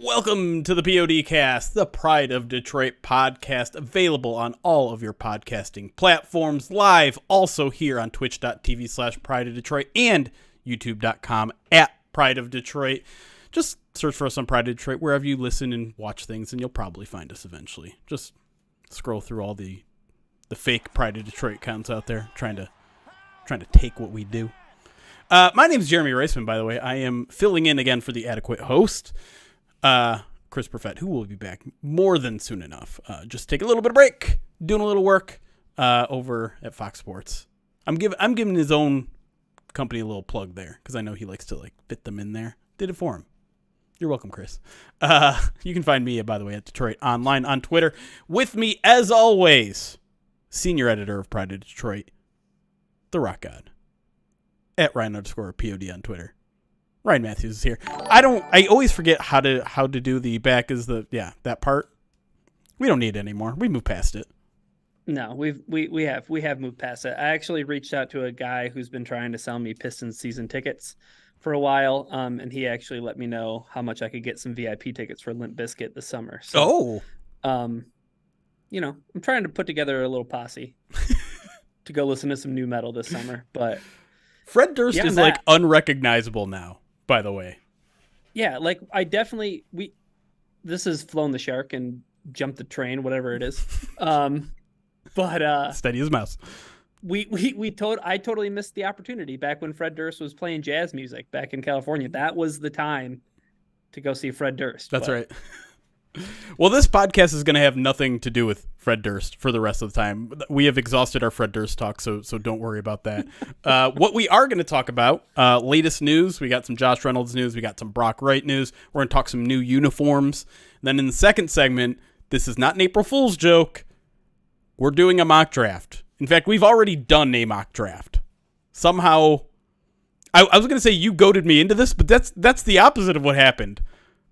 Welcome to the POD the Pride of Detroit podcast, available on all of your podcasting platforms, live also here on twitch.tv/Pride of Detroit and youtube.com @Pride of Detroit. Just search for us on Pride of Detroit wherever you listen and watch things, and you'll probably find us eventually. Just scroll through all the fake Pride of Detroit accounts out there, trying to take what we do. My name is Jeremy Reisman, by the way. I am filling in again for the adequate host, Chris Perfett, who will be back more than soon enough. Just take a little bit of break, doing a little work over at Fox Sports. I'm giving his own company a little plug there because I know he likes to fit them in there. Did it for him. You're welcome, Chris. You can find me, by the way, at Detroit Online on Twitter. With me, as always, senior editor of Pride of Detroit, the Rock God, at Ryan_POD on Twitter. Ryan Matthews is here. I always forget how to do the back is that part. We don't need it anymore. We moved past it. No, we have moved past it. I actually reached out to a guy who's been trying to sell me Pistons season tickets for a while, and he actually let me know how much I could get some VIP tickets for Limp Bizkit this summer. So, I'm trying to put together a little posse to go listen to some new metal this summer. But Fred Durst is unrecognizable now, by the way. Yeah, this is Flown the Shark and Jumped the Train, whatever it is. But steady as a mouse. I totally missed the opportunity back when Fred Durst was playing jazz music back in California. That was the time to go see Fred Durst. That's right. Well, this podcast is going to have nothing to do with Fred Durst for the rest of the time. We have exhausted our Fred Durst talk, so don't worry about that. What we are going to talk about, latest news. We got some Josh Reynolds news. We got some Brock Wright news. We're going to talk some new uniforms. And then in the second segment, this is not an April Fool's joke. We're doing a mock draft. In fact, we've already done a mock draft. Somehow, I was going to say you goaded me into this, but that's the opposite of what happened.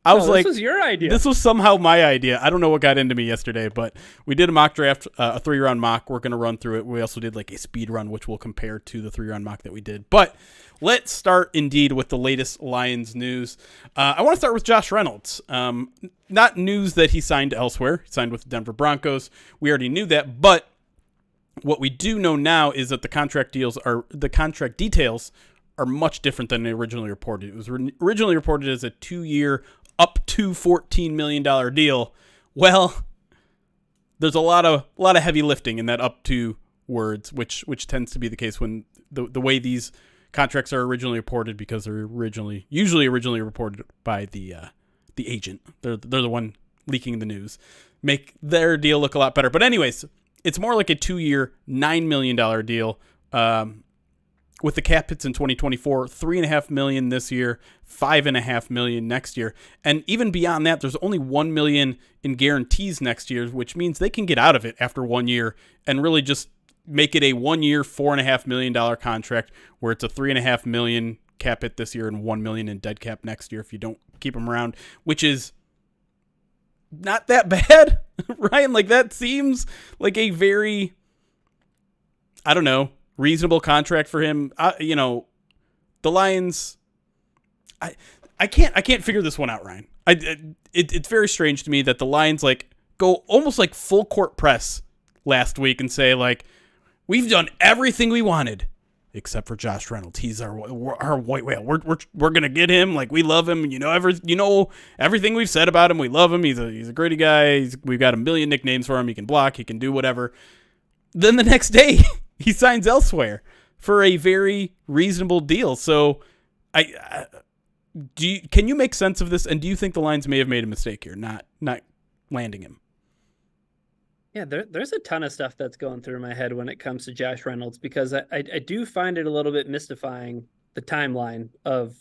This was your idea. This was somehow my idea. I don't know what got into me yesterday, but we did a mock draft, a 3-round mock. We're going to run through it. We also did a speed run, which we'll compare to the 3-round mock that we did. But let's start indeed with the latest Lions news. I want to start with Josh Reynolds. Not news that he signed elsewhere. He signed with the Denver Broncos. We already knew that, but what we do know now is that the contract details are much different than they originally reported. It was originally reported as a 2-year, up to $14 million deal. Well, there's a lot of heavy lifting in that up to words, which tends to be the case when the way these contracts are originally reported, because they're usually reported by the agent. They're the one leaking the news, make their deal look a lot better. But anyways, it's more like a 2-year, $9 million deal. With the cap hits in 2024, $3.5 million this year, $5.5 million next year. And even beyond that, there's only $1 million in guarantees next year, which means they can get out of it after 1 year and really just make it a 1-year, $4.5 million contract where it's a $3.5 million cap hit this year and $1 million in dead cap next year if you don't keep them around, which is not that bad, Ryan. That seems like a very, I don't know, reasonable contract for him. The Lions, I can't figure this one out, Ryan. It's very strange to me that the Lions go almost full court press last week and say we've done everything we wanted except for Josh Reynolds. He's our white whale. We're gonna get him. We love him. Everything we've said about him. We love him. He's a gritty guy. We've got a million nicknames for him. He can block. He can do whatever. Then the next day, he signs elsewhere for a very reasonable deal. So, can you make sense of this? And do you think the Lions may have made a mistake here, not landing him? Yeah, there's a ton of stuff that's going through my head when it comes to Josh Reynolds, because I do find it a little bit mystifying, the timeline of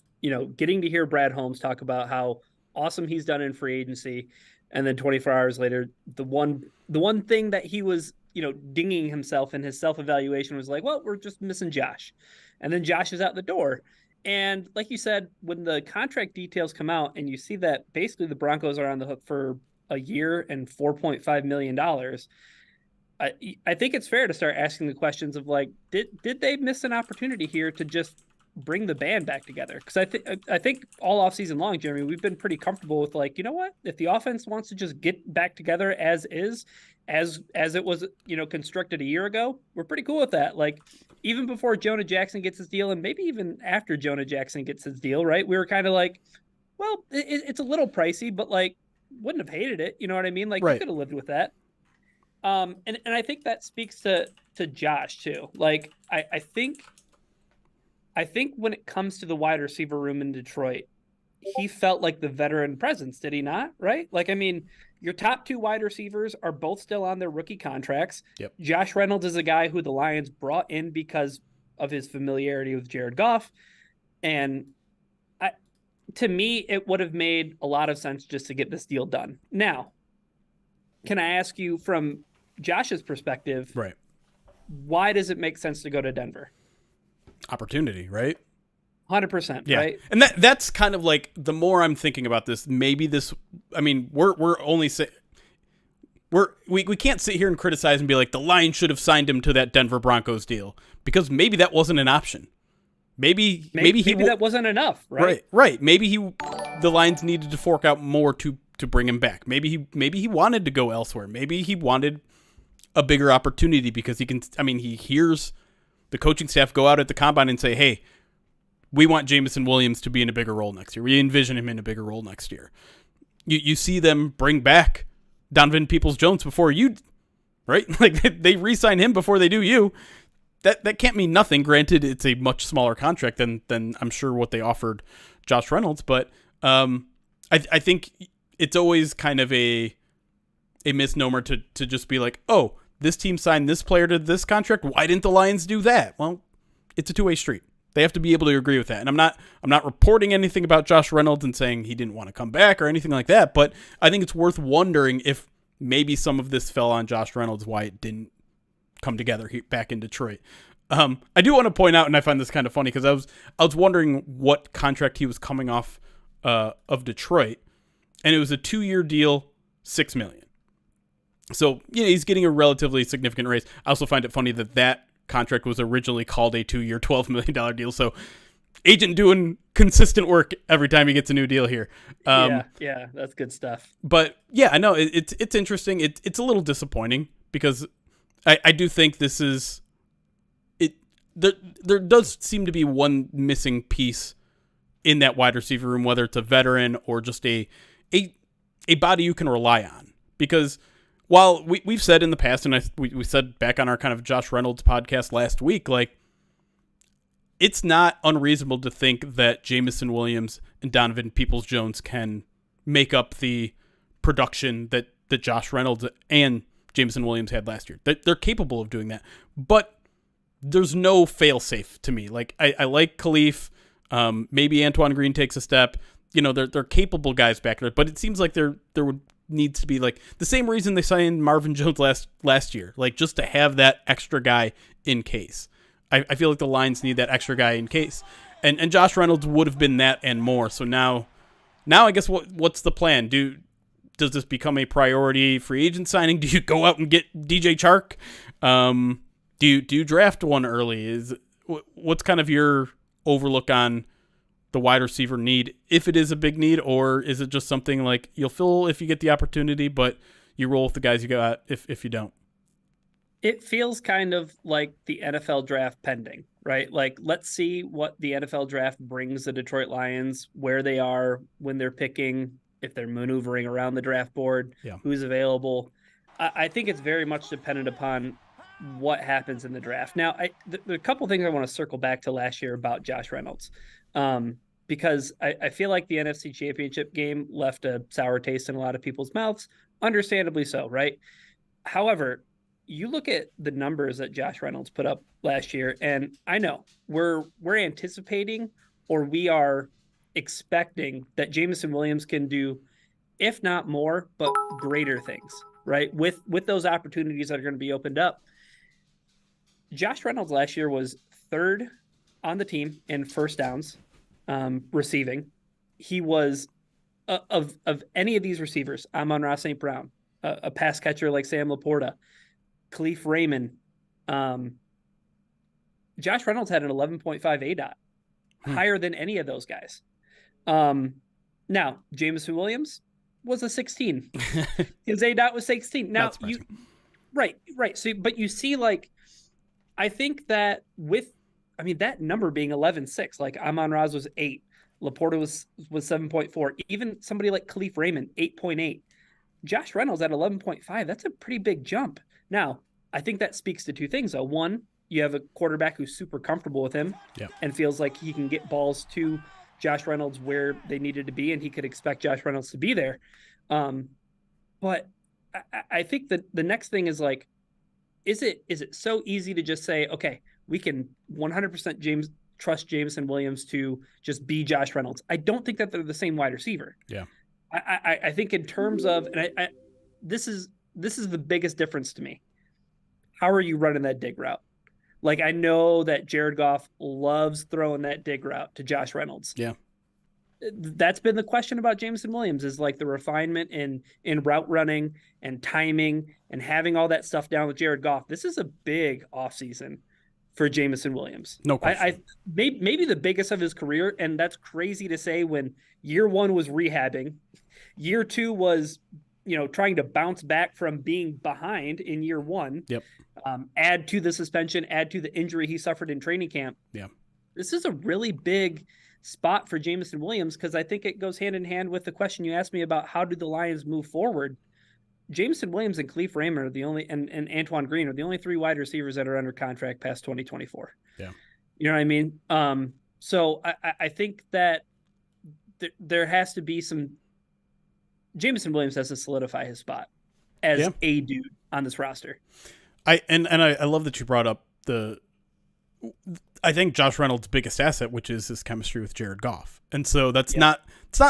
getting to hear Brad Holmes talk about how awesome he's done in free agency, and then 24 hours later, the one thing that he was dinging himself in his self-evaluation was well, we're just missing Josh. And then Josh is out the door. And like you said, when the contract details come out and you see that basically the Broncos are on the hook for a year and $4.5 million, I think it's fair to start asking the questions of did they miss an opportunity here to just bring the band back together. Because I think all off season long, Jeremy, we've been pretty comfortable with like, you know what, if the offense wants to just get back together as is, as it was, you know, constructed a year ago, we're pretty cool with that. Like even before Jonah Jackson gets his deal, and maybe even after Jonah Jackson gets his deal, right? We were kind of like, well, it's a little pricey, but like wouldn't have hated it. You know what I mean? Like you Right. could have lived with that. And I think that speaks to Josh too. Like I think when it comes to the wide receiver room in Detroit, he felt like the veteran presence, did he not? Right? Like, I mean, your top two wide receivers are both still on their rookie contracts. Yep. Josh Reynolds is a guy who the Lions brought in because of his familiarity with Jared Goff. And to me, it would have made a lot of sense just to get this deal done. Now, can I ask you from Josh's perspective, Right. why does it make sense to go to Denver? Opportunity, right? 100%, Yeah. right? And that's kind of like, the more I'm thinking about this, maybe this, I mean, we're only saying, we can't sit here and criticize and be like, the Lions should have signed him to that Denver Broncos deal, because maybe that wasn't an option. Maybe that wasn't enough, right? Right. Maybe the Lions needed to fork out more to bring him back. Maybe he wanted to go elsewhere. Maybe he wanted a bigger opportunity because he hears the coaching staff go out at the combine and say, hey, we want Jameson Williams to be in a bigger role next year. We envision him in a bigger role next year. You see them bring back Donovan Peoples-Jones before you, right? Like they re-sign him before they do you. That can't mean nothing. Granted, it's a much smaller contract than I'm sure what they offered Josh Reynolds, but I think it's always kind of a misnomer to just be like, oh, this team signed this player to this contract. Why didn't the Lions do that? Well, it's a two-way street. They have to be able to agree with that. And I'm not reporting anything about Josh Reynolds and saying he didn't want to come back or anything like that, but I think it's worth wondering if maybe some of this fell on Josh Reynolds, why it didn't come together back in Detroit. I do want to point out, and I find this kind of funny because I was wondering what contract he was coming off of Detroit, and it was a 2-year deal, $6 million. So he's getting a relatively significant raise. I also find it funny that contract was originally called a 2-year, $12 million deal. So agent doing consistent work every time he gets a new deal here. Yeah, that's good stuff. But yeah, I know it's interesting. It's a little disappointing because I do think this is it. There does seem to be one missing piece in that wide receiver room, whether it's a veteran or just a body you can rely on. Because while we've said in the past, and we said back on our kind of Josh Reynolds podcast last week, like it's not unreasonable to think that Jameson Williams and Donovan Peoples-Jones can make up the production that Josh Reynolds and Jameson Williams had last year. They're capable of doing that, but there's no fail-safe to me. Like I like Khalif. Maybe Antoine Green takes a step. They're capable guys back there, but it seems like there would needs to be like the same reason they signed Marvin Jones last year, like just to have that extra guy in case. I feel like the Lions need that extra guy in case, and Josh Reynolds would have been that and more. So now I guess what's the plan? Does this become a priority free agent signing? Do you go out and get DJ Chark? Do you draft one early? What's kind of your overlook on the wide receiver need, if it is a big need, or is it just something like you'll fill if you get the opportunity, but you roll with the guys you got if you don't? It feels kind of like the NFL draft pending, right? Like, let's see what the NFL draft brings the Detroit Lions, where they are when they're picking, if they're maneuvering around the draft board, who's available. I think it's very much dependent upon what happens in the draft. Now, there are a couple things I want to circle back to last year about Josh Reynolds. Because I feel like the NFC Championship game left a sour taste in a lot of people's mouths, understandably so, right? However, you look at the numbers that Josh Reynolds put up last year, and I know we're anticipating, or we are expecting, that Jameson Williams can do, if not more, but greater things, right? With those opportunities that are going to be opened up. Josh Reynolds last year was third on the team in first downs, receiving. He was of any of these receivers, Amon-Ra St. Brown, a pass catcher like Sam Laporta, Khalif Raymond. Josh Reynolds had an 11.5 ADOT. higher than any of those guys. Now, Jameson Williams was a 16. His ADOT was 16. Now, right. So, but you see, like, I think that that number being 11.6, like Amon-Ra was 8, Laporta was 7.4, even somebody like Khalif Raymond, 8.8. Josh Reynolds at 11.5, that's a pretty big jump. Now, I think that speaks to two things, though. One, you have a quarterback who's super comfortable with him and feels like he can get balls to Josh Reynolds where they needed to be, and he could expect Josh Reynolds to be there. But I think that the next thing is, like, is it so easy to just say, okay, we can 100% trust Jameson Williams to just be Josh Reynolds? I don't think that they're the same wide receiver. Yeah. I think in terms of, and this is the biggest difference to me. How are you running that dig route? Like, I know that Jared Goff loves throwing that dig route to Josh Reynolds. Yeah. That's been the question about Jameson Williams, is like the refinement in route running and timing and having all that stuff down with Jared Goff. This is a big offseason for Jameson Williams. No question. Maybe the biggest of his career, and that's crazy to say when year one was rehabbing. Year two was, trying to bounce back from being behind in year one. Yep. Add to the suspension, add to the injury he suffered in training camp. Yeah. This is a really big spot for Jameson Williams, because I think it goes hand in hand with the question you asked me about how do the Lions move forward. Jameson Williams and Khalif Raymond are the only, and Antoine Green are the only 3 wide receivers that are under contract past 2024. Yeah. You know what I mean? So I think that there has to be some. Jameson Williams has to solidify his spot as a dude on this roster. I love that you brought up I think Josh Reynolds' biggest asset, which is his chemistry with Jared Goff. And so it's not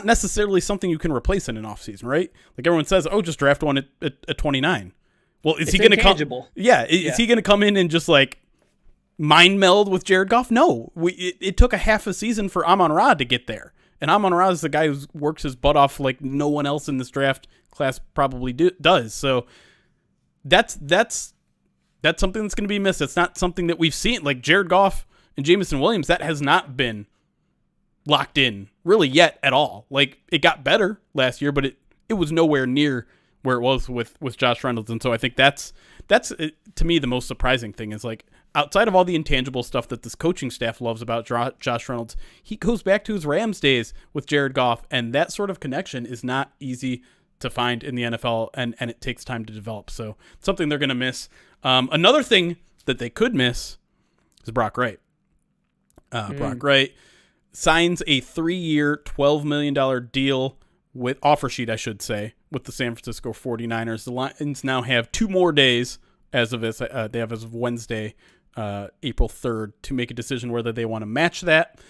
necessarily something you can replace in an offseason, right? Like everyone says, oh, just draft one at 29. Well, is he going to come? Yeah. Is he going to come in and just like mind meld with Jared Goff? No, it took a half a season for Amon-Ra to get there. And Amon-Ra is the guy who works his butt off like no one else in this draft class probably does. So that's something that's going to be missed. It's not something that we've seen. Like Jared Goff and Jameson Williams, that has not been locked in really yet at all. Like, it got better last year, but it was nowhere near where it was with Josh Reynolds. And so I think that's to me the most surprising thing is, like, outside of all the intangible stuff that this coaching staff loves about Josh Reynolds, he goes back to his Rams days with Jared Goff, and that sort of connection is not easy to find in the NFL, and it takes time to develop. So it's something they're going to miss. Another thing that they could miss is Brock Wright. Brock Wright signs a 3-year, $12 million deal with offer sheet, I should say, with the San Francisco 49ers. The Lions now have 2 more days as of this. They have as of Wednesday, April 3rd, to make a decision whether they want to match that.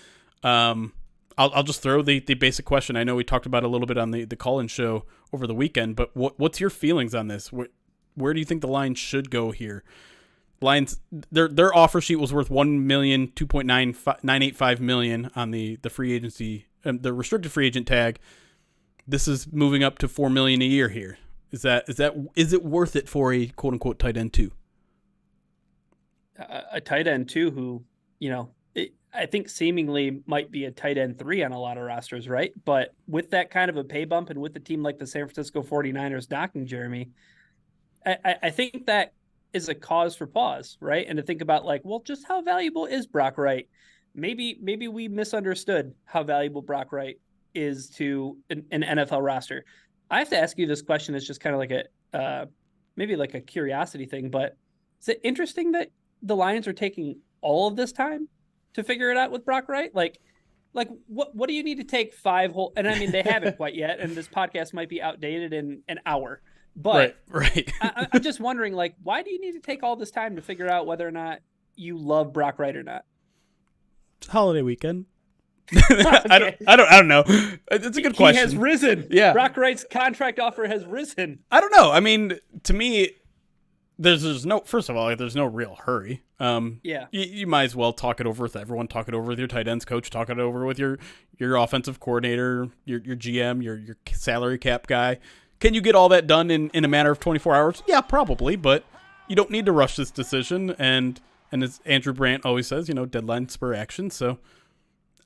I'll just throw the basic question. I know we talked about it a little bit on the call-in show over the weekend, but what's your feelings on this? Where do you think the Lions should go here? Lions, their offer sheet was worth $2.985 million on the free agency, the restricted free agent tag. This is moving up to $4 million a year here. Is it worth it for a quote unquote tight end 2? A tight end 2 who, I think seemingly might be a tight end 3 on a lot of rosters, right? But with that kind of a pay bump and with a team like the San Francisco 49ers docking Jeremy, I think that is a cause for pause, right? And to think about, like, well, just how valuable is Brock Wright? Maybe we misunderstood how valuable Brock Wright is to an NFL roster. I have to ask you this question. It's just kind of like maybe like a curiosity thing, but is it interesting that the Lions are taking all of this time to figure it out with Brock Wright? Like what do you need to take 5 whole? And I mean, they haven't quite yet, and this podcast might be outdated in an hour. But right. I'm just wondering, like, why do you need to take all this time to figure out whether or not you love Brock Wright or not? It's holiday weekend. I don't know. It's a good question. He has risen. Yeah. Brock Wright's contract offer has risen. I don't know. I mean, to me, there's no, first of all, there's no real hurry. Yeah. You might as well talk it over with everyone. Talk it over with your tight ends coach. Talk it over with your offensive coordinator, your GM, your salary cap guy. Can you get all that done in a matter of 24 hours? Yeah, probably, but you don't need to rush this decision. And as Andrew Brandt always says, deadline spur action. So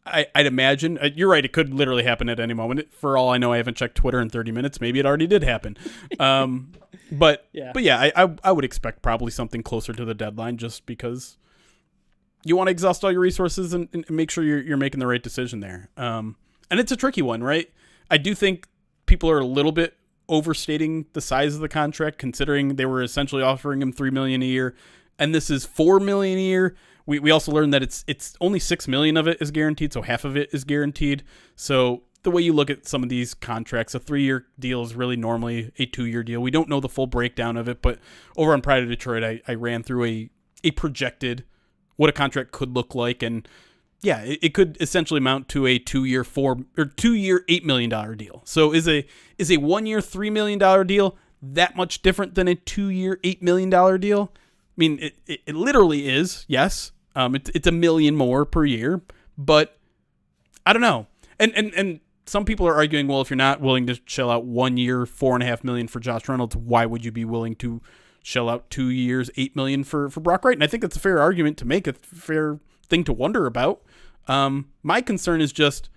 I'd imagine. You're right. It could literally happen at any moment. For all I know, I haven't checked Twitter in 30 minutes. Maybe it already did happen. But yeah, I would expect probably something closer to the deadline, just because you want to exhaust all your resources and make sure you're making the right decision there. And it's a tricky one, right? I do think people are a little bit overstating the size of the contract, considering they were essentially offering him $3 million a year, and this is $4 million a year. We also learned that it's only $6 million of it is guaranteed, so half of it is guaranteed. So the way you look at some of these contracts, a 3-year deal is really normally a 2-year deal. We don't know the full breakdown of it, but over on Pride of Detroit, I ran through a projected what a contract could look like, and yeah, it could essentially amount to a 2-year $8 million deal. So is a 1-year $3 million deal that much different than a 2-year $8 million deal? I mean, it literally is, yes. It's $1 million more per year, but I don't know. And some people are arguing, well, if you're not willing to shell out 1 year $4.5 million for Josh Reynolds, why would you be willing to shell out 2 years $8 million for Brock Wright? And I think that's a fair argument to make, a fair thing to wonder about. My concern is just,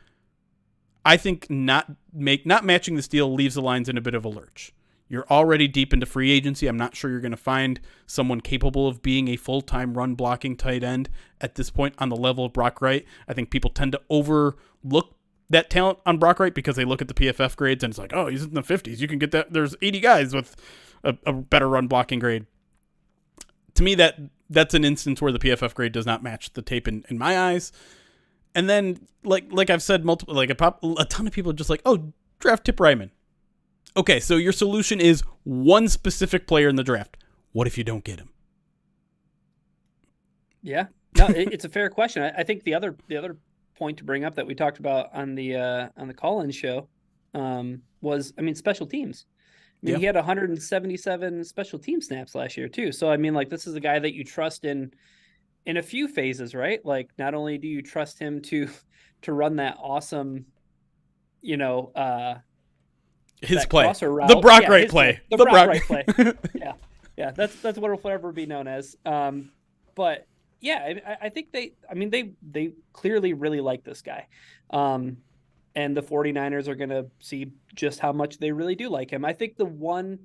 I think not matching this deal leaves the Lions in a bit of a lurch. You're already deep into free agency. I'm not sure you're going to find someone capable of being a full-time run-blocking tight end at this point on the level of Brock Wright. I think people tend to overlook that talent on Brock Wright because they look at the PFF grades and it's like, oh, he's in the 50s. You can get that. There's 80 guys with a better run-blocking grade. To me, that's an instance where the PFF grade does not match the tape in my eyes. And then, like I've said multiple, a ton of people are just like, oh, draft Tip Ryman. Okay, so your solution is one specific player in the draft. What if you don't get him? Yeah, no, it's a fair question. I think the other point to bring up that we talked about on the call-in show was, I mean, special teams. I mean, He had 177 special team snaps last year too. So I mean, this is a guy that you trust in a few phases, right? Like, not only do you trust him to run that awesome, his play, route. The Brock Wright play, the Brock Wright play. Yeah, that's what it'll forever be known as. But yeah, I think they clearly really like this guy, and the 49ers are going to see just how much they really do like him. I think the one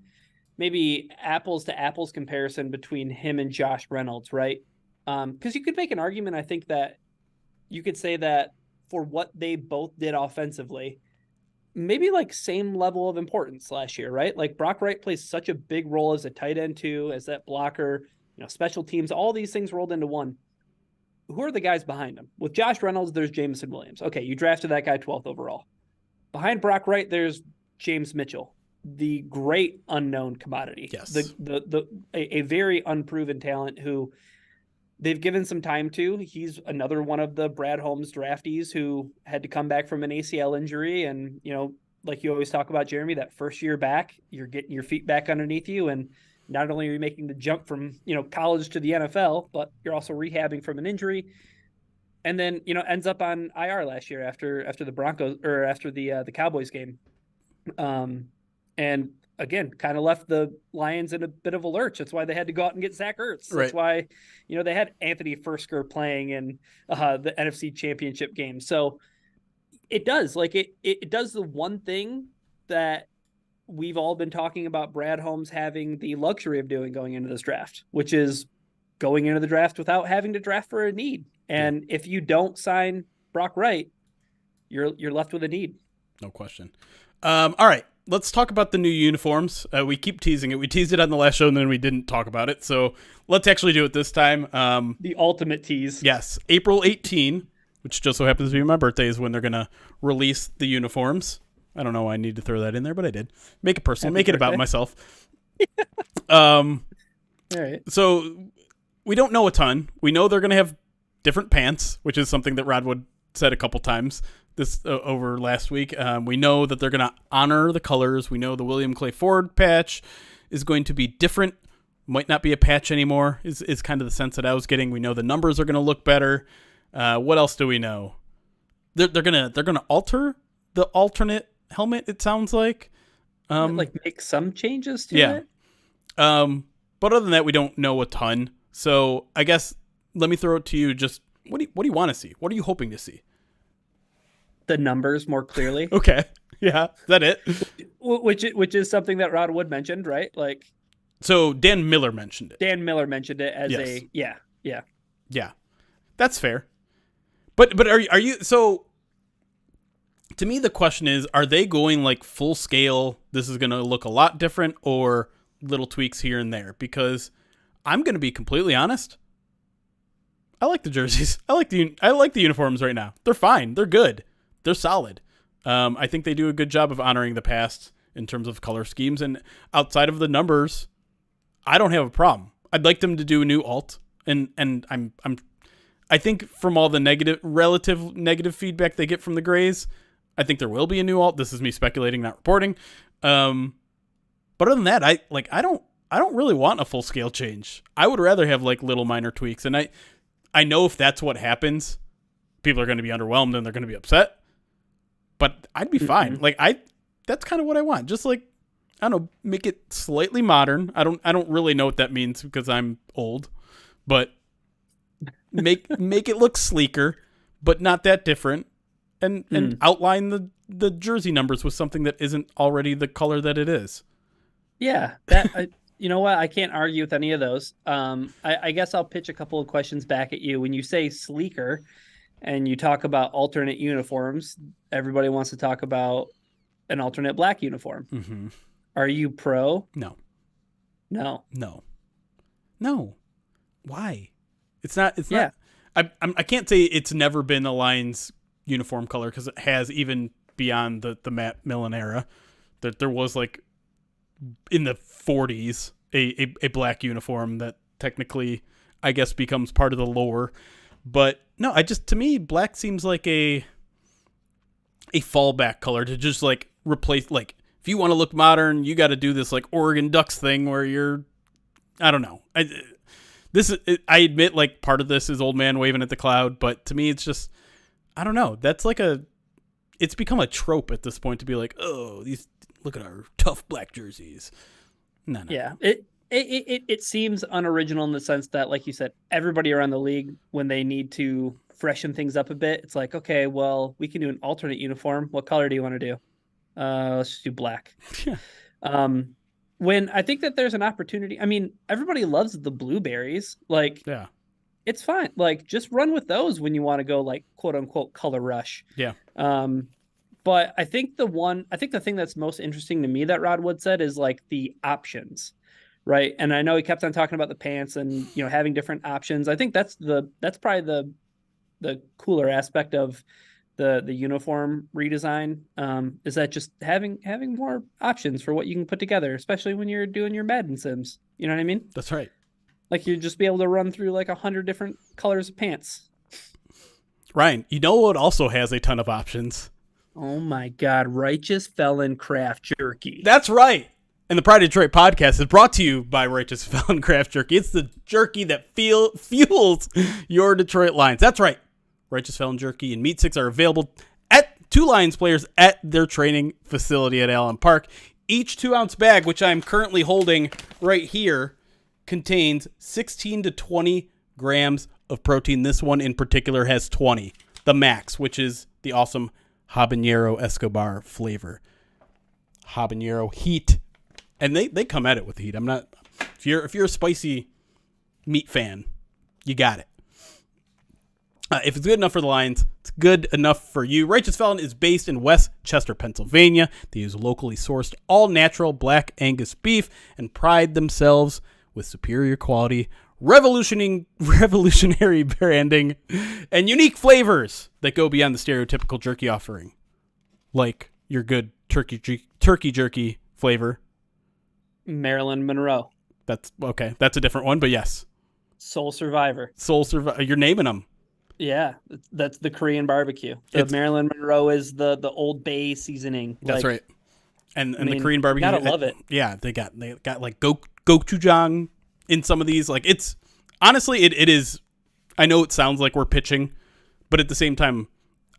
maybe apples to apples comparison between him and Josh Reynolds, right? Because you could make an argument. I think that you could say that for what they both did offensively, maybe same level of importance last year, right? Like, Brock Wright plays such a big role as a tight end too, as that blocker, special teams, all these things rolled into one. Who are the guys behind him? With Josh Reynolds, there's Jameson Williams. Okay, you drafted that guy 12th overall. Behind Brock Wright, there's James Mitchell, the great unknown commodity. Yes. A very unproven talent who they've given some time to. He's another one of the Brad Holmes draftees who had to come back from an ACL injury. And, like you always talk about, Jeremy, that first year back, you're getting your feet back underneath you. And not only are you making the jump from, college to the NFL, but you're also rehabbing from an injury. And then, ends up on IR last year after the Broncos, or after the Cowboys game. And again, kind of left the Lions in a bit of a lurch. That's why they had to go out and get Zach Ertz. That's why, they had Anthony Firsker playing in the NFC Championship game. So it does, it does the one thing that we've all been talking about Brad Holmes having the luxury of doing going into this draft, which is going into the draft without having to draft for a need. And if you don't sign Brock Wright, you're left with a need. No question. All right. Let's talk about the new uniforms. We keep teasing it. We teased it on the last show and then we didn't talk about it. So let's actually do it this time. The ultimate tease. Yes. April 18, which just so happens to be my birthday, is when they're going to release the uniforms. I don't know why I need to throw that in there, but I did. Make it personal. Make it about myself. All right. So we don't know a ton. We know they're going to have different pants, which is something that Rodwood said a couple times this over last week. We know that they're going to honor the colors. We know the William Clay Ford patch is going to be different. Might not be a patch anymore is kind of the sense that I was getting. We know the numbers are going to look better. What else do we know? They're gonna alter the alternate helmet, it sounds like. Make some changes to it. But other than that, we don't know a ton. So I guess let me throw it to you. Just what do you want to see? What are you hoping to see? the numbers more clearly. Okay. Yeah. Is that it? Which is something that Rod Wood mentioned, right? Like, So Dan Miller mentioned it. Dan Miller mentioned it as Yes. yeah. That's fair. But are you so to me the question is, are they going like full scale, this is going to look a lot different, or little tweaks here and there? Because I'm going to be completely honest, I like the jerseys. I like the uniforms right now. They're fine. They're good. They're solid. I think they do a good job of honoring the past in terms of color schemes, and outside of the numbers, I don't have a problem. I'd like them to do a new alt, and I think from all the relative negative feedback they get from the Grays, I think there will be a new alt. This is me speculating, not reporting. But other than that, I don't really want a full scale change. I would rather have like little minor tweaks, and I know if that's what happens, people are going to be underwhelmed and they're going to be upset. But I'd be fine. Like that's kind of what I want. Just like, I don't know, make it slightly modern. I don't really know what that means because I'm old, but make it look sleeker, but not that different, and outline the jersey numbers with something that isn't already the color that it is. Yeah, that you know what? I can't argue with any of those. I guess I'll pitch a couple of questions back at you. When you say sleeker and you talk about alternate uniforms, everybody wants to talk about an alternate black uniform. Mm-hmm. Are you pro? No. Why? It's not. I can't say it's never been a Lions uniform color, because it has, even beyond the Matt Millen era. That there was like in the 40s a black uniform that technically, I guess, becomes part of the lore. But no, to me, black seems like a fallback color to just like replace. Like, if you want to look modern, you got to do this like Oregon Ducks thing where you're, I don't know. I admit, like, part of this is old man waving at the cloud, but to me, it's just, I don't know. That's like it's become a trope at this point to be like, oh, look at our tough black jerseys. No. Yeah, it seems unoriginal in the sense that, like you said, everybody around the league, when they need to freshen things up a bit, it's like, okay, well, we can do an alternate uniform. What color do you want to do? Let's just do black. When I think that there's an opportunity, I mean, everybody loves the blueberries. Like, yeah, it's fine. Like, just run with those when you want to go, like, quote unquote color rush. Yeah. But I think the thing that's most interesting to me that Rod Wood said is like the options, right? And I know he kept on talking about the pants and, you know, having different options. I think that's probably the cooler aspect of the uniform redesign, is that just having more options for what you can put together, especially when you're doing your Madden sims. You know what I mean? That's right. Like, you'd just be able to run through like 100 different colors of pants. Ryan, you know what also has a ton of options? Oh my God, Righteous Felon Craft Jerky. That's right. And the Pride of Detroit podcast is brought to you by Righteous Felon Craft Jerky. It's the jerky that fuels your Detroit Lions. That's right. Righteous Felon Jerky and Meat Sticks are available to Lions players at their training facility at Allen Park. Each 2-ounce bag, which I'm currently holding right here, contains 16 to 20 grams of protein. This one in particular has 20. The max, which is the awesome habanero Escobar flavor. Habanero heat. And they come at it with heat. I'm not, if you're a spicy meat fan, you got it. If it's good enough for the Lions, it's good enough for you. Righteous Felon is based in West Chester, Pennsylvania. They use locally sourced, all-natural black Angus beef and pride themselves with superior quality, revolutionary branding, and unique flavors that go beyond the stereotypical jerky offering, like your good turkey jerky flavor. Marilyn Monroe. That's okay. That's a different one, but yes. Soul Survivor. You're naming them. Yeah, that's the Korean barbecue. Marilyn Monroe is the Old Bay seasoning. That's right. And the Korean barbecue. Gotta love it. Yeah, they got like gochujang in some of these. Like, it's honestly it is. I know it sounds like we're pitching, but at the same time,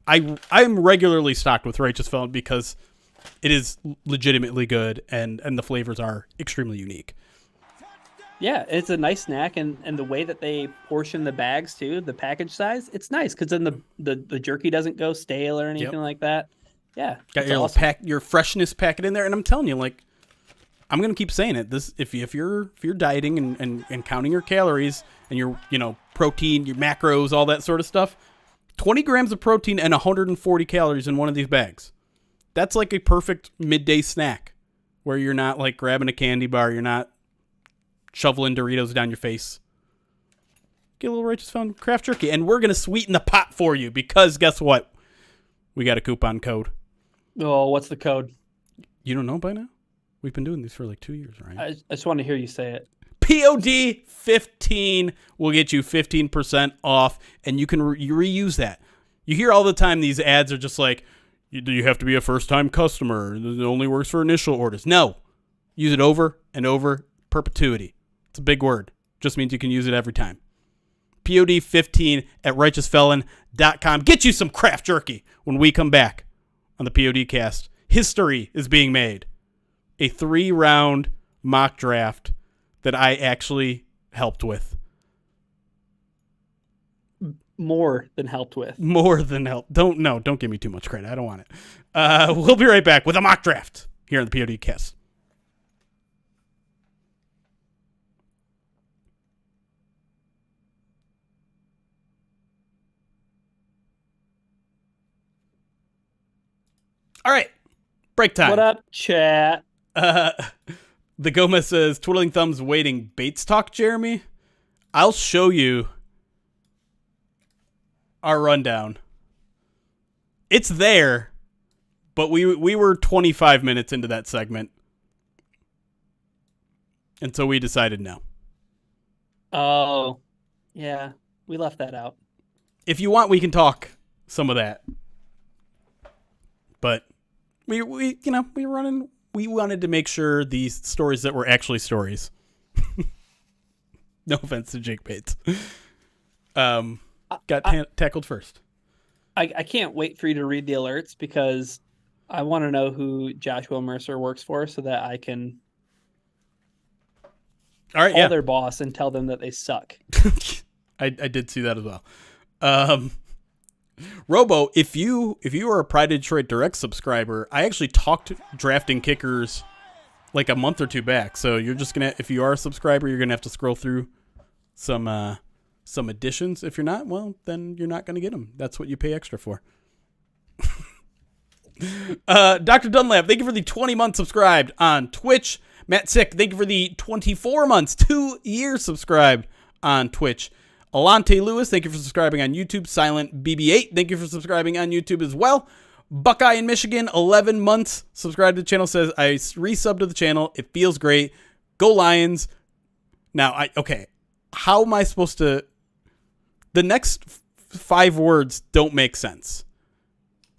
I'm regularly stocked with Righteous Felon because it is legitimately good and the flavors are extremely unique. Yeah, it's a nice snack, and the way that they portion the bags too, the package size, it's nice because then the jerky doesn't go stale or Yep. anything like that. Yeah, Got it's your little awesome. pack, your freshness packet in there, and I'm telling you, like, I'm gonna keep saying it. This, if you're dieting and counting your calories and your protein, your macros, all that sort of stuff, 20 grams of protein and 140 calories in one of these bags. That's like a perfect midday snack, where you're not like grabbing a candy bar, you're not shoveling Doritos down your face. Get a little Righteous Felon craft jerky, and we're gonna sweeten the pot for you because guess what? We got a coupon code. Oh, what's the code? You don't know by now? We've been doing these for like 2 years, right? I just want to hear you say it. POD 15 will get you 15% off, and you can reuse that. You hear all the time these ads are just like, you have to be a first-time customer. It only works for initial orders. No. Use it over and over. Perpetuity. It's a big word. Just means you can use it every time. POD 15 at righteousfelon.com. Get you some craft jerky when we come back on the POD cast. History is being made. A 3-round mock draft that I actually helped with. More than helped with. More than help. Don't give me too much credit. I don't want it. We'll be right back with a mock draft here on the POD cast. All right. Break time. What up, chat? The Gomez says, twiddling thumbs waiting. Bates talk, Jeremy? I'll show you our rundown. It's there, but we were 25 minutes into that segment. And so we decided no. Oh, yeah. We left that out. If you want, we can talk some of that. But we wanted to make sure these stories that were actually stories. No offense to Jake Bates. Tackled first. I can't wait for you to read the alerts because I want to know who Joshua Mercer works for so that I can call their boss and tell them that they suck. I did see that as well. Robo, if you are a Pride of Detroit Direct subscriber, I actually talked drafting kickers like a month or two back. So you're just gonna, if you are a subscriber, you're gonna have to scroll through some additions. If you're not, well, then you're not gonna get them. That's what you pay extra for. Dr. Dunlap, thank you for the 20 months subscribed on Twitch. Matt Sick, thank you for the 24 months, 2 years subscribed on Twitch. Alante Lewis, thank you for subscribing on YouTube. Silent BB8, thank you for subscribing on YouTube as well. Buckeye in Michigan, 11 months subscribed to the channel, says, I resubbed to the channel. It feels great. Go Lions. Now, how am I supposed to... The next 5 words don't make sense.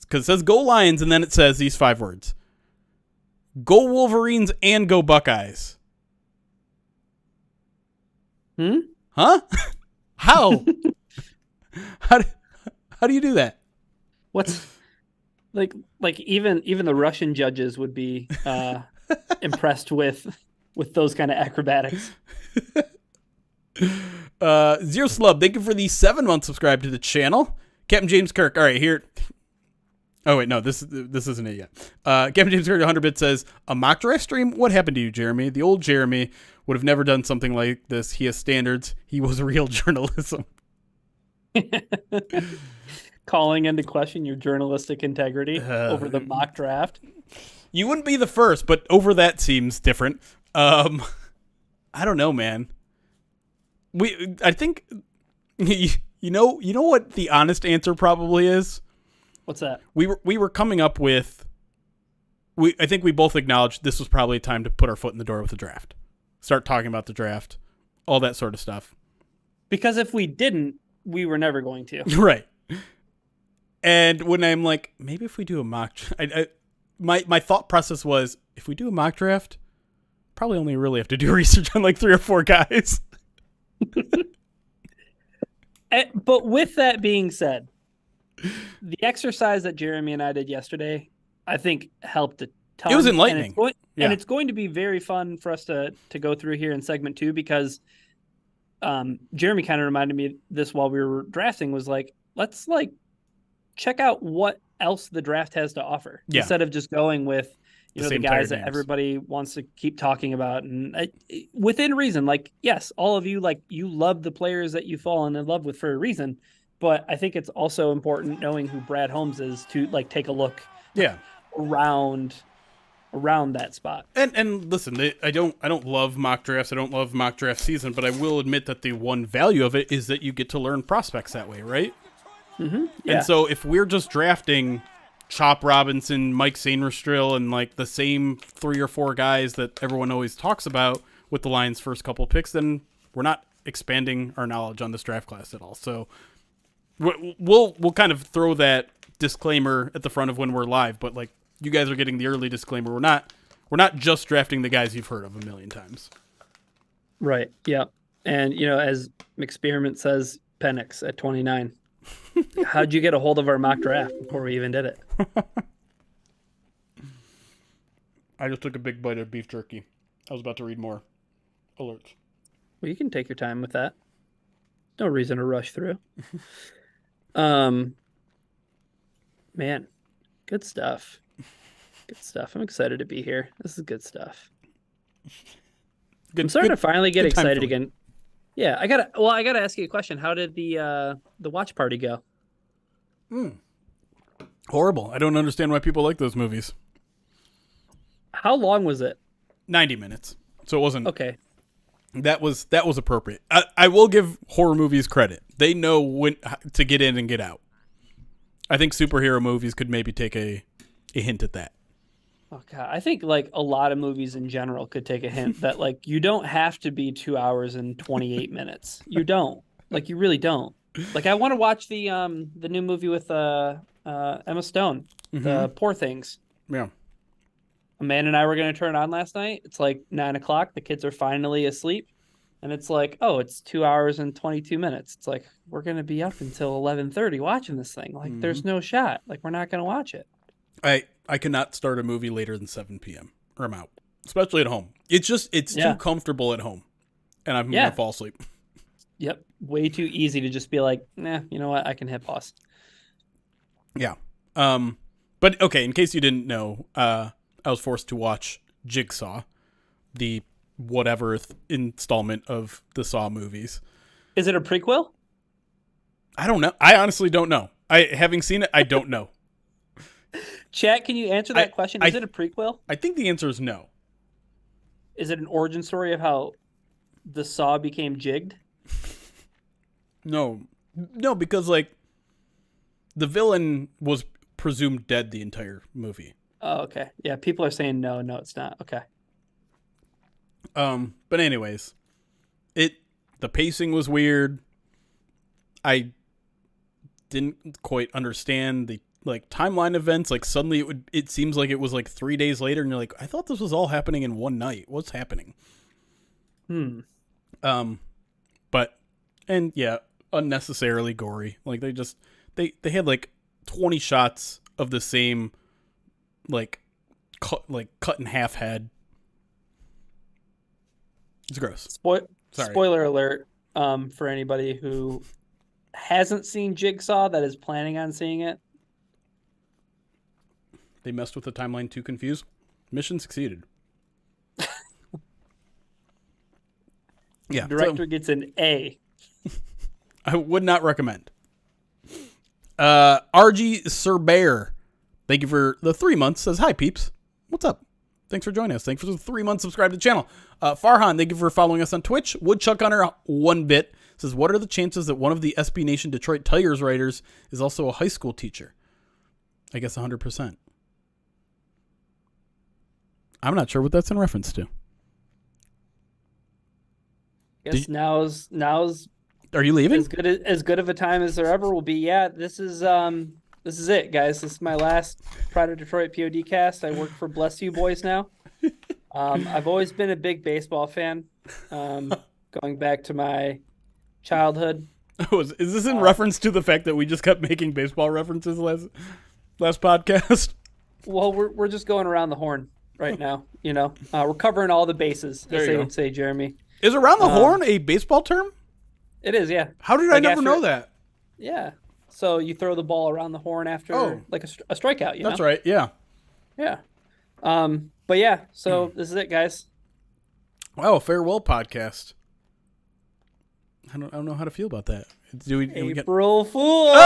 Because it says go Lions, and then it says these 5 words. Go Wolverines and go Buckeyes. Huh? How? how do you do that? What's like even the Russian judges would be impressed with those kind of acrobatics. Zero Slub, thank you for the 7 months subscribed to the channel. Captain James Kirk, all right, here. Oh wait, no, this isn't it yet. Captain James Kirk 100 bit says, a mock draft stream? What happened to you, Jeremy? The old Jeremy would have never done something like this. He has standards. He was real journalism. Calling into question your journalistic integrity over the mock draft. You wouldn't be the first, but over that seems different. I don't know, man. I think you know what the honest answer probably is? What's that? We were coming up with I think we both acknowledged this was probably time to put our foot in the door with the draft. Start talking about the draft, all that sort of stuff. Because if we didn't, we were never going to. Right. And when I'm like, maybe if we do a mock, my thought process was, if we do a mock draft, probably only really have to do research on like 3 or 4 guys. But with that being said, the exercise that Jeremy and I did yesterday, I think helped ton. It was enlightening. And it's going to be very fun for us to go through here in segment 2 because Jeremy kind of reminded me of this while we were drafting, was like, let's like check out what else the draft has to offer instead of just going with the guys that everybody wants to keep talking about, and within reason. Like, yes, all of you, like, you love the players that you've fallen in love with for a reason, but I think it's also important knowing who Brad Holmes is to like take a look around that spot. And listen, I don't love mock drafts. I don't love mock draft season, but I will admit that the one value of it is that you get to learn prospects that way, right? Mm-hmm. Yeah. And so if we're just drafting Chop Robinson, Mike Sainristil, and like the same 3 or 4 guys that everyone always talks about with the Lions' first couple picks, then we're not expanding our knowledge on this draft class at all. So we'll kind of throw that disclaimer at the front of when we're live, but like, you guys are getting the early disclaimer. We're not just drafting the guys you've heard of a million times. Right. Yeah. And as McSpearmint says, Penix at 29. How'd you get a hold of our mock draft before we even did it? I just took a big bite of beef jerky. I was about to read more alerts. Well, you can take your time with that. No reason to rush through. Man, good stuff. Good stuff. I'm excited to be here. This is good stuff. I'm starting to finally get excited again. Yeah, I gotta ask you a question. How did the watch party go? Horrible. I don't understand why people like those movies. How long was it? 90 minutes. So it wasn't okay. That was appropriate. I will give horror movies credit. They know when to get in and get out. I think superhero movies could maybe take a hint at that. Oh God, I think like a lot of movies in general could take a hint that like you don't have to be 2 hours and 28 minutes. You don't. Like, you really don't. Like, I want to watch the new movie with Emma Stone, the Poor Things. Yeah. Amanda and I were going to turn it on last night. It's like 9:00. The kids are finally asleep. And it's like, oh, it's 2 hours and 22 minutes. It's like, we're going to be up until 11:30 watching this thing. Like, there's no shot. Like, we're not going to watch it. I cannot start a movie later than 7 p.m. or I'm out, especially at home. It's too comfortable at home, and I'm going to fall asleep. Yep. Way too easy to just be like, nah, you know what? I can hit pause. Yeah. But okay, in case you didn't know, I was forced to watch Jigsaw, the whatever installment of the Saw movies. Is it a prequel? I don't know. I honestly don't know. Having seen it, I don't know. Chat, can you answer that question? Is it a prequel? I think the answer is no. Is it an origin story of how the Saw became jigged? No, because like the villain was presumed dead the entire movie. Oh, okay. Yeah, people are saying no, it's not. Okay. But anyways, the pacing was weird. I didn't quite understand the like timeline events. Like suddenly it seems like it was like 3 days later, and you're like, I thought this was all happening in one night. What's happening? And yeah, unnecessarily gory. Like they had like 20 shots of the same like cut in half head. It's gross. Spoiler alert for anybody who hasn't seen Jigsaw that is planning on seeing it. They messed with the timeline to confuse. Mission succeeded. Yeah. Director gets an A. I would not recommend. RG Surbear, thank you for the 3 months. Says, hi, peeps. What's up? Thanks for joining us. Thanks for the 3 months subscribe to the channel. Farhan, thank you for following us on Twitch. Woodchuck Hunter 1-bit says, what are the chances that one of the SB Nation Detroit Tigers writers is also a high school teacher? I guess 100%. I'm not sure what that's in reference to. Guess now's Are you leaving? As good of a time as there ever will be. Yeah, this is it, guys. This is my last Pride of Detroit POD cast. I work for Bless You Boys now. I've always been a big baseball fan, going back to my childhood. Oh, is this in reference to the fact that we just kept making baseball references last podcast? Well, we're just going around the horn right now. We're covering all the bases, There as you they go. would say, Jeremy. Is around the Um, horn a baseball term? it is, yeah. How did I Like never after, know that? yeah. So you throw the ball around the horn after Oh, like a strikeout, that's right. Yeah. Yeah. But yeah, so this is it, guys. Wow, farewell podcast. I don't know how to feel about that. Do we get? April Fools!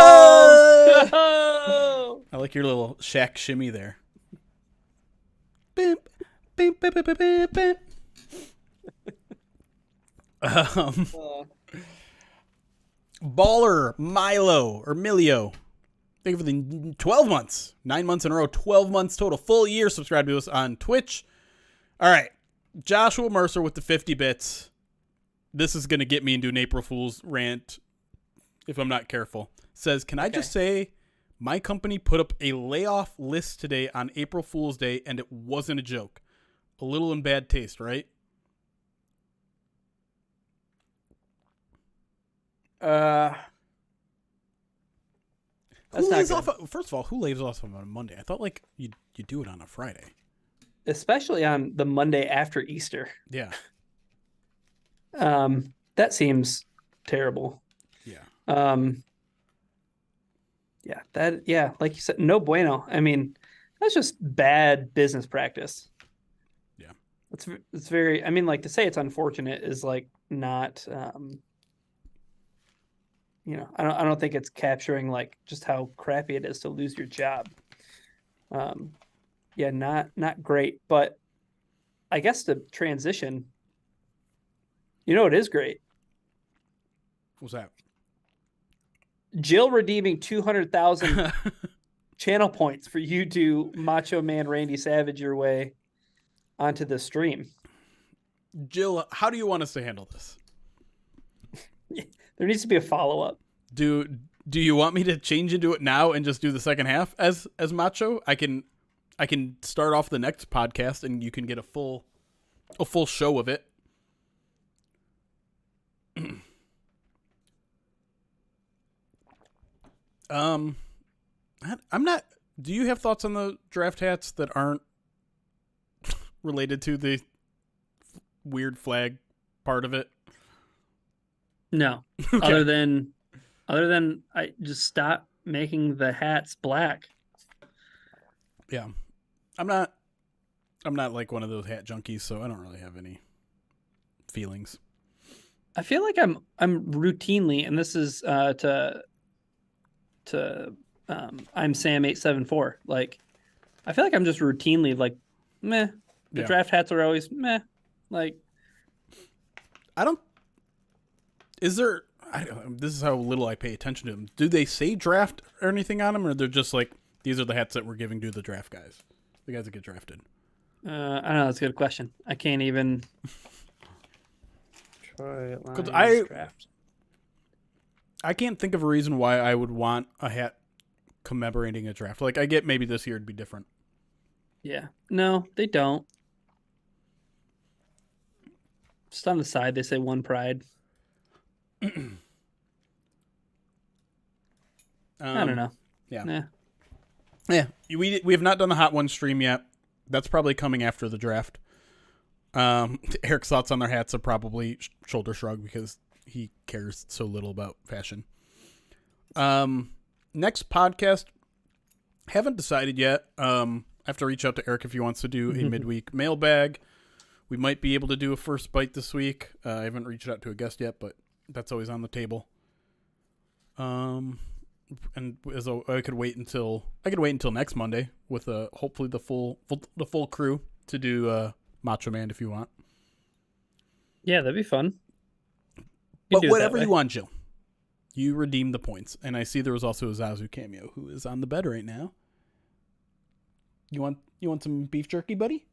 Oh! I like your little Shaq shimmy there. Bim, bim, bim, bim, bim, bim, bim. Baller Milo or Milio. Thank you for the 12 months. 9 months in a row. 12 months total. Full year. Subscribe to us on Twitch. All right. Joshua Mercer with the 50 bits. This is going to get me into an April Fool's rant if I'm not careful. Says, can I just say my company put up a layoff list today on April Fool's Day and it wasn't a joke. A little in bad taste, right? That's Who not lays good. off? First of all, who lays off on a Monday? I thought like you do it on a Friday. Especially on the Monday after Easter. Yeah. That seems terrible. Yeah. Like you said, no bueno. I mean, that's just bad business practice. Yeah. It's very, I mean, like to say it's unfortunate is like not I don't think it's capturing like just how crappy it is to lose your job. Not great, but I guess the transition, it is great. What's that? Jill redeeming 200,000 channel points for you to Macho Man Randy Savage your way onto the stream. Jill, how do you want us to handle this? There needs to be a follow-up. Do you want me to change into it now and just do the second half as Macho? I can start off the next podcast and you can get a full show of it. I'm not. Do you have thoughts on the draft hats that aren't related to the weird flag part of it? No. Okay. Other than I just stop making the hats black. Yeah. I'm not like one of those hat junkies, so I don't really have any feelings. I feel like I'm routinely, and this is to I'm Sam 874. Like, I feel like I'm just routinely like, meh. The draft hats are always meh. Like, this is how little I pay attention to them. Do they say draft or anything on them, or they're just like, these are the hats that we're giving to the draft guys, the guys that get drafted? I don't know. That's a good question. I can't even. Troy Lions draft. I can't think of a reason why I would want a hat commemorating a draft. Like, I get maybe this year it'd be different. Yeah. No, they don't. Just on the side, they say one pride. I don't know. Yeah. Nah. Yeah. We have not done the Hot One stream yet. That's probably coming after the draft. Eric's thoughts on their hats are probably shoulder shrug because he cares so little about fashion. Next podcast, haven't decided yet. I have to reach out to Eric if he wants to do a midweek mailbag. We might be able to do a first bite this week. I haven't reached out to a guest yet, but that's always on the table. And as I could wait until next Monday with hopefully the full crew to do Macho Man if you want. Yeah, that'd be fun. But whatever you want, Jill. You redeem the points. And I see there was also a Zazu cameo who is on the bed right now. You want some beef jerky, buddy?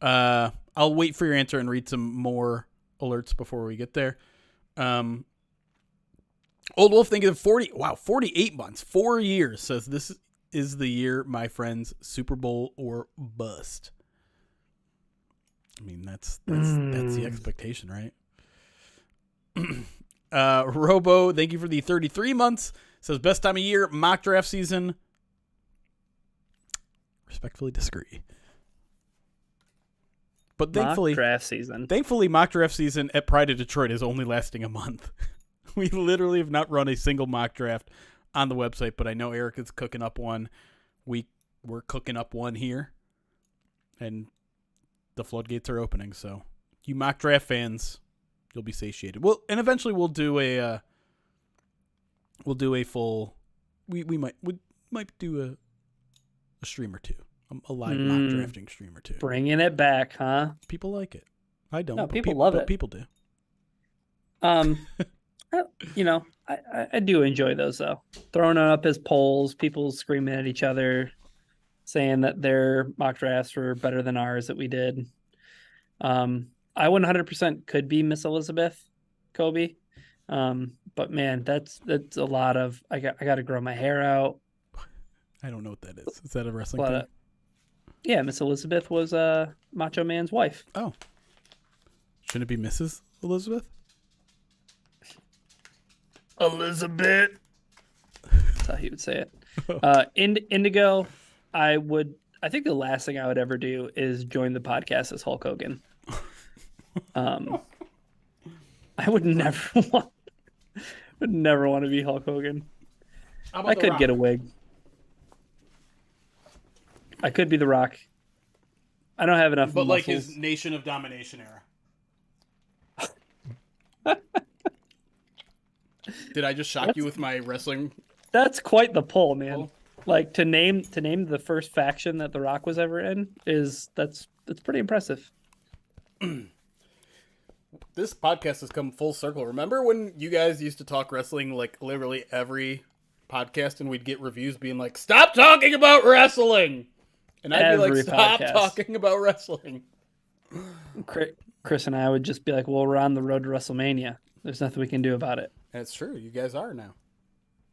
I'll wait for your answer and read some more alerts before we get there. Old Wolf thinking of 48 months, 4 years, says this is the year, my friends, Super Bowl or bust. I mean, that's the expectation, right? Robo, thank you for the 33 months. Says best time of year, mock draft season. Respectfully disagree. But Mock draft season. Thankfully, mock draft season at Pride of Detroit is only lasting a month. We literally have not run a single mock draft on the website, but I know Eric is cooking up one. We're cooking up one here, and the floodgates are opening. So, you mock draft fans, you'll be satiated. Well, and eventually we'll do a full. We might do a stream or two, a live mock drafting stream or two. Bringing it back, huh? People like it. I don't. No, people love it. People do. I do enjoy those though. Throwing it up as polls, people screaming at each other, saying that their mock drafts were better than ours that we did. I 100% could be Miss Elizabeth, Kobe. But man, that's a lot of. I got to grow my hair out. I don't know what that is. Is that a wrestling thing? Yeah, Miss Elizabeth was Macho Man's wife. Oh. Shouldn't it be Mrs. Elizabeth? Elizabeth. That's how he would say it. Indigo, I think the last thing I would ever do is join the podcast as Hulk Hogan. I would never want to be Hulk Hogan. I could get a wig. I could be The Rock. I don't have enough muscles. Like his Nation of Domination era. Did I just shock you with my wrestling? That's quite the pull, man. Oh. Like to name the first faction that The Rock was ever in that's pretty impressive. This podcast has come full circle. Remember when you guys used to talk wrestling like literally every podcast, and we'd get reviews being like, "Stop talking about wrestling," and I'd be like, "Stop talking about wrestling." Chris and I would just be like, "Well, we're on the road to WrestleMania. There's nothing we can do about it." That's true. You guys are now.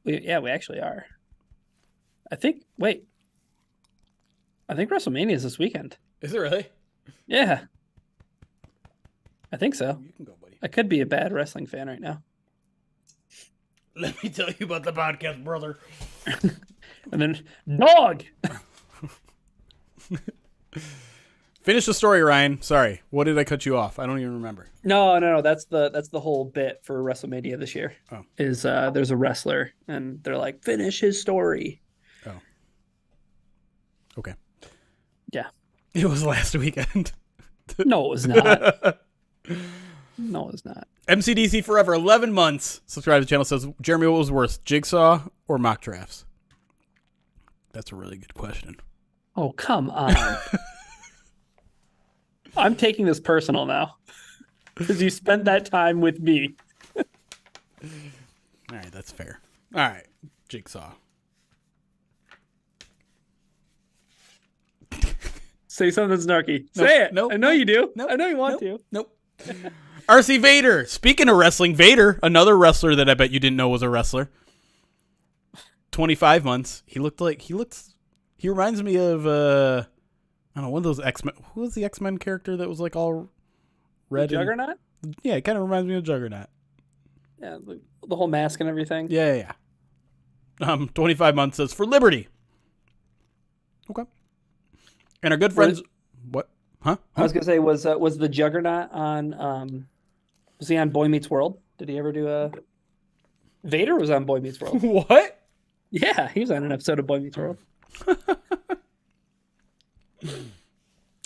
We actually are. I think WrestleMania is this weekend. Is it really? Yeah. I think so. You can go, buddy. I could be a bad wrestling fan right now. Let me tell you about the podcast, brother. And then, dog! Finish the story, Ryan. Sorry. What did I cut you off? I don't even remember. No. That's the whole bit for WrestleMania this year. Oh. Is there's a wrestler, and they're like, finish his story. Oh. Okay. Yeah. It was last weekend. No, it was not. No, it's not. MCDC Forever, 11 months. Subscribe to the channel. Says, Jeremy, what was worse, Jigsaw or mock drafts? That's a really good question. Oh, come on. I'm taking this personal now. Because you spent that time with me. All right, that's fair. All right, Jigsaw. Say something snarky. Say it. Nope, I know you do. Nope, I know you want to. Nope. RC Vader. Speaking of wrestling, Vader, another wrestler that I bet you didn't know was a wrestler. 25 months. He reminds me of I don't know, one of those X-Men. Who was the X-Men character that was like all red? Juggernaut? Yeah, it kind of reminds me of Juggernaut. Yeah, the whole mask and everything. Yeah. 25 months says for Liberty. Okay. And our good friends. What? Huh? I was gonna say, was the Juggernaut on? Was he on Boy Meets World? Did he ever do a? Vader was on Boy Meets World. What? Yeah, he was on an episode of Boy Meets World.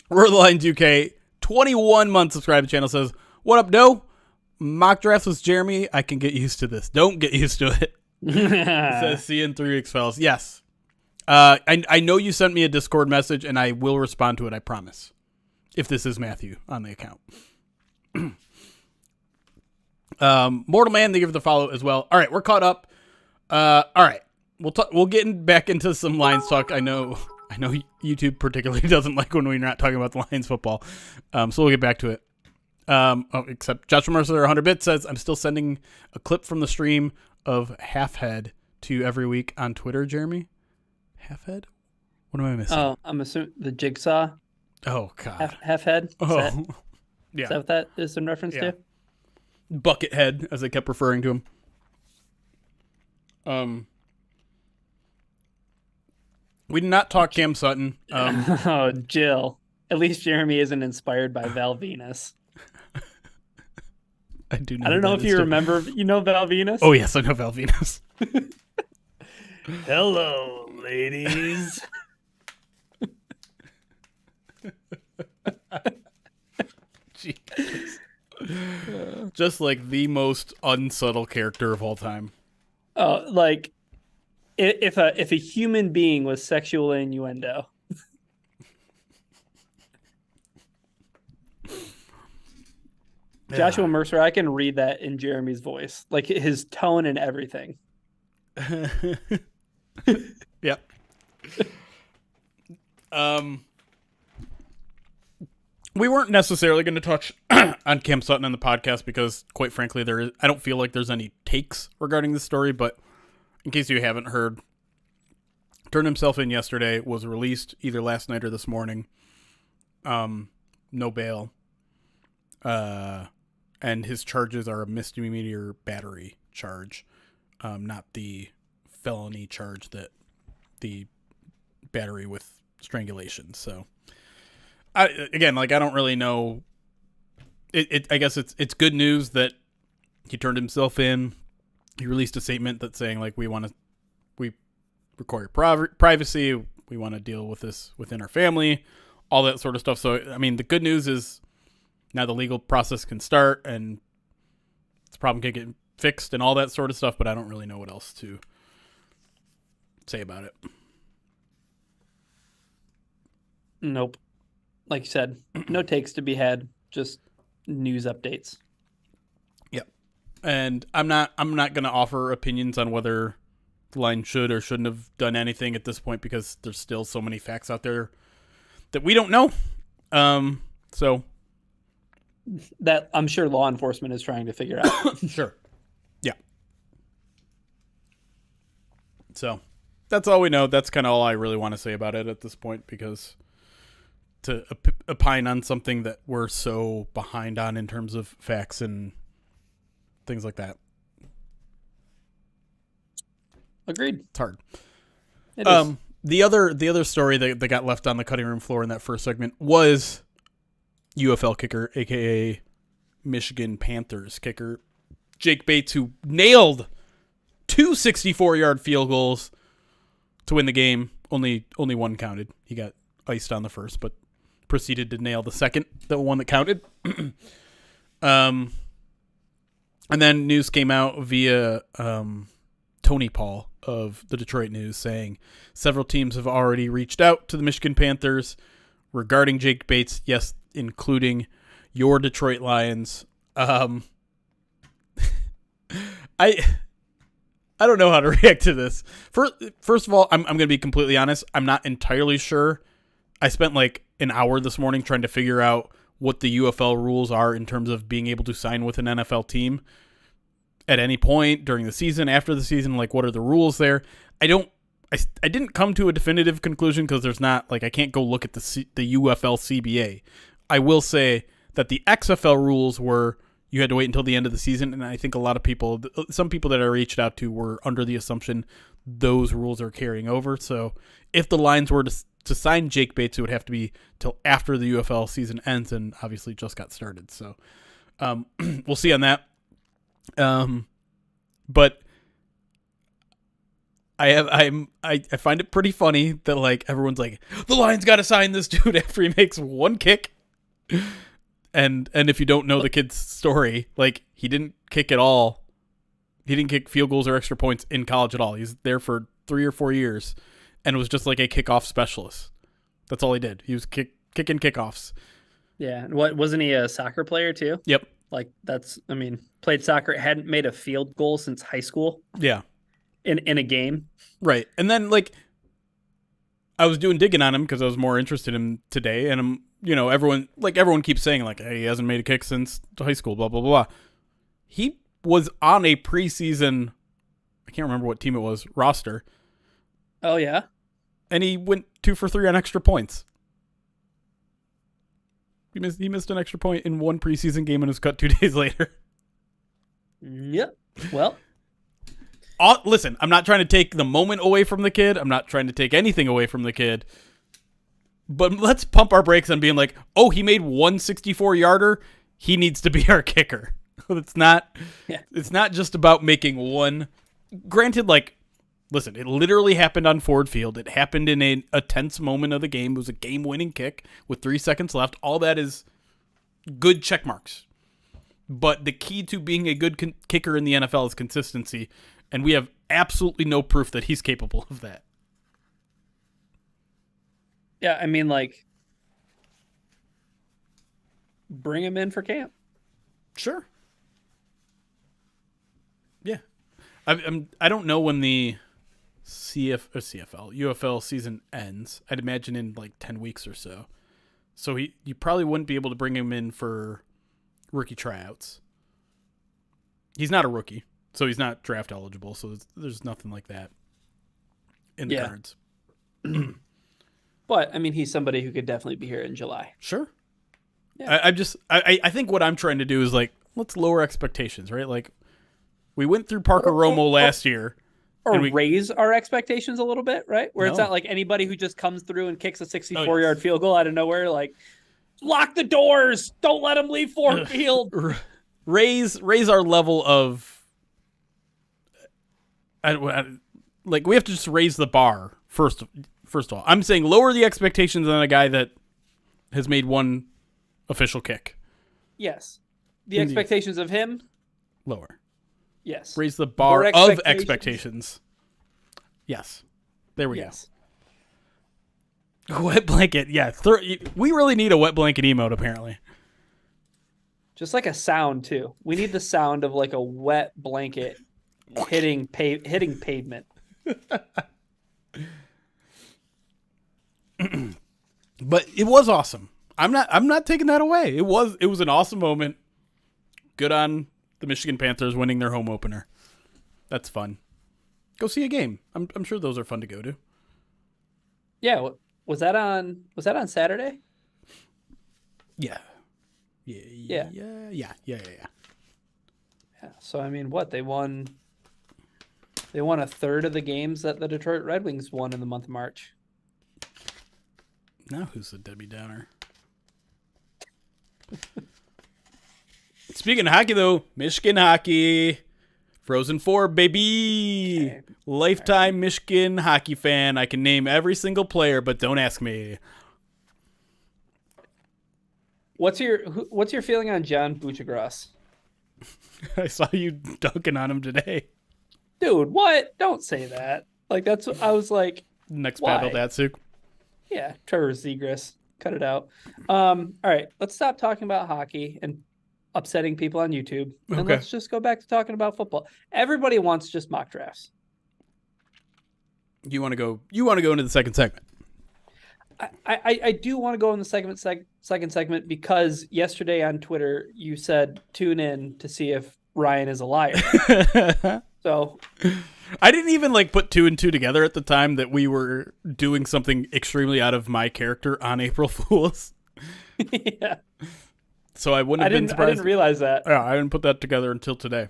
We're the Lions UK. 21 months subscribe to the channel says, "What up, Doe? Mock drafts with Jeremy. I can get used to this. Don't get used to it." It says, "See you in 3 weeks, fellas." Yes. I know you sent me a Discord message, and I will respond to it, I promise. If this is Matthew on the account. Mortal Man, they give the follow as well. All right, we're caught up. All right, we'll get back into some Lions talk. I know YouTube particularly doesn't like when we're not talking about the Lions football, so we'll get back to it. Except Joshua Mercer 100 bits says, "I'm still sending a clip from the stream of Half Head to you every week on Twitter, Jeremy." Half Head? What am I missing? Oh, I'm assuming the Jigsaw. Oh, God. Half Head? Yeah. Is that what that is in reference to? Bucket Head, as I kept referring to him. We did not talk Cam Sutton. Oh, Jill. At least Jeremy isn't inspired by Val Venus. I do know. I don't know if you remember. You know Val Venus? Oh yes, I know Val Venus. Hello, ladies. Jesus. Just like the most unsubtle character of all time. Oh, like if a human being was sexual innuendo. Joshua Mercer, I can read that in Jeremy's voice, like his tone and everything. Yep. We weren't necessarily going to touch on Cam Sutton in the podcast because, quite frankly, I don't feel like there's any takes regarding this story. But in case you haven't heard, turned himself in yesterday, was released either last night or this morning. No bail. And his charges are a misdemeanor battery charge, not the felony charge that the battery with strangulation. So, I don't really know. I guess it's good news that he turned himself in. He released a statement that's saying like we require privacy. We want to deal with this within our family, all that sort of stuff. So I mean, the good news is now the legal process can start and this problem can get fixed and all that sort of stuff. But I don't really know what else to say about it. Nope. Like you said, no takes to be had, just news updates. Yep. And I'm not going to offer opinions on whether the line should or shouldn't have done anything at this point because there's still so many facts out there that we don't know. So that I'm sure law enforcement is trying to figure out. Sure. Yeah. So that's all we know. That's kind of all I really want to say about it at this point because to opine on something that we're so behind on in terms of facts and things like that. Agreed. It's hard. It is. The other story that got left on the cutting room floor in that first segment was UFL kicker, aka Michigan Panthers kicker, Jake Bates, who nailed 2 64-yard field goals to win the game. Only one counted. He got iced on the first, but proceeded to nail the second, the one that counted. And then news came out via Tony Paul of the Detroit News saying several teams have already reached out to the Michigan Panthers regarding Jake Bates, yes, including your Detroit Lions. I don't know how to react to this. First of all, I'm going to be completely honest. I'm not entirely sure. I spent like an hour this morning trying to figure out what the UFL rules are in terms of being able to sign with an NFL team at any point during the season, after the season. Like, what are the rules there? I didn't come to a definitive conclusion because there's not, like, I can't go look at the UFL CBA. I will say that the XFL rules were you had to wait until the end of the season, and I think a lot of people, some people that I reached out to were under the assumption those rules are carrying over. So if the Lions were to sign Jake Bates, it would have to be till after the UFL season ends, and obviously just got started. So we'll see on that. But I find it pretty funny that like everyone's like, the Lions got to sign this dude after he makes one kick. And if you don't know the kid's story, like he didn't kick at all. He didn't kick field goals or extra points in college at all. He's there for 3 or 4 years and was just like a kickoff specialist. That's all he did. He was kicking kickoffs. Yeah. And wasn't he a soccer player too? Yep. Like played soccer, hadn't made a field goal since high school. Yeah. In a game. Right. And then like I was doing digging on him because I was more interested in him today, and everyone keeps saying like, hey, he hasn't made a kick since high school, blah blah blah. He was on a preseason, I can't remember what team it was, roster. Oh yeah. And he went 2 for 3 on extra points. He missed an extra point in one preseason game and was cut 2 days later. Yep. Well, Listen, I'm not trying to take the moment away from the kid. I'm not trying to take anything away from the kid. But let's pump our brakes on being like, oh, he made 164-yarder. He needs to be our kicker. It's not just about making one. Granted, like, listen, it literally happened on Ford Field. It happened in a tense moment of the game. It was a game-winning kick with 3 seconds left. All that is good check marks. But the key to being a good kicker in the NFL is consistency, and we have absolutely no proof that he's capable of that. Yeah, I mean, like, bring him in for camp. Sure. Yeah. I don't know when the UFL season ends. I'd imagine in like 10 weeks or so. So you probably wouldn't be able to bring him in for rookie tryouts. He's not a rookie, so he's not draft eligible. So there's nothing like that in the cards. But I mean, he's somebody who could definitely be here in July. Sure. Yeah. I think what I'm trying to do is like, let's lower expectations, right? Like, we went through Parker Romo last year. Or raise our expectations a little bit, right? Where it's not like anybody who just comes through and kicks a 64-yard field goal out of nowhere, like, lock the doors, don't let him leave Ford Field. Raise our level of, like, we have to just raise the bar first of all. I'm saying lower the expectations on a guy that has made one official kick. Yes. The expectations of him? Lower. Yes. Raise the bar of expectations. Yes. There we go. Wet blanket. Yeah. We really need a wet blanket emote, apparently. Just like a sound, too. We need the sound of like a wet blanket hitting pavement. But it was awesome. I'm not taking that away. It was an awesome moment. Good on the Michigan Panthers winning their home opener. That's fun. Go see a game. I'm sure those are fun to go to. Yeah, was that on Saturday? Yeah. Yeah. So I mean, what, they won a third of the games that the Detroit Red Wings won in the month of March. Now who's the Debbie Downer? Speaking of hockey, though, Michigan hockey, Frozen 4, baby. Okay. Lifetime Michigan hockey fan. I can name every single player, but don't ask me. What's your feeling on John Buchagras? I saw you dunking on him today. Dude, what? Don't say that. Like, that's what I was like. Next why? Pavel Datsyuk. Yeah, Trevor Zegras. Cut it out. All right, let's stop talking about hockey and upsetting people on YouTube, and let's just go back to talking about football. Everybody wants just mock drafts. You want to go into the second segment? I do want to go in the second segment because yesterday on Twitter you said tune in to see if Ryan is a liar. So I didn't even like put 2 and 2 together at the time that we were doing something extremely out of my character on April Fools. Yeah. So I wouldn't have been surprised. I didn't realize that. Yeah, I didn't put that together until today.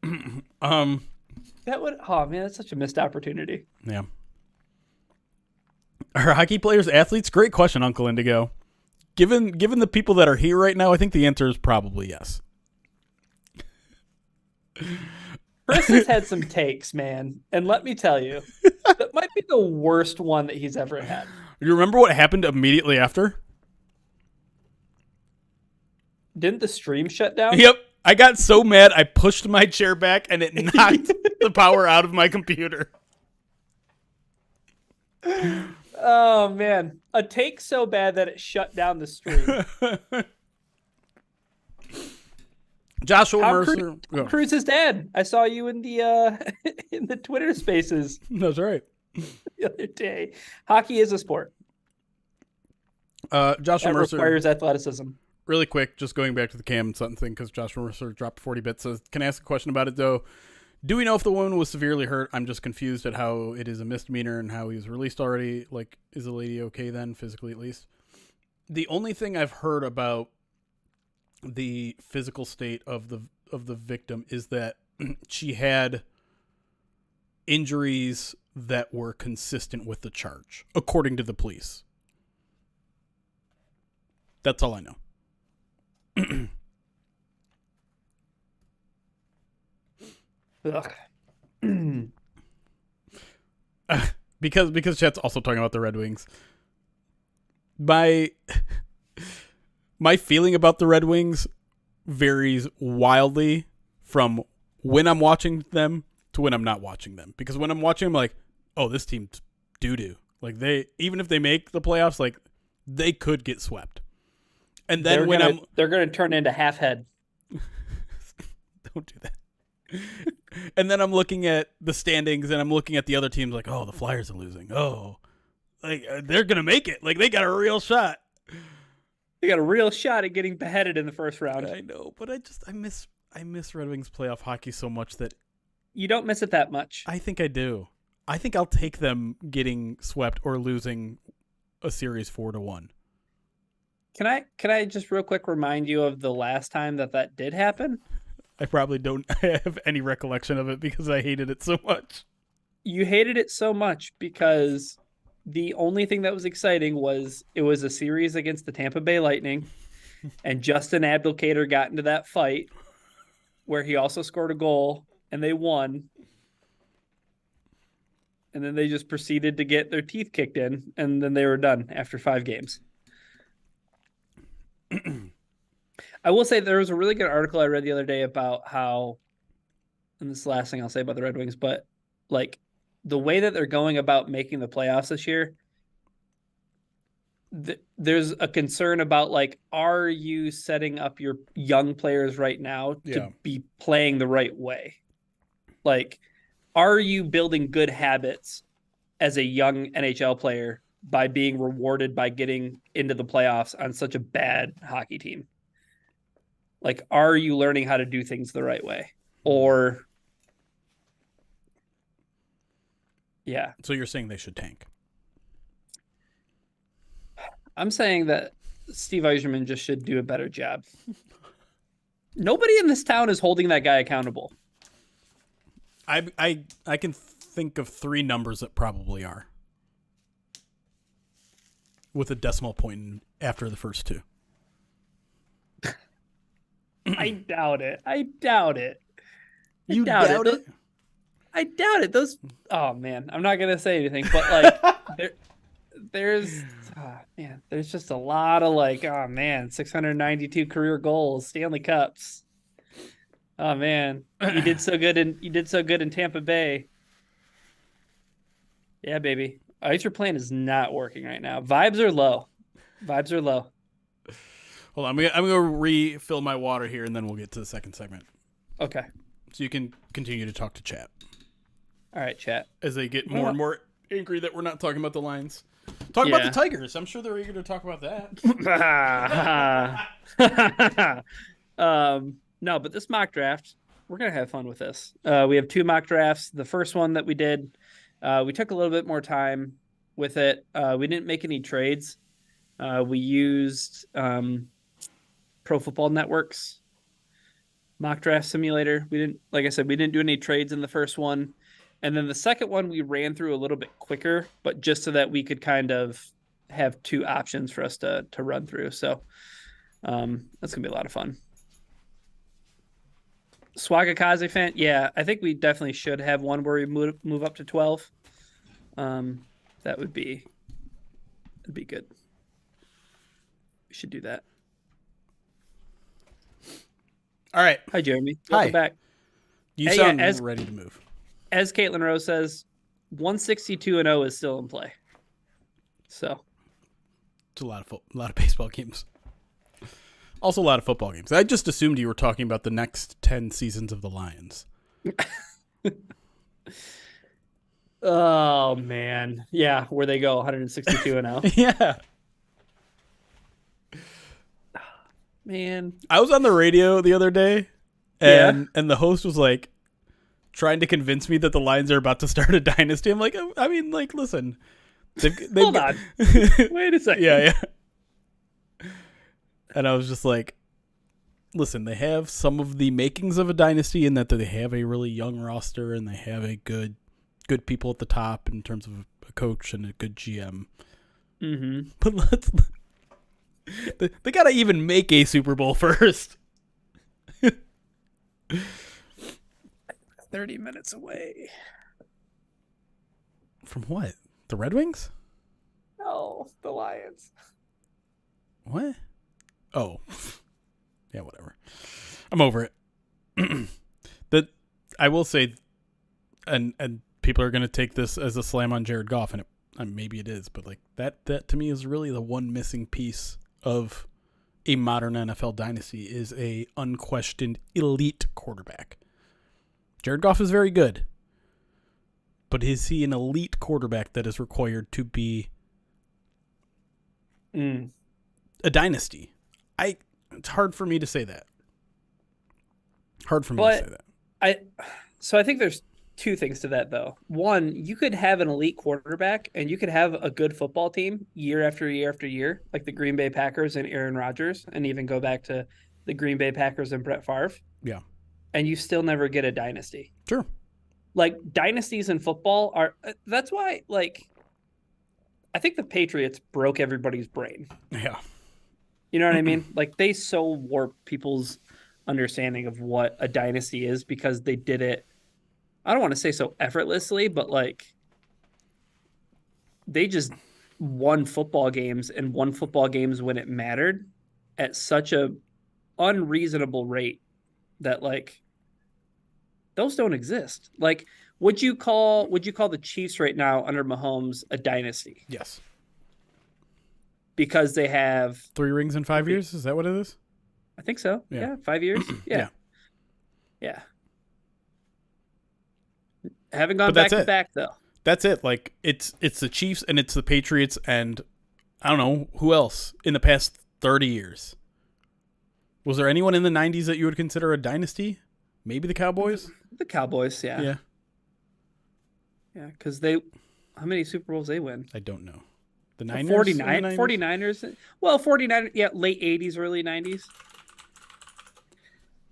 That would, oh man, that's such a missed opportunity. Yeah. Are hockey players athletes? Great question, Uncle Indigo. Given the people that are here right now, I think the answer is probably yes. Chris has had some takes, man. And let me tell you, that might be the worst one that he's ever had. You remember what happened immediately after? Didn't the stream shut down? Yep. I got so mad, I pushed my chair back, and it knocked the power out of my computer. Oh, man. A take so bad that it shut down the stream. Joshua Mercer. Tom Cruise's dad. I saw you in the in the Twitter spaces. That's right. The other day. Hockey is a sport. Joshua Mercer requires athleticism. Really quick, just going back to the Cam and Sutton thing, because Joshua Mercer dropped 40 bits. Says, can I ask a question about it, though? Do we know if the woman was severely hurt? I'm just confused at how it is a misdemeanor and how he was released already. Like, is the lady okay then, physically at least? The only thing I've heard about the physical state of the victim is that she had injuries that were consistent with the charge, according to the police. That's all I know. Ugh. Because Chet's also talking about the Red Wings. My feeling about the Red Wings varies wildly from when I'm watching them to when I'm not watching them. Because when I'm watching them, like, oh, this team's doo-doo. Like, even if they make the playoffs, like, they could get swept. And then they're gonna turn into half head. Don't do that. And then I'm looking at the standings and I'm looking at the other teams like, oh, the Flyers are losing. Oh, like they're going to make it. Like they got a real shot. They got a real shot at getting beheaded in the first round. I know, but I miss Red Wings playoff hockey so much that you don't miss it that much. I think I do. I think I'll take them getting swept or losing a series 4-1. Can I just real quick remind you of the last time that did happen? I probably don't have any recollection of it because I hated it so much. You hated it so much because the only thing that was exciting was it was a series against the Tampa Bay Lightning, and Justin Abdelkader got into that fight where he also scored a goal, and they won. And then they just proceeded to get their teeth kicked in, and then they were done after 5 games. I will say there was a really good article I read the other day about how, and this is the last thing I'll say about the Red Wings, but like the way that they're going about making the playoffs this year, there's a concern about like, are you setting up your young players right now to be playing the right way? Like, are you building good habits as a young NHL player by being rewarded by getting into the playoffs on such a bad hockey team? Like, are you learning how to do things the right way? Or, yeah. So you're saying they should tank? I'm saying that Steve Yzerman just should do a better job. Nobody in this town is holding that guy accountable. I can think of 3 numbers that probably are, with a decimal point after the first 2. I doubt it. I doubt it. You doubt it? I doubt it. Those. Oh man, I'm not gonna say anything, but like, there's just a lot of like, oh man, 692 career goals, Stanley Cups. Oh man, you did so good in Tampa Bay. Yeah, baby. Ice Plan is not working right now. Vibes are low. Hold on, I'm gonna refill my water here, and then we'll get to the second segment. Okay. So you can continue to talk to chat. All right, chat. As they get more and more angry that we're not talking about the Lions. Talk about the Tigers. I'm sure they're eager to talk about that. No, but this mock draft, we're gonna have fun with this. We have 2 mock drafts. The first one that we did, we took a little bit more time with it. We didn't make any trades. We used Pro Football Network's mock draft simulator. We didn't do any trades in the first one. And then the second one we ran through a little bit quicker, but just so that we could kind of have 2 options for us to run through. So that's gonna be a lot of fun. Swagakaze fan, yeah, I think we definitely should have one where we move up to 12. That would be good. We should do that. All right. Hi, Jeremy. Welcome back. You sound ready to move. As Caitlin Rose says, 162-0 is still in play. So it's a lot of baseball games. Also a lot of football games. I just assumed you were talking about the next 10 seasons of the Lions. Oh man. Yeah, where they go 162-0. Yeah. Man. I was on the radio the other day and the host was like trying to convince me that the Lions are about to start a dynasty. I'm like, I mean, like, listen. Hold on. Wait a second. Yeah. And I was just like, listen, they have some of the makings of a dynasty in that they have a really young roster and they have a good people at the top in terms of a coach and a good GM. Mm-hmm. But they got to even make a Super Bowl first. 30 minutes away. From what? The Red Wings? No, the Lions. What? Oh. Yeah, whatever. I'm over it. I will say, and people are going to take this as a slam on Jared Goff, and maybe it is, but like that to me is really the one missing piece of a modern NFL dynasty is a unquestioned elite quarterback. Jared Goff is very good, but is he an elite quarterback that is required to be a dynasty? It's hard for me to say that. So I think there's two things to that, though. One, you could have an elite quarterback and you could have a good football team year after year after year, like the Green Bay Packers and Aaron Rodgers, and even go back to the Green Bay Packers and Brett Favre. Yeah. And you still never get a dynasty. Sure. Like, dynasties in football that's why, like, I think the Patriots broke everybody's brain. Yeah. You know what I mean? Like, they so warped people's understanding of what a dynasty is because they did it, I don't want to say so effortlessly, but like they just won football games and won football games when it mattered at such a unreasonable rate that like those don't exist. Like, would you call the Chiefs right now under Mahomes a dynasty? Yes. Because they have 3 rings in 5 years? Is that what it is? I think so. Yeah. 5 years. Yeah. Haven't gone back to back though. That's it. Like it's the Chiefs and it's the Patriots and I don't know who else in the past 30 years. Was there anyone in the 90s that you would consider a dynasty? Maybe the Cowboys? The Cowboys, yeah. Yeah. Yeah, because how many Super Bowls they win? I don't know. The Niners? 49ers? Well, 49ers, yeah, late 80s, early 90s.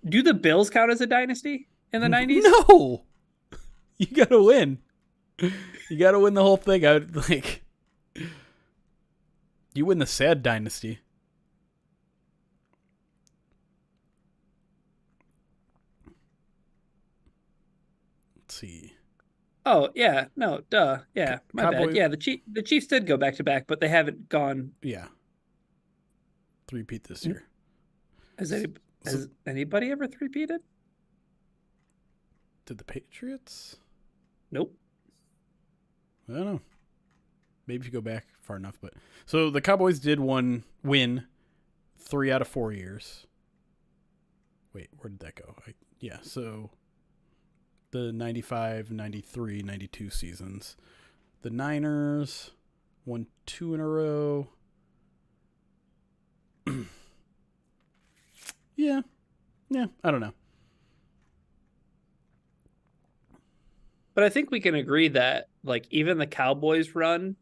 Do the Bills count as a dynasty in the 90s? No! You gotta win. You gotta win the whole thing. I would like. You win the sad dynasty. Let's see. Oh yeah, no, duh, yeah, my Cowboys. bad. Yeah, the Chiefs did go back to back, but they haven't gone. Yeah. 3-peat this year. Has anybody ever 3-peated? Did the Patriots? Nope. I don't know. Maybe if you go back far enough, but so the Cowboys did win 3 out of 4 years. Wait, where did that go? So the 95, 93, 92 seasons. The Niners won 2 in a row. Yeah, I don't know. But I think we can agree that like even the Cowboys run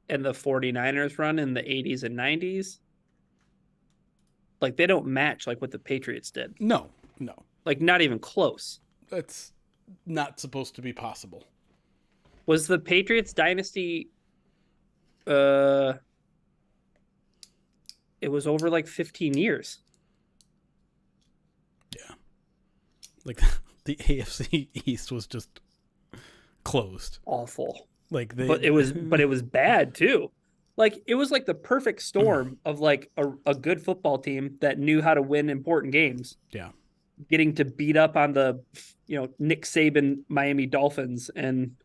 and the 49ers run in the 80s and 90s, like they don't match like what the Patriots did. No. Like not even close. That's not supposed to be possible. Was the Patriots dynasty it was over like 15 years. Yeah. Like the AFC East was just closed. Awful. Like but it was bad too. Like it was like the perfect storm of like a good football team that knew how to win important games. Yeah. Getting to beat up on the Nick Saban Miami Dolphins and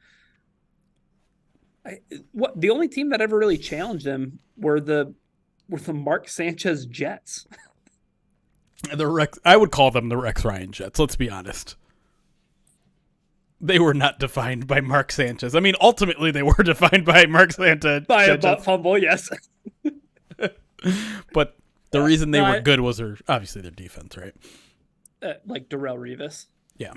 the only team that ever really challenged them were the Mark Sanchez Jets. I would call them the Rex Ryan Jets, let's be honest. They were not defined by Mark Sanchez. I mean, ultimately they were defined by Mark Sanchez. By a butt fumble, yes. But the reason they were good was obviously their defense, right? Like Darrelle Revis. Yeah.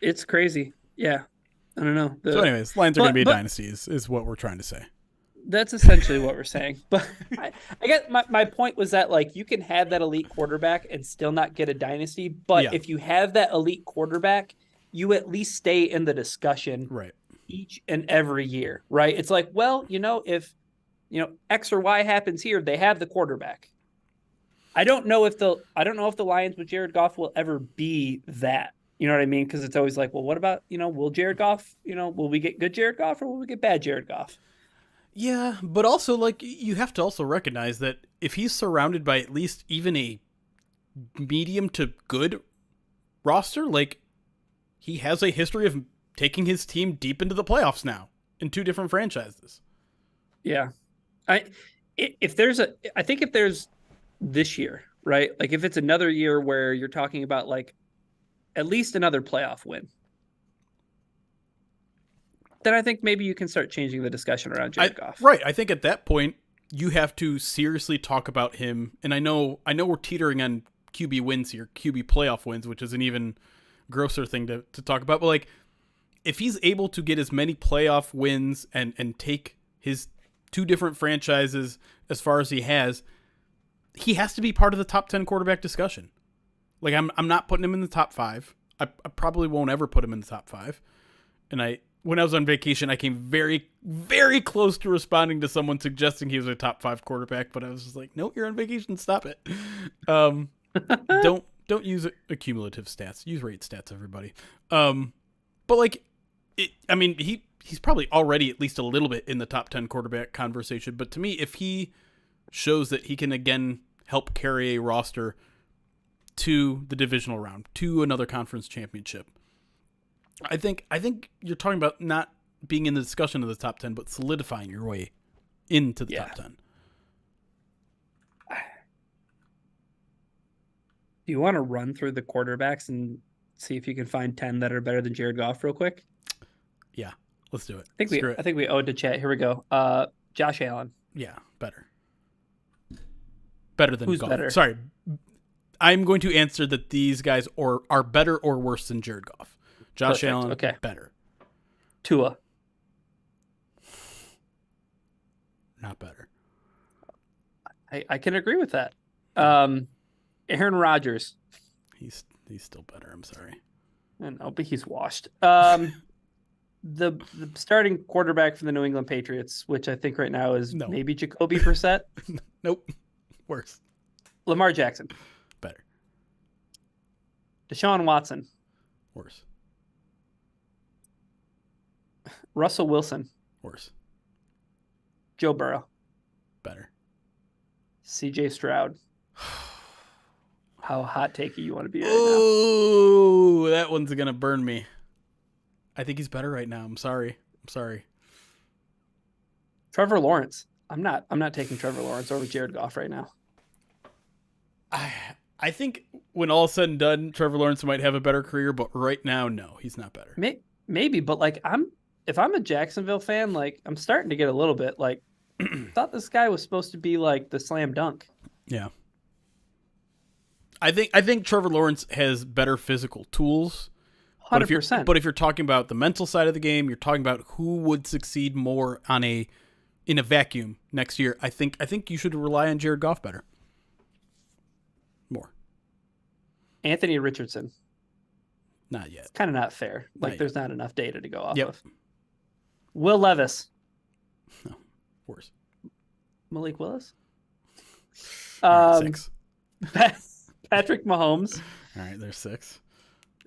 It's crazy. Yeah. I don't know. So anyways, Lions are going to be a dynasty is what we're trying to say. That's essentially what we're saying. But I guess my point was that like you can have that elite quarterback and still not get a dynasty. But Yeah. if you have that elite quarterback, you at least stay in the discussion Right. each and every year, right? It's like, well, if X or Y happens here, they have the quarterback. I don't know if the Lions with Jared Goff will ever be that. You know what I mean? Because it's always like, well, what about, will Jared Goff, will we get good Jared Goff or will we get bad Jared Goff? Yeah, but also like you have to also recognize that if he's surrounded by at least even a medium to good roster, like he has a history of taking his team deep into the playoffs now in two different franchises. Yeah. I if there's a I think if there's this year, right? Like if it's another year where you're talking about like at least another playoff win, then I think maybe you can start changing the discussion around Jared Goff. Right. I think at that point you have to seriously talk about him. And I know we're teetering on QB wins here, QB playoff wins, which is an even grosser thing to talk about. But like if he's able to get as many playoff wins and take his two different franchises as far as he has to be part of the top 10 quarterback discussion. Like I'm not putting him in the top 5. I probably won't ever put him in the top 5. And when I was on vacation, I came very, very close to responding to someone suggesting he was a top 5 quarterback, but I was just like, no, you're on vacation. Stop it. Don't use accumulative stats. Use rate stats, everybody. But like, he's probably already at least a little bit in the top 10 quarterback conversation. But to me, if he shows that he can again help carry a roster to the divisional round, to another conference championship, I think you're talking about not being in the discussion of the top 10, but solidifying your way into the top 10. Do you want to run through the quarterbacks and see if you can find 10 that are better than Jared Goff real quick? Yeah, let's do it. I think we owed to chat. Here we go. Josh Allen. Yeah, better. Better than Who's Goff. better? Sorry. I'm going to answer that these guys are better or worse than Jared Goff. Josh Allen, okay. Better. Tua. Not better. I can agree with that. Aaron Rodgers. He's still better. I'm sorry. No, but he's washed. The starting quarterback for the New England Patriots, which I think right now is maybe Jacoby Brissett. Nope. Worse. Lamar Jackson. Better. Deshaun Watson. Worse. Russell Wilson. Worse. Joe Burrow. Better. CJ Stroud. How hot takey you want to be right now? That one's gonna burn me. I think he's better right now. I'm sorry. Trevor Lawrence. I'm not taking Trevor Lawrence over Jared Goff right now. I think when all is said and done, Trevor Lawrence might have a better career, but right now, no, he's not better. Maybe, but like if I'm a Jacksonville fan, like I'm starting to get a little bit like thought this guy was supposed to be like the slam dunk. Yeah. I think Trevor Lawrence has better physical tools. 100%. But if you're talking about the mental side of the game, you're talking about who would succeed more in a vacuum next year. I think you should rely on Jared Goff better. More. Anthony Richardson. Not yet. It's kind of not fair. Like there's not enough data to go off of. Will Levis. No. Worse. Malik Willis. Right, 6. Patrick Mahomes. All right, there's 6.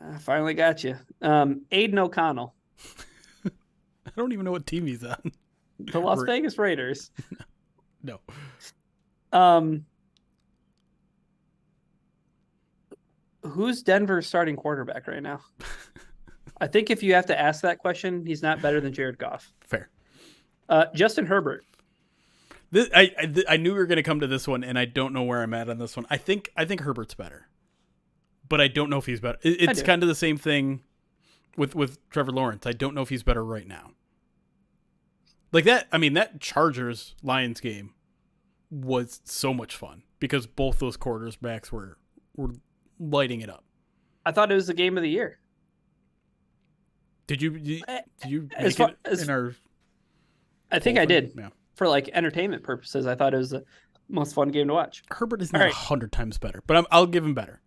I finally got you. Aiden O'Connell. I don't even know what team he's on. The Las Vegas Raiders. No. Who's Denver's starting quarterback right now? I think if you have to ask that question, he's not better than Jared Goff. Fair. Justin Herbert. I knew we were going to come to this one, and I don't know where I'm at on this one. I think Herbert's better, but I don't know if he's better. It's kind of the same thing with Trevor Lawrence. I don't know if he's better right now. Like that. I mean, that Chargers Lions game was so much fun because both those quarterbacks were lighting it up. I thought it was the game of the year. Did you make it in our? I think I did. Yeah. for like entertainment purposes, I thought it was the most fun game to watch. Herbert is All not right. 100 times better, but I'll give him better.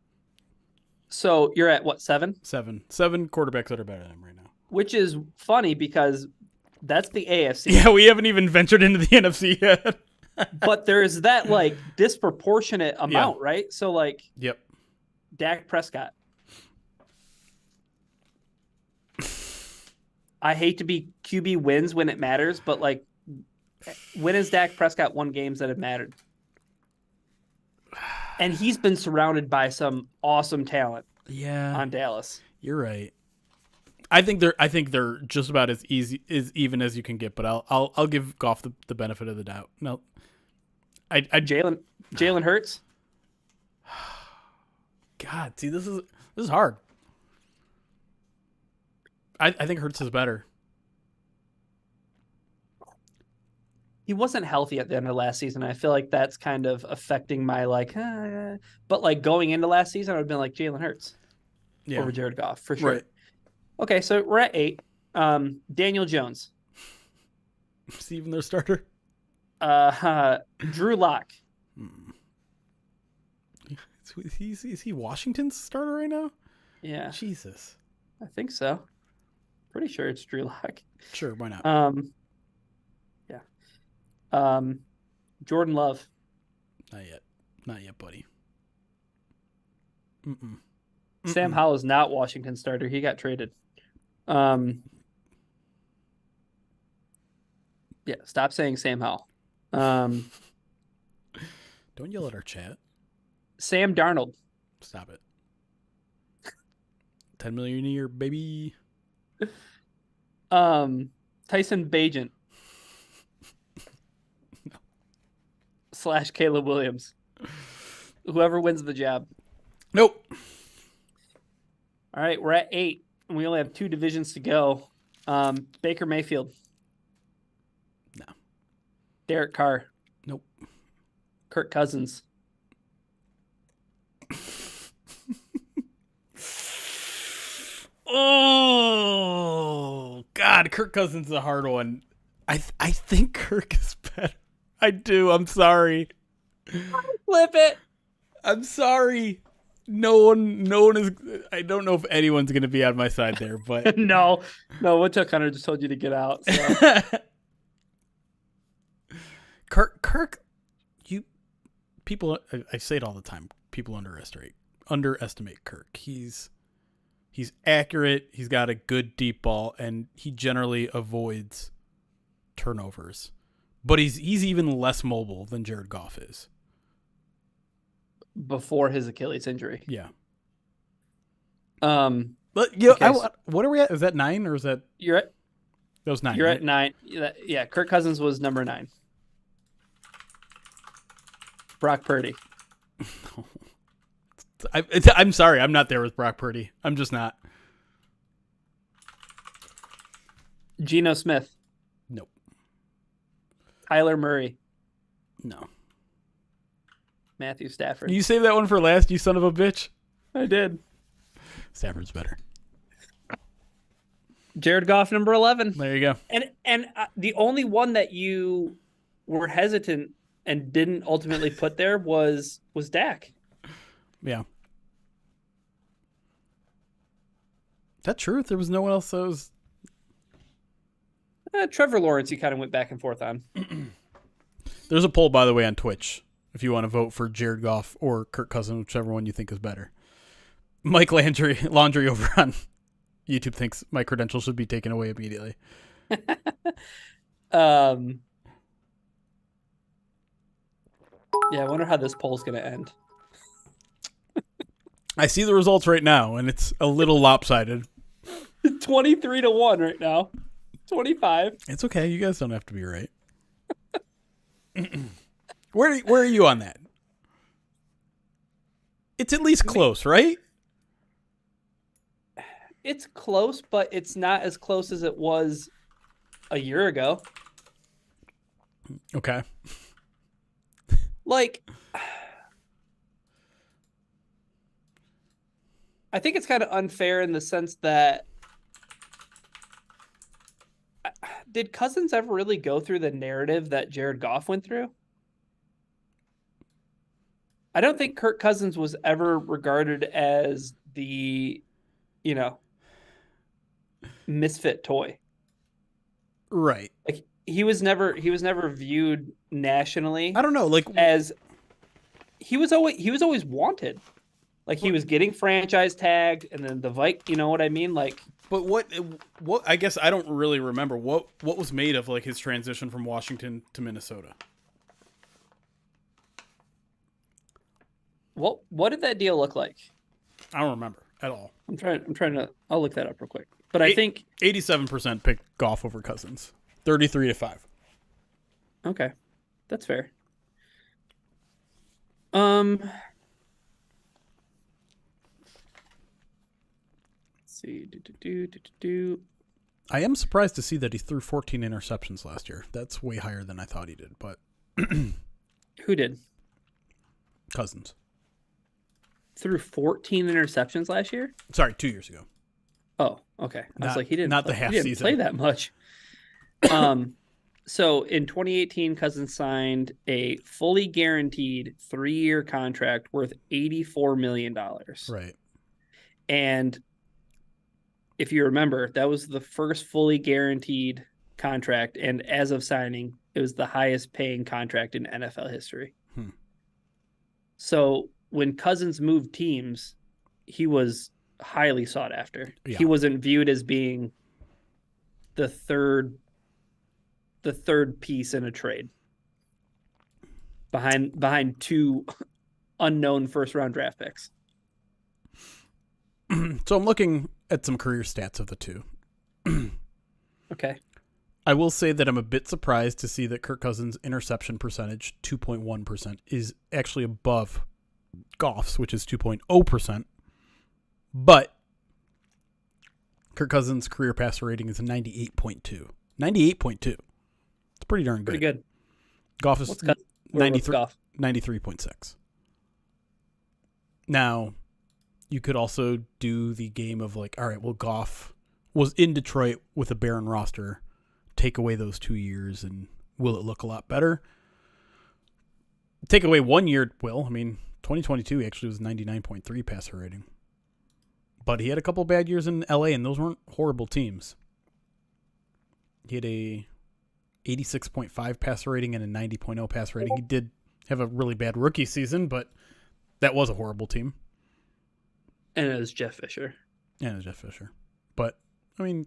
So you're at what, 7? Seven quarterbacks that are better than him right now. Which is funny because that's the AFC. Yeah, we haven't even ventured into the NFC yet. But there's that like disproportionate amount, right? So like, Yep. Dak Prescott. I hate to be QB wins when it matters, but like, when has Dak Prescott won games that have mattered? And he's been surrounded by some awesome talent. Yeah, On Dallas. You're right. I think they're just about as even as you can get, but I'll give Goff the benefit of the doubt. No, I Jalen Hurts. God, see, this is hard. I think Hurts is better. He wasn't healthy at the end of last season. I feel like that's kind of affecting my but like going into last season, I would have been like Jalen Hurts over Jared Goff for sure. Right. Okay, so we're at 8. Daniel Jones. Is he even their starter? Drew Lock. Is he Washington's starter right now? Yeah. Jesus. I think so. Pretty sure it's Drew Lock. Sure, why not? Yeah. Jordan Love. Not yet, buddy. Sam Howell is not Washington starter. He got traded. Yeah, stop saying Sam Howell. Don't yell at our chat. Sam Darnold. Stop it. 10 million a year, baby. Tyson Bagent. No. / Caleb Williams. Whoever wins the job. Nope. All right, we're at 8. And we only have 2 divisions to go. Baker Mayfield. No. Derek Carr. Nope. Kirk Cousins. Oh, God. Kirk Cousins is a hard one. I think Kirk is better. I do. I'm sorry. Flip it. I'm sorry. No one is. I don't know if anyone's going to be on my side there, but no. What took Hunter just told you to get out. So. Kirk, people. I say it all the time. People underestimate Kirk. He's accurate. He's got a good deep ball, and he generally avoids turnovers. But he's even less mobile than Jared Goff is. Before his Achilles injury. Yeah. But okay, what are we at? Is that 9 or is that? You're at. That was 9. You're right? at 9. Yeah. Kirk Cousins was number 9. Brock Purdy. I'm sorry. I'm not there with Brock Purdy. I'm just not. Geno Smith. Nope. Kyler Murray. No. Matthew Stafford. You saved that one for last, you son of a bitch. I did. Stafford's better. Jared Goff, number 11. There you go. And the only one that you were hesitant and didn't ultimately put there was Dak. Yeah. Is that true? There was no one else that was... Trevor Lawrence, you kind of went back and forth on. There's a poll, by the way, on Twitch, if you want to vote for Jared Goff or Kirk Cousins, whichever one you think is better. Mike Laundry over on YouTube thinks my credentials should be taken away immediately. Yeah, I wonder how this poll's going to end. I see the results right now, and it's a little lopsided. 23-1 right now. 25. It's okay. You guys don't have to be right. Where are you on that? It's at least close, right? It's close, but it's not as close as it was a year ago. Okay. Like, I think it's kind of unfair in the sense that did Cousins ever really go through the narrative that Jared Goff went through? I don't think Kirk Cousins was ever regarded as the, you know, misfit toy. Right. Like he was never viewed nationally I don't know. Like, as he was always wanted. Like he was getting franchise tagged, and then you know what I mean? Like, but what? I guess I don't really remember what was made of like his transition from Washington to Minnesota. what did that deal look like? I don't remember at all. I'll look that up real quick. But I think 87% picked Goff over Cousins, 33-5. okay, that's fair. Let's see. I am surprised to see that he threw 14 interceptions last year. That's way higher than I thought he did. But Who did? Cousins. Threw 14 interceptions last year? Sorry, 2 years ago. Oh, okay. I was like, he didn't. Not the half he didn't season. play that much. So in 2018, Cousins signed a fully guaranteed 3-year contract worth $84 million. Right. And if you remember, that was the first fully guaranteed contract. And as of signing, it was the highest paying contract in NFL history. So when Cousins moved teams, he was highly sought after. Yeah. He wasn't viewed as being the third piece in a trade behind two unknown first round draft picks. So I'm looking at some career stats of the two. Okay. I will say that I'm a bit surprised to see that Kirk Cousins' interception percentage, 2.1%, is actually above Goff's, which is 2.0%. But Kirk Cousins' career passer rating is a 98.2. 98.2. It's pretty darn good. Pretty good. Goff is 93.6. Now, you could also do the game of like, all right, well, Goff was in Detroit with a barren roster. Take away those 2 years, and will it look a lot better? Take away 1 year, I mean, 2022 actually was 99.3 passer rating. But he had a couple bad years in LA, and those weren't horrible teams. He had a 86.5 passer rating and a 90.0 passer rating. He did have a really bad rookie season, but that was a horrible team. And it was Jeff Fisher. But, I mean,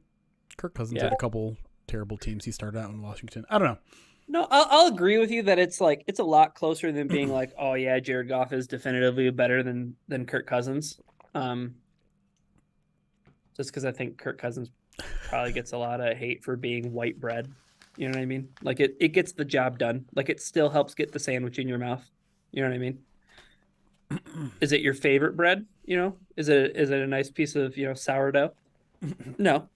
Kirk Cousins had a couple terrible teams. He started out in Washington. I don't know. No, I'll agree with you that it's like it's a lot closer than being like, oh yeah, Jared Goff is definitively better than Kirk Cousins. Just because I think Kirk Cousins probably gets a lot of hate for being white bread. You know what I mean? Like it gets the job done. Like it still helps get the sandwich in your mouth. You know what I mean? Is it your favorite bread? You know, is it a nice piece of sourdough? No.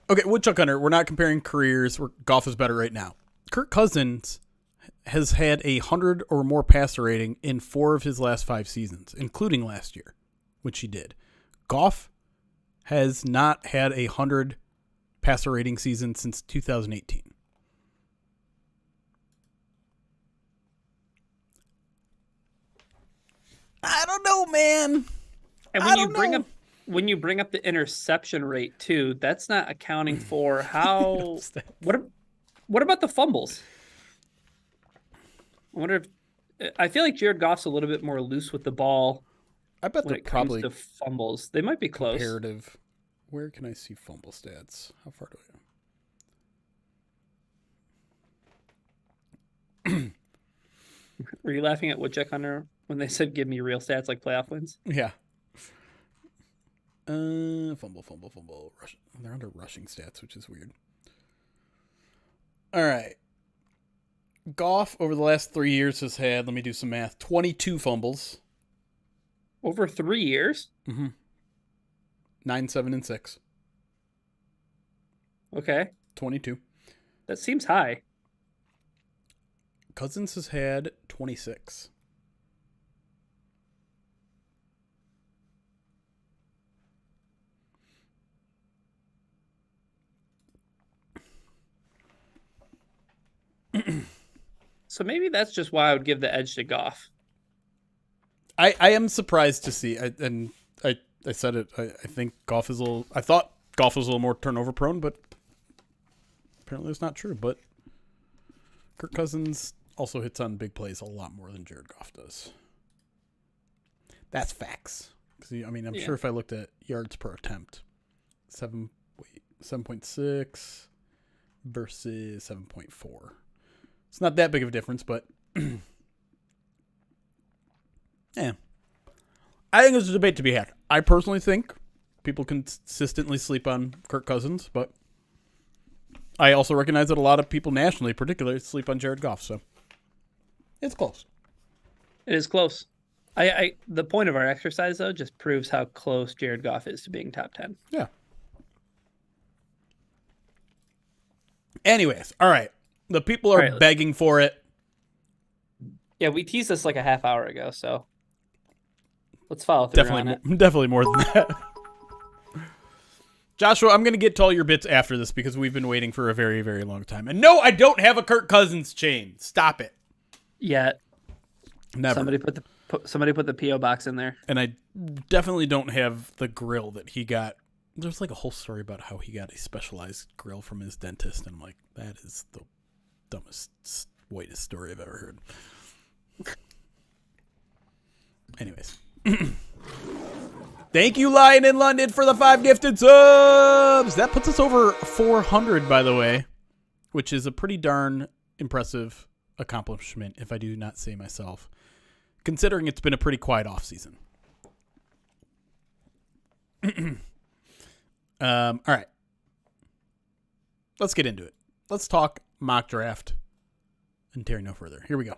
Okay, Woodchuck Hunter, we're not comparing careers. Goff is better right now. Kirk Cousins has had 100 or more passer rating in 4 of his last 5 seasons, including last year, which he did. Goff has not had 100 passer rating season since 2018. I don't know, man. And when you bring up the interception rate too, that's not accounting for how. What about the fumbles? I feel like Jared Goff's a little bit more loose with the ball. I bet when they're it comes probably to fumbles, they might be close. Comparative. Where can I see fumble stats? How far do I go? Were you laughing at Woodchuck Hunter when they said give me real stats like playoff wins? Yeah. Fumble. Rush. They're under rushing stats, which is weird. All right. Goff over the last 3 years has had, let me do some math, 22 fumbles. Over 3 years? Mm-hmm. 9, 7, and 6. Okay. 22. That seems high. Cousins has had 26. So maybe that's just why I would give the edge to Goff. I am surprised to see, I said it. I think Goff is a little. I thought Goff was a little more turnover prone, but apparently it's not true. But Kirk Cousins also hits on big plays a lot more than Jared Goff does. That's facts. I mean, I'm sure if I looked at yards per attempt, 7.6 versus 7.4. It's not that big of a difference, but yeah. I think there's a debate to be had. I personally think people consistently sleep on Kirk Cousins, but I also recognize that a lot of people nationally, particularly, sleep on Jared Goff. So it's close. It is close. The point of our exercise, though, just proves how close Jared Goff is to being top 10. Yeah. Anyways, all right. The people are begging for it. Yeah, we teased this like a half hour ago, so let's follow through on it. Definitely more than that. Joshua, I'm going to get to all your bits after this because we've been waiting for a very, very long time. And no, I don't have a Kirk Cousins chain. Stop it. Yet. Never. Somebody put the P.O. box in there. And I definitely don't have the grill that he got. There's like a whole story about how he got a specialized grill from his dentist. And I'm like, that is the dumbest, whitest story I've ever heard. Anyways. Thank you, Lion in London, for the 5 gifted subs. That puts us over 400, by the way, which is a pretty darn impressive accomplishment, if I do not say myself, considering it's been a pretty quiet off season. All right. Let's get into it. Let's talk mock draft and tarry no further. Here we go.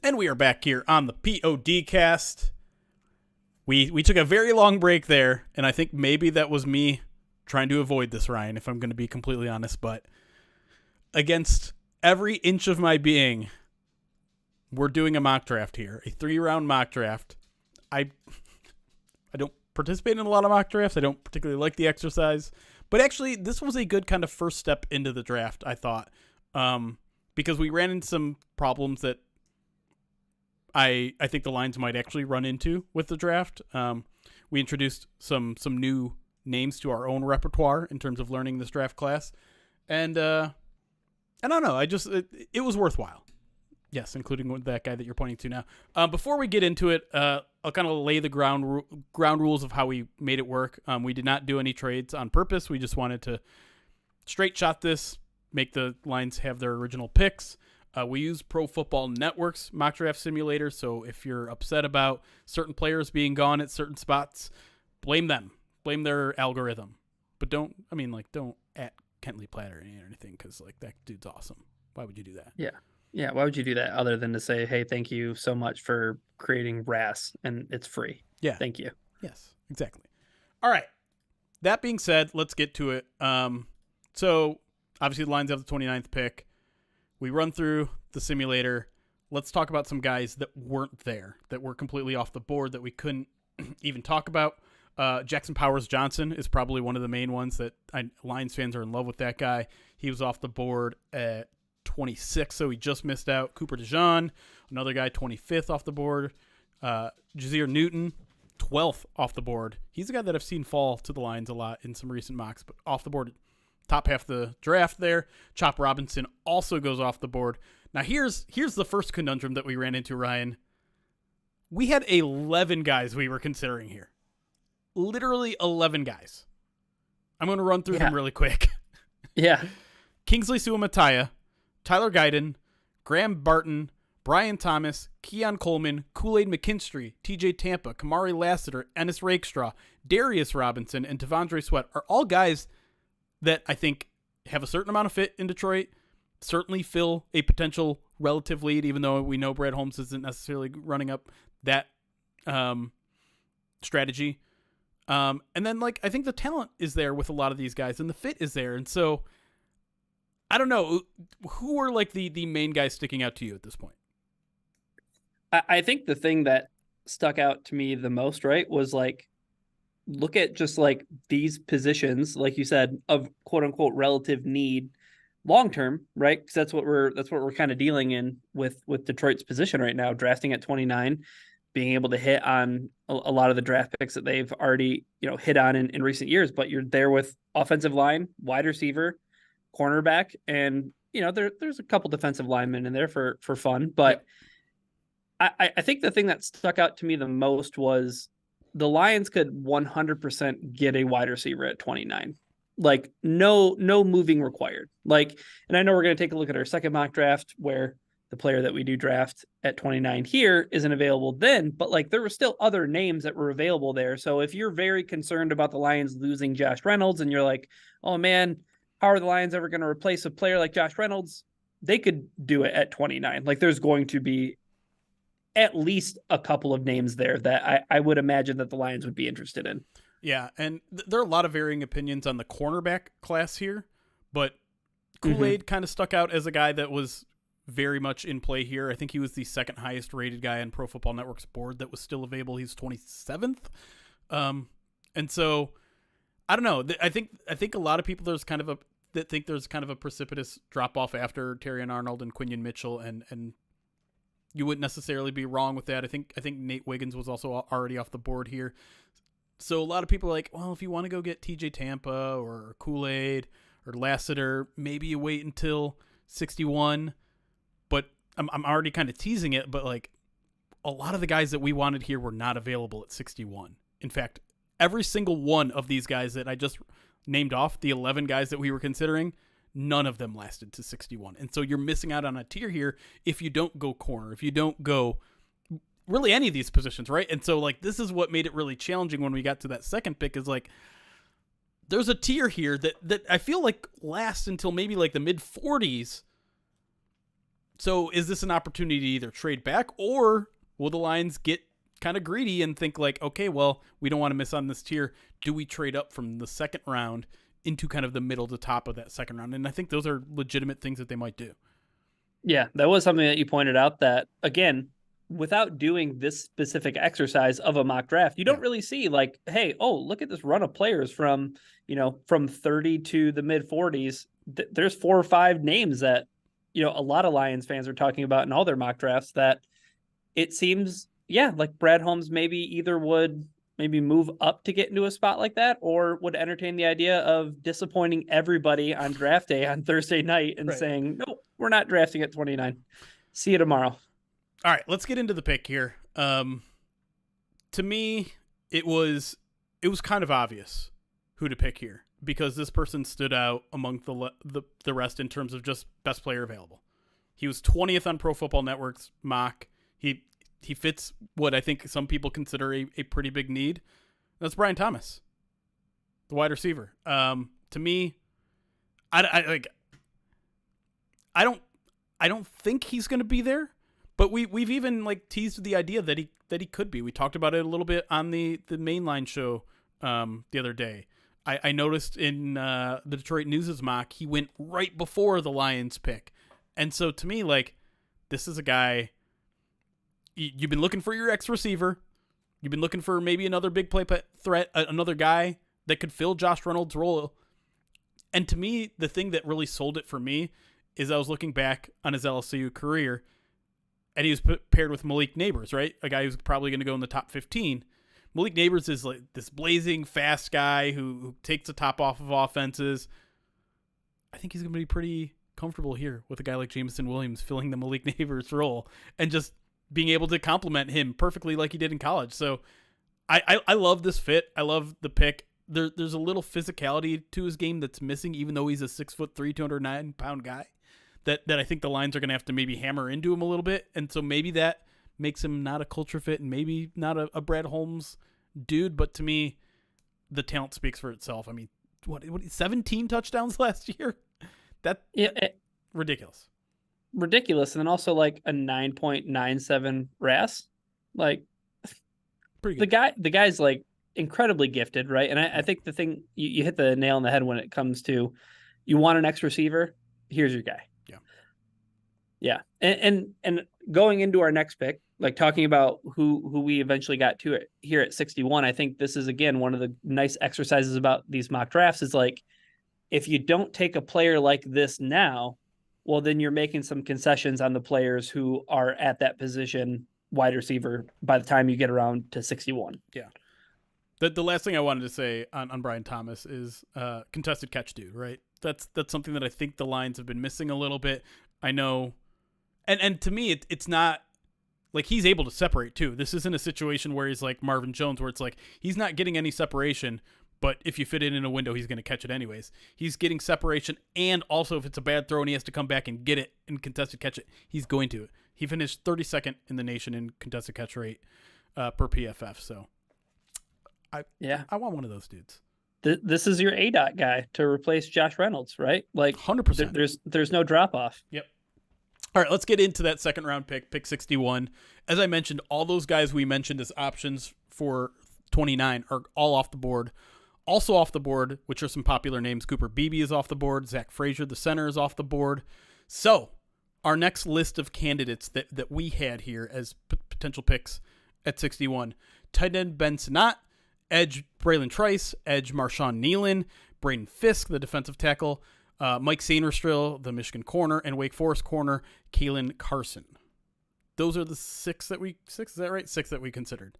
And we are back here on the POD cast. We took a very long break there, and I think maybe that was me trying to avoid this, Ryan, if I'm going to be completely honest. But against every inch of my being, we're doing a mock draft here, a 3-round mock draft. I don't participate in a lot of mock drafts. I don't particularly like the exercise. But actually, this was a good kind of first step into the draft, I thought, because we ran into some problems that I think the lines might actually run into with the draft. We introduced some new names to our own repertoire in terms of learning this draft class. And I don't know. It was worthwhile. Yes, including that guy that you're pointing to now. Before we get into it, I'll kind of lay the ground rules of how we made it work. We did not do any trades on purpose. We just wanted to straight shot this, make the lines have their original picks. We use Pro Football Network's mock draft simulator, so if you're upset about certain players being gone at certain spots, blame them. Blame their algorithm. But don't at Kentley Platter or anything, because like that dude's awesome. Why would you do that? Yeah. Why would you do that other than to say, hey, thank you so much for creating RAS, and it's free. Yeah. Thank you. Yes, exactly. All right. That being said, let's get to it. So obviously the Lions have the 29th pick. We run through the simulator. Let's talk about some guys that weren't there, that were completely off the board, that we couldn't even talk about. Jackson Powers Johnson is probably one of the main ones that Lions fans are in love with that guy. He was off the board at 26, so he just missed out. Cooper DeJean, another guy, 25th off the board. Jazir Newton, 12th off the board. He's a guy that I've seen fall to the Lions a lot in some recent mocks, but off the board, top half of the draft there. Chop Robinson also goes off the board. Now here's the first conundrum that we ran into, Ryan. We had 11 guys we were considering here. Literally 11 guys. I'm going to run through them really quick. Yeah. Kingsley Suamataia, Tyler Guyton, Graham Barton, Brian Thomas, Keon Coleman, Kool-Aid McKinstry, TJ Tampa, Kamari Lassiter, Ennis Rakestraw, Darius Robinson, and Tavondre Sweat are all guys that I think have a certain amount of fit in Detroit, certainly fill a potential relative lead, even though we know Brad Holmes isn't necessarily running up that strategy. And then, I think the talent is there with a lot of these guys, and the fit is there. And so I don't know. Who are like the main guys sticking out to you at this point? I think the thing that stuck out to me the most, right, was like look at just like these positions, like you said, of quote unquote relative need long term, right? Because that's what we're kind of dealing in with Detroit's position right now, drafting at 29, being able to hit on a lot of the draft picks that they've already hit on in recent years. But you're there with offensive line, wide receiver, cornerback, and there's a couple defensive linemen in there for fun. But Yep. I think the thing that stuck out to me the most was the Lions could 100% get a wide receiver at 29. Like no moving required. Like, and I know we're going to take a look at our second mock draft where the player that we do draft at 29 here isn't available then, but like there were still other names that were available there. So if you're very concerned about the Lions losing Josh Reynolds and you're like, "Oh man, how are the Lions ever going to replace a player like Josh Reynolds?" They could do it at 29. Like there's going to be at least a couple of names there that I would imagine that the Lions would be interested in. Yeah, and there are a lot of varying opinions on the cornerback class here, but Kool-Aid kind of stuck out as a guy that was very much in play here. I think he was the second highest rated guy on Pro Football Network's board that was still available. He's 27th. And so I don't know. I think a lot of people there's kind of a precipitous drop off after Terrion Arnold and Quinion Mitchell, and you wouldn't necessarily be wrong with that. I think Nate Wiggins was also already off the board here. So a lot of people are like, well, if you want to go get TJ Tampa or Kool-Aid or Lassiter, maybe you wait until 61. But I'm already kind of teasing it, but like a lot of the guys that we wanted here were not available at 61. In fact, every single one of these guys that I just named off, the 11 guys that we were considering, none of them lasted to 61. And so you're missing out on a tier here if you don't go corner, if you don't go really any of these positions, right? And so like this is what made it really challenging when we got to that second pick is like there's a tier here that I feel like lasts until maybe like the mid 40s. So is this an opportunity to either trade back or will the Lions get kind of greedy and think like, okay, well, we don't want to miss on this tier. Do we trade up from the second round into kind of the middle to top of that second round? And I think those are legitimate things that they might do. Yeah, that was something that you pointed out that, again, without doing this specific exercise of a mock draft, you don't really see like, hey, oh, look at this run of players from 30 to the mid 40s. There's 4 or 5 names that, a lot of Lions fans are talking about in all their mock drafts that it seems, like Brad Holmes maybe either would maybe move up to get into a spot like that or would entertain the idea of disappointing everybody on draft day on Thursday night and saying, no, we're not drafting at 29. See you tomorrow. All right, let's get into the pick here. To me, it was kind of obvious who to pick here because this person stood out among the rest in terms of just best player available. He was 20th on Pro Football Network's mock. He fits what I think some people consider a pretty big need. That's Brian Thomas, the wide receiver. To me, I don't think he's going to be there. But we've even like teased the idea that he could be. We talked about it a little bit on the mainline show the other day. I noticed in the Detroit News' mock he went right before the Lions pick, and so to me like this is a guy you've been looking for your X receiver, you've been looking for maybe another big play threat, another guy that could fill Josh Reynolds' role, and to me the thing that really sold it for me is I was looking back on his LSU career. And he was paired with Malik Neighbors, right? A guy who's probably going to go in the top 15. Malik Neighbors is like this blazing fast guy who takes the top off of offenses. I think he's going to be pretty comfortable here with a guy like Jameson Williams filling the Malik Neighbors role and just being able to complement him perfectly like he did in college. So I love this fit. I love the pick. There's a little physicality to his game that's missing, even though he's a 6'3", 209-pound guy. That I think the Lions are going to have to maybe hammer into him a little bit. And so maybe that makes him not a culture fit and maybe not a Brad Holmes dude. But to me, the talent speaks for itself. I mean, what 17 touchdowns last year? Ridiculous. Ridiculous. And then also like a 9.97 RAS. Like pretty good. The guy's like incredibly gifted, right? And I think the thing you hit the nail on the head when it comes to you want an X receiver. here's your guy. Yeah. Yeah. And going into our next pick, like talking about who we eventually got to it here at 61, I think this is, again, one of the nice exercises about these mock drafts is like, if you don't take a player like this now, well, then you're making some concessions on the players who are at that position, wide receiver, by the time you get around to 61. Yeah. The last thing I wanted to say on Brian Thomas is contested catch dude, right? That's something that I think the Lions have been missing a little bit. I know, and to me, it's not like he's able to separate too. This isn't a situation where he's like Marvin Jones, where it's like he's not getting any separation, but if you fit it in a window, he's going to catch it anyways. He's getting separation, and also if it's a bad throw and he has to come back and get it and contested catch it, he's going to. He finished 32nd in the nation in contested catch rate per PFF. So I want one of those dudes. This is your ADOT guy to replace Josh Reynolds, right? Like 100%. There's no drop off. Yep. All right, let's get into that second round pick 61. As I mentioned, all those guys we mentioned as options for 29 are all off the board. Also off the board, which are some popular names. Cooper Beebe is off the board. Zach Frazier, the center, is off the board. So our next list of candidates that we had here as potential picks at 61. Tight end Ben Sinnott, edge Braylon Trice, edge Marshawn Nealon, Braden Fisk, the defensive tackle, Mike Sainristil, the Michigan corner, and Wake Forest corner, Kalen Carson. Those are the six, is that right? Six that we considered.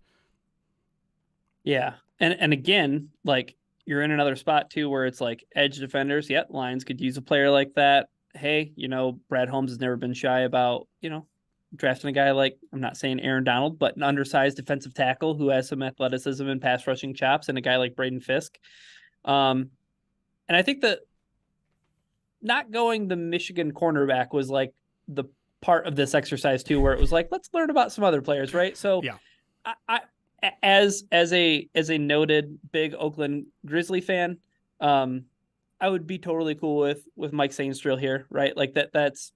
Yeah. And again, like, you're in another spot too, where it's like edge defenders. Yep. Lions could use a player like that. Hey, Brad Holmes has never been shy about, drafting a guy like, I'm not saying Aaron Donald, but an undersized defensive tackle who has some athleticism and pass rushing chops, and a guy like Braden Fisk. And I think that not going the Michigan cornerback was like the part of this exercise too, where it was like, let's learn about some other players, right? So yeah. I as a noted big Oakland Grizzly fan, I would be totally cool with Mike Sainristil here, right? Like that's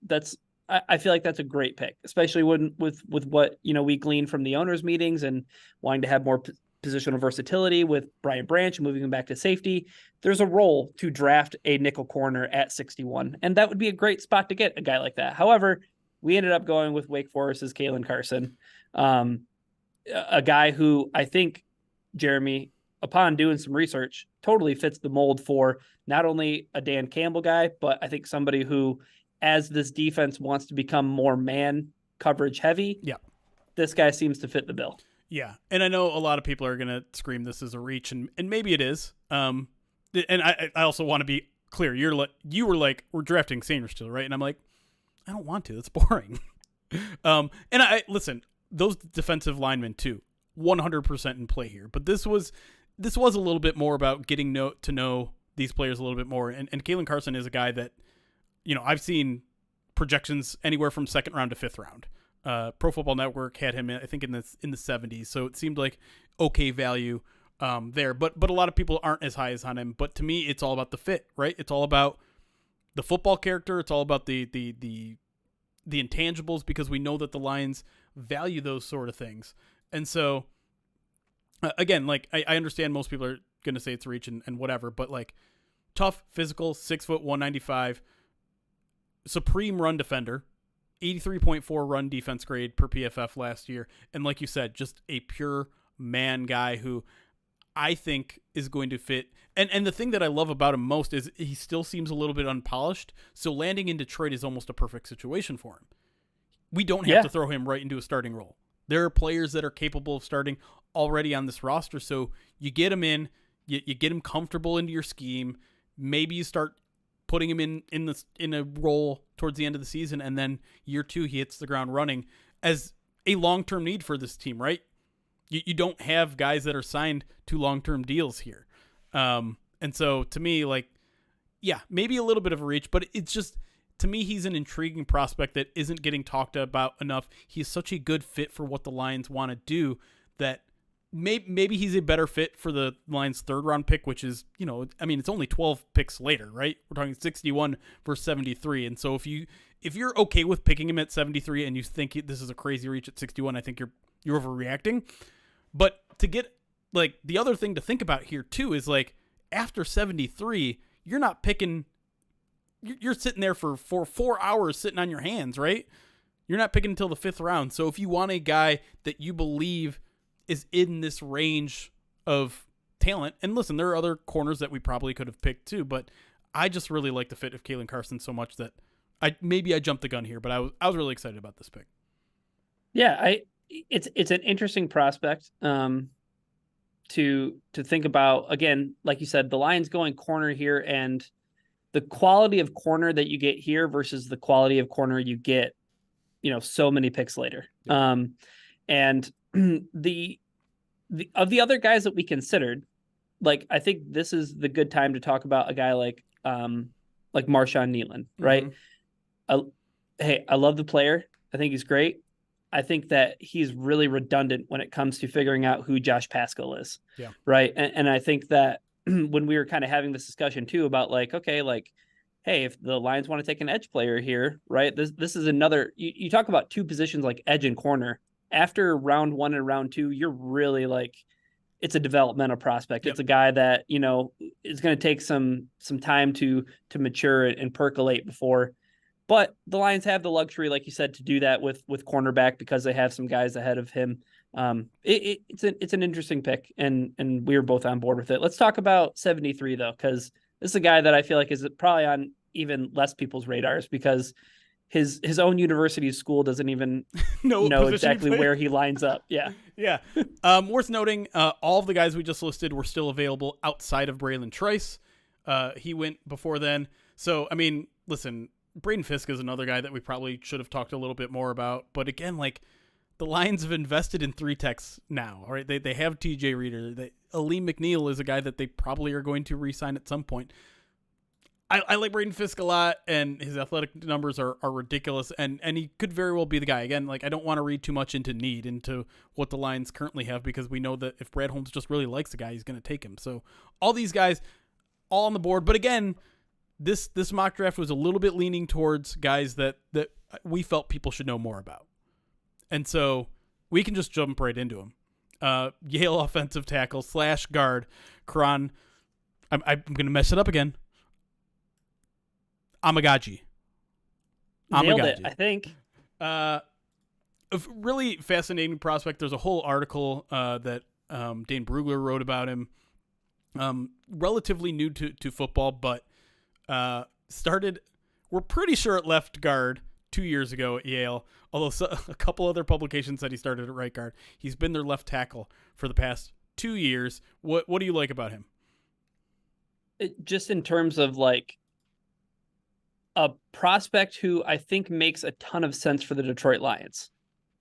I feel like that's a great pick, especially with what we gleaned from the owners' meetings and wanting to have more positional versatility with Brian Branch moving him back to safety. There's a role to draft a nickel corner at 61, and that would be a great spot to get a guy like that. However, we ended up going with Wake Forest's Kalen Carson, a guy who I think, Jeremy, upon doing some research, totally fits the mold for not only a Dan Campbell guy, but I think somebody who, as this defense wants to become more man coverage heavy, this guy seems to fit the bill. Yeah, and I know a lot of people are going to scream this is a reach, and maybe it is. And I also want to be clear. You were like, we're drafting Sainristil, right? And I'm like, I don't want to. It's boring. And I listen, those defensive linemen too, 100% in play here. But this was a little bit more about getting to know these players a little bit more. And Kalen Carson is a guy that, I've seen projections anywhere from second round to fifth round. Pro Football Network had him, I think, in the 70s. So it seemed like okay value there. But a lot of people aren't as high as on him. But to me, it's all about the fit, right? It's all about the football character. It's all about the intangibles, because we know that the Lions value those sort of things. And so, again, like I understand most people are going to say it's reach and whatever, but like tough, physical, 6', 195, supreme run defender, 83.4 run defense grade per PFF last year. And like you said, just a pure man guy who I think is going to fit. And the thing that I love about him most is he still seems a little bit unpolished. So landing in Detroit is almost a perfect situation for him. We don't have to throw him right into a starting role. There are players that are capable of starting already on this roster. So you get him in, you get him comfortable into your scheme. Maybe you start putting him in a role towards the end of the season, and then year two he hits the ground running as a long-term need for this team, right? You don't have guys that are signed to long-term deals here. And so to me, like, yeah, maybe a little bit of a reach, but it's just, to me, he's an intriguing prospect that isn't getting talked about enough. He's such a good fit for what the Lions want to do that maybe he's a better fit for the Lions' third-round pick, which is, it's only 12 picks later, right? We're talking 61 versus 73. And so if you're okay with picking him at 73 and you think this is a crazy reach at 61, I think you're overreacting. But to get, like, the other thing to think about here too is, like, after 73, you're not picking you're sitting there for 4 hours sitting on your hands, right? You're not picking until the 5th round. So if you want a guy that you believe is in this range of talent, and listen, there are other corners that we probably could have picked too, but I just really like the fit of Kalen Carson so much that I jumped the gun here, but I was really excited about this pick. Yeah, it's an interesting prospect to think about. Again, like you said, the Lions going corner here, and the quality of corner that you get here versus the quality of corner you get, so many picks later. Yeah. And the of the other guys that we considered, like, I think this is the good time to talk about a guy like Marshawn Nealon, right? Hey, I love the player. I think he's great. I think that he's really redundant when it comes to figuring out who Josh Pascal is. Yeah. Right. And I think that when we were kind of having this discussion too about like, okay, like, hey, if the Lions want to take an edge player here, right? This is another, you talk about two positions like edge and corner. After round 1 and round 2, you're really like, it's a developmental prospect. Yep. It's a guy that, is going to take some time to mature and percolate before. But the Lions have the luxury, like you said, to do that with cornerback because they have some guys ahead of him. It's an interesting pick, and we were both on board with it. Let's talk about 73 though, because this is a guy that I feel like is probably on even less people's radars because his own university's school doesn't even know exactly where he lines up. Yeah. Yeah. Worth noting, all of the guys we just listed were still available outside of Braylon Trice. He went before then. So, I mean, listen, Braden Fisk is another guy that we probably should have talked a little bit more about. But again, like, the Lions have invested in 3 techs now. All right, they have TJ Reader. Aleem McNeil is a guy that they probably are going to re-sign at some point. I like Braden Fisk a lot, and his athletic numbers are ridiculous, and he could very well be the guy. Again, like, I don't want to read too much into what the Lions currently have, because we know that if Brad Holmes just really likes a guy, he's going to take him. So all these guys, all on the board. But again, this mock draft was a little bit leaning towards guys that we felt people should know more about. And so we can just jump right into him. Yale offensive tackle / guard, Karan. I'm going to mess it up again. Amagaji. Nailed it, I think. A really fascinating prospect. There's a whole article that Dane Brugler wrote about him. Relatively new to football, but we're pretty sure at left guard 2 years ago at Yale, although a couple other publications said he started at right guard. He's been their left tackle for the past 2 years. What do you like about him? Just in terms of like a prospect who I think makes a ton of sense for the Detroit Lions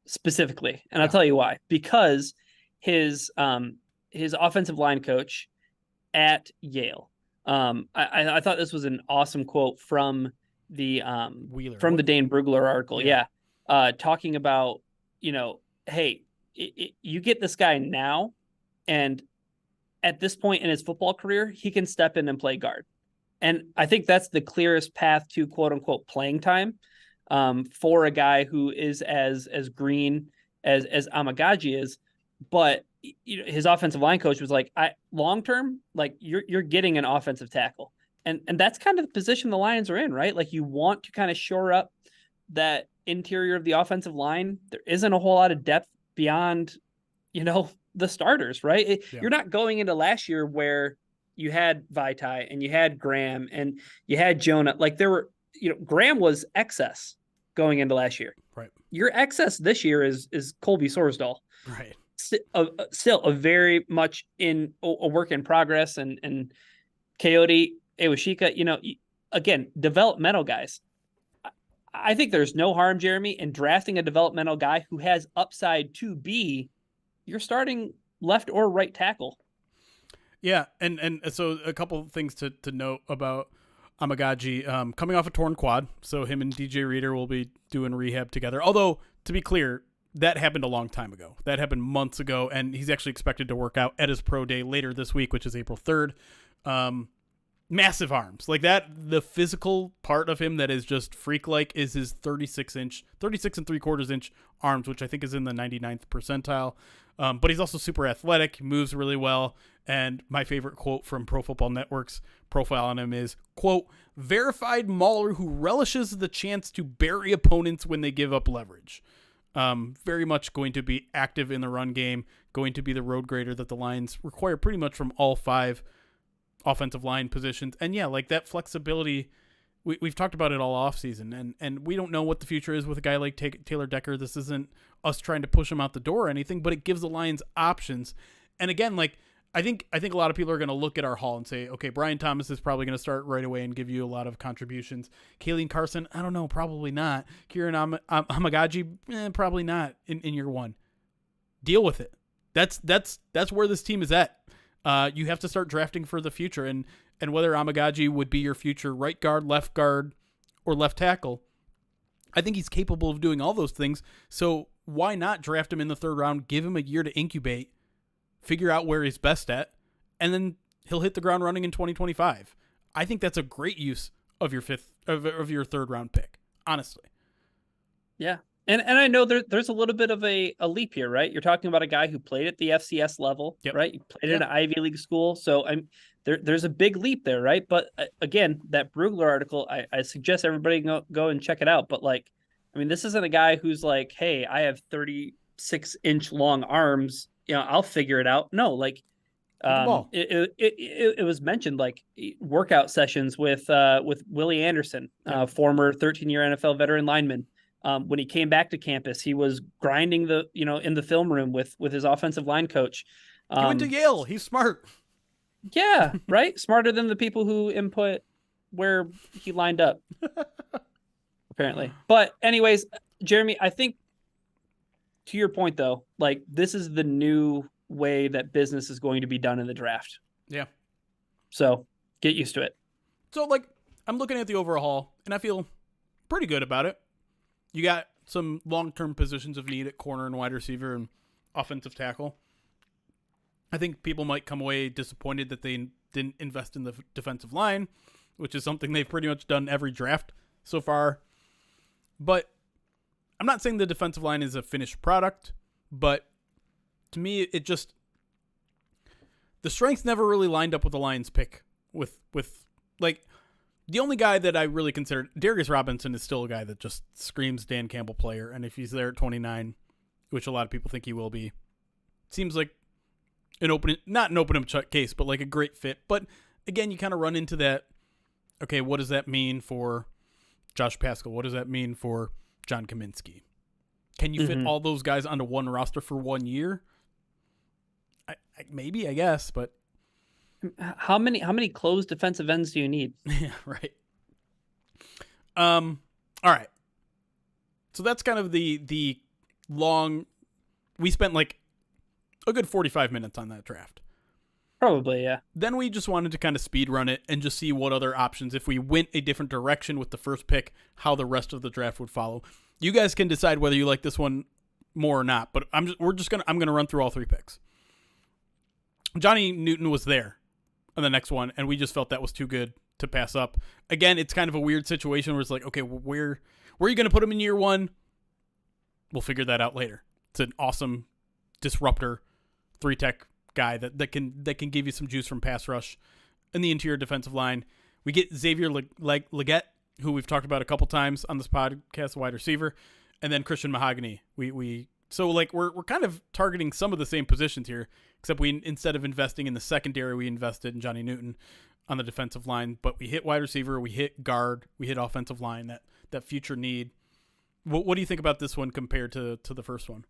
specifically. And I'll tell you why. Because his offensive line coach at Yale, I thought this was an awesome quote from the Wheeler, from the Dane Brugler article. Yeah. Talking about, hey, you get this guy now, and at this point in his football career, he can step in and play guard. And I think that's the clearest path to quote unquote playing time for a guy who is as green as Amagaji is. But his offensive line coach was like, long term, like you're getting an offensive tackle. And that's kind of the position the Lions are in, right? Like, you want to kind of shore up that interior of the offensive line. There isn't a whole lot of depth beyond, the starters, right? You're not going into last year where you had Vaitai and you had Graham and you had Jonah. Like, there were, Graham was excess going into last year. Right. Your excess this year is Colby Sorsdahl. Right. Still a very much in a work in progress, and Coyote, Iwashika, again, developmental guys. I think there's no harm, Jeremy, in drafting a developmental guy who has upside to be your starting left or right tackle. Yeah, and so a couple of things to note about Amagaji, coming off a torn quad, so him and DJ Reader will be doing rehab together. Although, to be clear, that happened a long time ago. That happened months ago, and he's actually expected to work out at his pro day later this week, which is April 3rd. massive arms like that. The physical part of him that is just freak like is his 36 and 3/4 inch arms, which I think is in the 99th percentile. But he's also super athletic, moves really well. And my favorite quote from Pro Football Network's profile on him is, quote, verified mauler who relishes the chance to bury opponents when they give up leverage. Very much going to be active in the run game, going to be the road grader that the Lions require pretty much from all 5 offensive line positions. And yeah, like that flexibility, we've talked about it all offseason, and we don't know what the future is with a guy like Taylor Decker. This isn't us trying to push him out the door or anything, but it gives the Lions options. And again, like I think a lot of people are going to look at our haul and say, okay, Brian Thomas is probably going to start right away and give you a lot of contributions. Kalen Carson, I don't know, probably not. Kieran Hamagaji, probably not in year 1. Deal with it. That's where this team is at. You have to start drafting for the future, and whether Hamagaji would be your future right guard, or left tackle, I think he's capable of doing all those things. So why not draft him in the 3rd round, give him a year to incubate, figure out where he's best at, and then he'll hit the ground running in 2025. I think that's a great use of your 3rd round pick, honestly. Yeah. And I know there's a little bit of a leap here, right? You're talking about a guy who played at the FCS level, right? You played at an Ivy League school. So there's a big leap there, right? But again, that Brugler article, I suggest everybody go and check it out. But like, I mean, this isn't a guy who's like, hey, I have 36-inch long arms. I'll figure it out. No, like, it was mentioned like workout sessions with Willie Anderson, former 13-year NFL veteran lineman. When he came back to campus, he was grinding in the film room with his offensive line coach. He went to Yale. He's smart. Yeah, right. Smarter than the people who input where he lined up, apparently. But anyways, Jeremy, I think to your point though, like this is the new way that business is going to be done in the draft. Yeah. So get used to it. So like I'm looking at the overhaul and I feel pretty good about it. You got some long-term positions of need at corner and wide receiver and offensive tackle. I think people might come away disappointed that they didn't invest in the defensive line, which is something they've pretty much done every draft so far. But I'm not saying the defensive line is a finished product, but to me, it just the strengths never really lined up with the Lions pick with like the only guy that I really consider, Darius Robinson is still a guy that just screams Dan Campbell player. And if he's there at 29, which a lot of people think he will be, seems like not an open case, but like a great fit. But again, you kind of run into that. Okay, what does that mean for Josh Paschal? What does that mean for John Kaminsky? Can you fit all those guys onto one roster for 1 year? Maybe, I guess, but how many closed defensive ends do you need? Yeah, right. All right. So that's kind of the long. We spent like a good 45 minutes on that draft. Probably, yeah. Then we just wanted to kind of speed run it and just see what other options, if we went a different direction with the first pick, how the rest of the draft would follow. You guys can decide whether you like this one more or not, but I'm gonna run through all 3 picks. Johnny Newton was there on the next one, and we just felt that was too good to pass up. Again, it's kind of a weird situation where it's like, okay, where are you going to put him in year 1? We'll figure that out later. It's an awesome disruptor, 3-tech guy that can give you some juice from pass rush in the interior defensive line. We get Xavier Legette, who we've talked about a couple times on this podcast, wide receiver, and then Christian Mahogany. So like we're kind of targeting some of the same positions here, except we instead of investing in the secondary, we invested in Johnny Newton on the defensive line. But we hit wide receiver, we hit guard, we hit offensive line. That future need. What do you think about this one compared to the first one?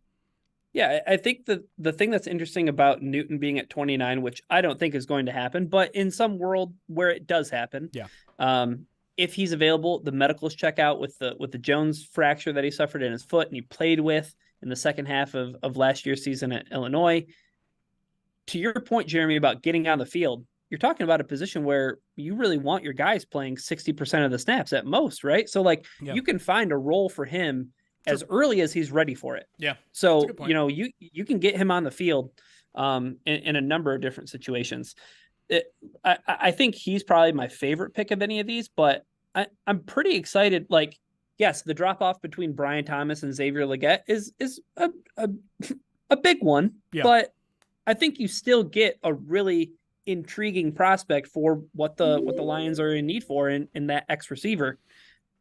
Yeah, I think the thing that's interesting about Newton being at 29, which I don't think is going to happen, but in some world where it does happen, if he's available, the medicals check out with the Jones fracture that he suffered in his foot and he played with in the second half of last year's season at Illinois. To your point, Jeremy, about getting on the field, you're talking about a position where you really want your guys playing 60% of the snaps at most, right? So like you can find a role for him as early as he's ready for it. Yeah. So, you can get him on the field in a number of different situations. it, I think he's probably my favorite pick of any of these, but I'm pretty excited. Like, yes, the drop off between Brian Thomas and Xavier Legette is a big one, Yeah. but I think you still get a really intriguing prospect for what the Lions are in need for in that X receiver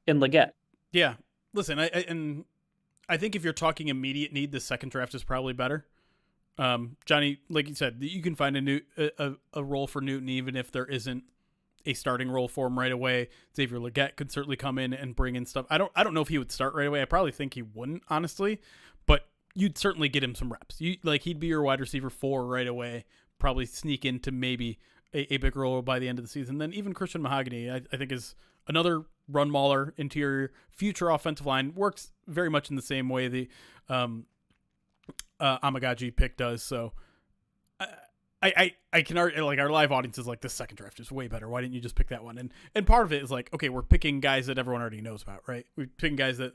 in Legette. Yeah. Listen, I think if you're talking immediate need, the second draft is probably better. Johnny, like you said, you can find a role for Newton even if there isn't a starting role for him right away. Xavier Legette could certainly come in and bring in stuff. I don't know if he would start right away. I probably think he wouldn't, honestly, but you'd certainly get him some reps. He'd be your wide receiver 4 right away. Probably sneak into maybe a big role by the end of the season. Then even Christian Mahogany, I think, is another run mauler, interior, future offensive line. Works very much in the same way the Amagaji pick does. So I can argue, like, our live audience is like, this second draft is way better. Why didn't you just pick that one? And part of it is like, okay, we're picking guys that everyone already knows about, right? We're picking guys that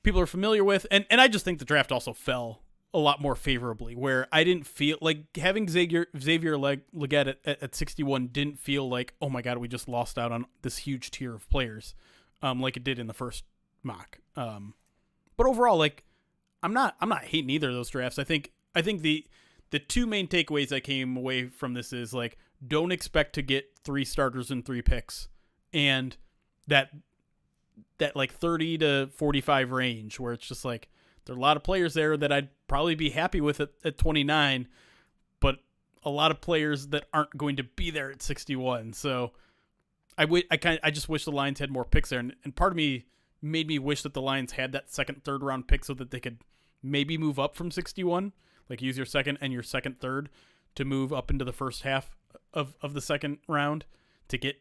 people are familiar with. And I just think the draft also fell a lot more favorably, where I didn't feel like having Xavier Legette at 61 didn't feel like, oh my God, we just lost out on this huge tier of players, like it did in the first mock. But overall, like, I'm not hating either of those drafts. I think the two main takeaways I came away from this is, like, don't expect to get 3 starters and 3 picks, and that like 30 to 45 range where it's just like, there are a lot of players there that I'd probably be happy with at 29, but a lot of players that aren't going to be there at 61. So I just wish the Lions had more picks there, and part of me made me wish that the Lions had that second, third round pick so that they could maybe move up from 61, like use your second and your second, third to move up into the first half of the second round to get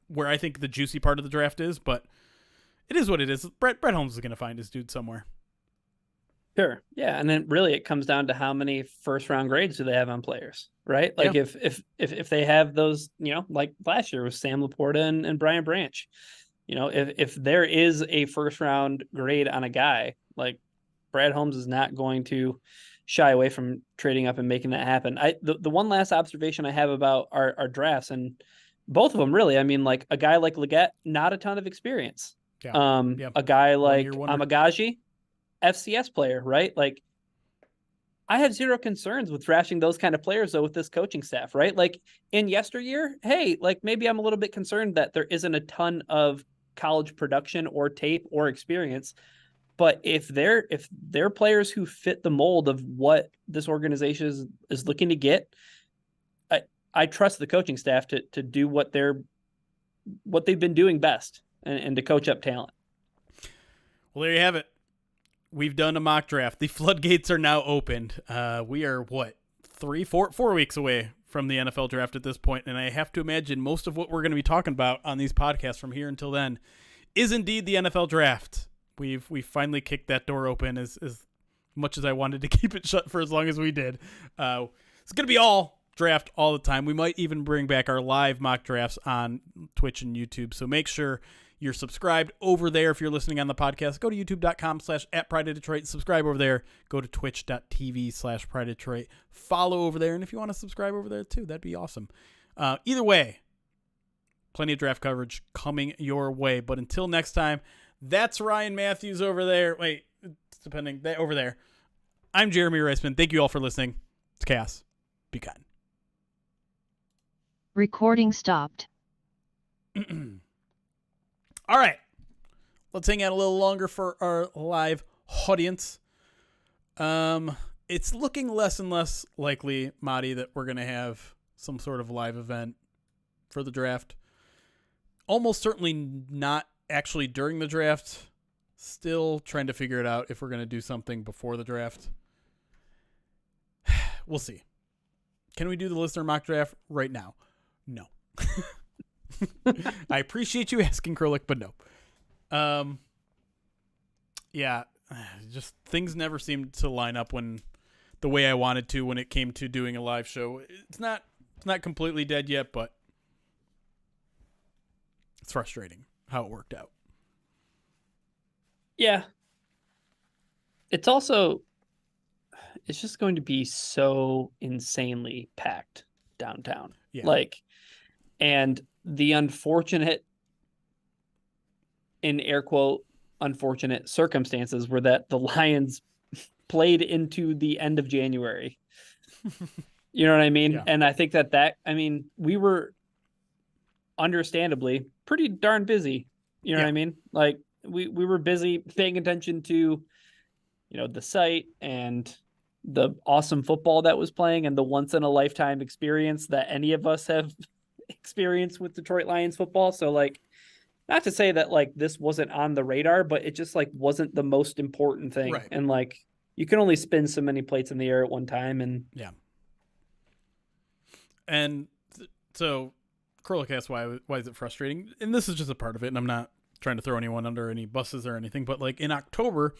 where I think the juicy part of the draft is. But it is what it is. Brett Holmes is going to find his dude somewhere. Sure. Yeah. And then really it comes down to how many first round grades do they have on players, right? Like, Yeah. if they have those, like last year with Sam Laporta and Brian Branch, if there is a first round grade on a guy, like, Brad Holmes is not going to shy away from trading up and making that happen. The one last observation I have about our drafts, and both of them really, I mean, like, a guy like Legette, not a ton of experience. Yeah. Yeah. A guy like One-year wonder. Amagaji, FCS player, right? Like, I have zero concerns with drafting those kind of players, though, with this coaching staff, right? Like, in yesteryear, hey, like, maybe I'm a little bit concerned that there isn't a ton of college production or tape or experience. But if they're players who fit the mold of what this organization is looking to get, I trust the coaching staff to do what they've been doing best, and to coach up talent. Well, there you have it. We've done a mock draft. The floodgates are now opened. We are, 4 weeks away from the NFL draft at this point, and I have to imagine most of what we're going to be talking about on these podcasts from here until then is indeed the NFL draft. We've finally kicked that door open as much as I wanted to keep it shut for as long as we did. It's going to be all draft all the time. We might even bring back our live mock drafts on Twitch and YouTube, so make sure you're subscribed over there. If you're listening on the podcast, go to youtube.com/@PrideOfDetroit. Subscribe over there. Go to twitch.tv/PrideDetroit. Follow over there. And if you want to subscribe over there too, that'd be awesome. Either way, plenty of draft coverage coming your way. But until next time, that's Ryan Matthews over there. Wait, it's over there. I'm Jeremy Reisman. Thank you all for listening. It's Chaos. Be kind. Recording stopped. All right, let's hang out a little longer for our live audience. It's looking less and less likely, Madi, that we're going to have some sort of live event for the draft. Almost certainly not actually during the draft. Still trying to figure it out if we're going to do something before the draft. We'll see. Can we do the listener mock draft right now? No. I appreciate you asking, Krolik, but no. Yeah, just things never seemed to line up the way I wanted to when it came to doing a live show. It's not completely dead yet, but it's frustrating how it worked out. Yeah. It's just going to be so insanely packed downtown. Yeah. Like, and the unfortunate, in air quote, unfortunate circumstances were that the Lions played into the end of January. You know what I mean? Yeah. And I think I mean, we were understandably pretty darn busy. You know what I mean? Like we were busy paying attention to, the site and the awesome football that was playing and the once in a lifetime experience that any of us have experienced with Detroit Lions football. So like, not to say that like this wasn't on the radar, but it just like wasn't the most important thing. Right. And like you can only spin so many plates in the air at one time. And yeah. And so Curlic asks why is it frustrating? And this is just a part of it, and I'm not trying to throw anyone under any buses or anything, but like in October,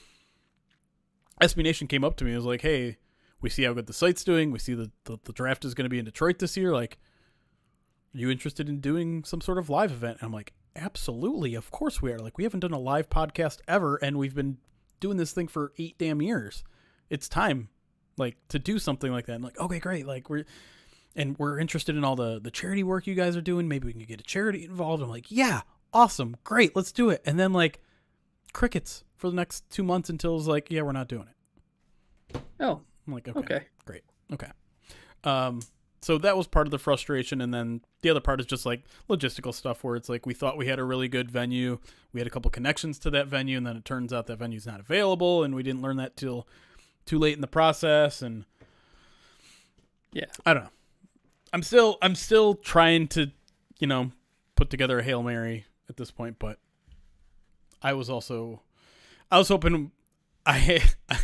SB Nation came up to me and was like, hey, we see how good the site's doing. We see the draft is going to be in Detroit this year. Like, are you interested in doing some sort of live event? And I'm like, absolutely. Of course we are. Like, we haven't done a live podcast ever, and we've been doing this thing for 8 damn years. It's time, like, to do something like that. And like, okay, great. Like, we're interested in all the charity work you guys are doing. Maybe we can get a charity involved. I'm like, yeah, awesome. Great. Let's do it. And then like crickets for the next 2 months until it's like, yeah, we're not doing it. Oh, I'm like, okay. Great. Okay. So that was part of the frustration. And then the other part is just like logistical stuff where it's like, we thought we had a really good venue. We had a couple connections to that venue. And then it turns out that venue's not available. And we didn't learn that till too late in the process. And yeah, I don't know. I'm still trying to, put together a Hail Mary at this point, but I was hoping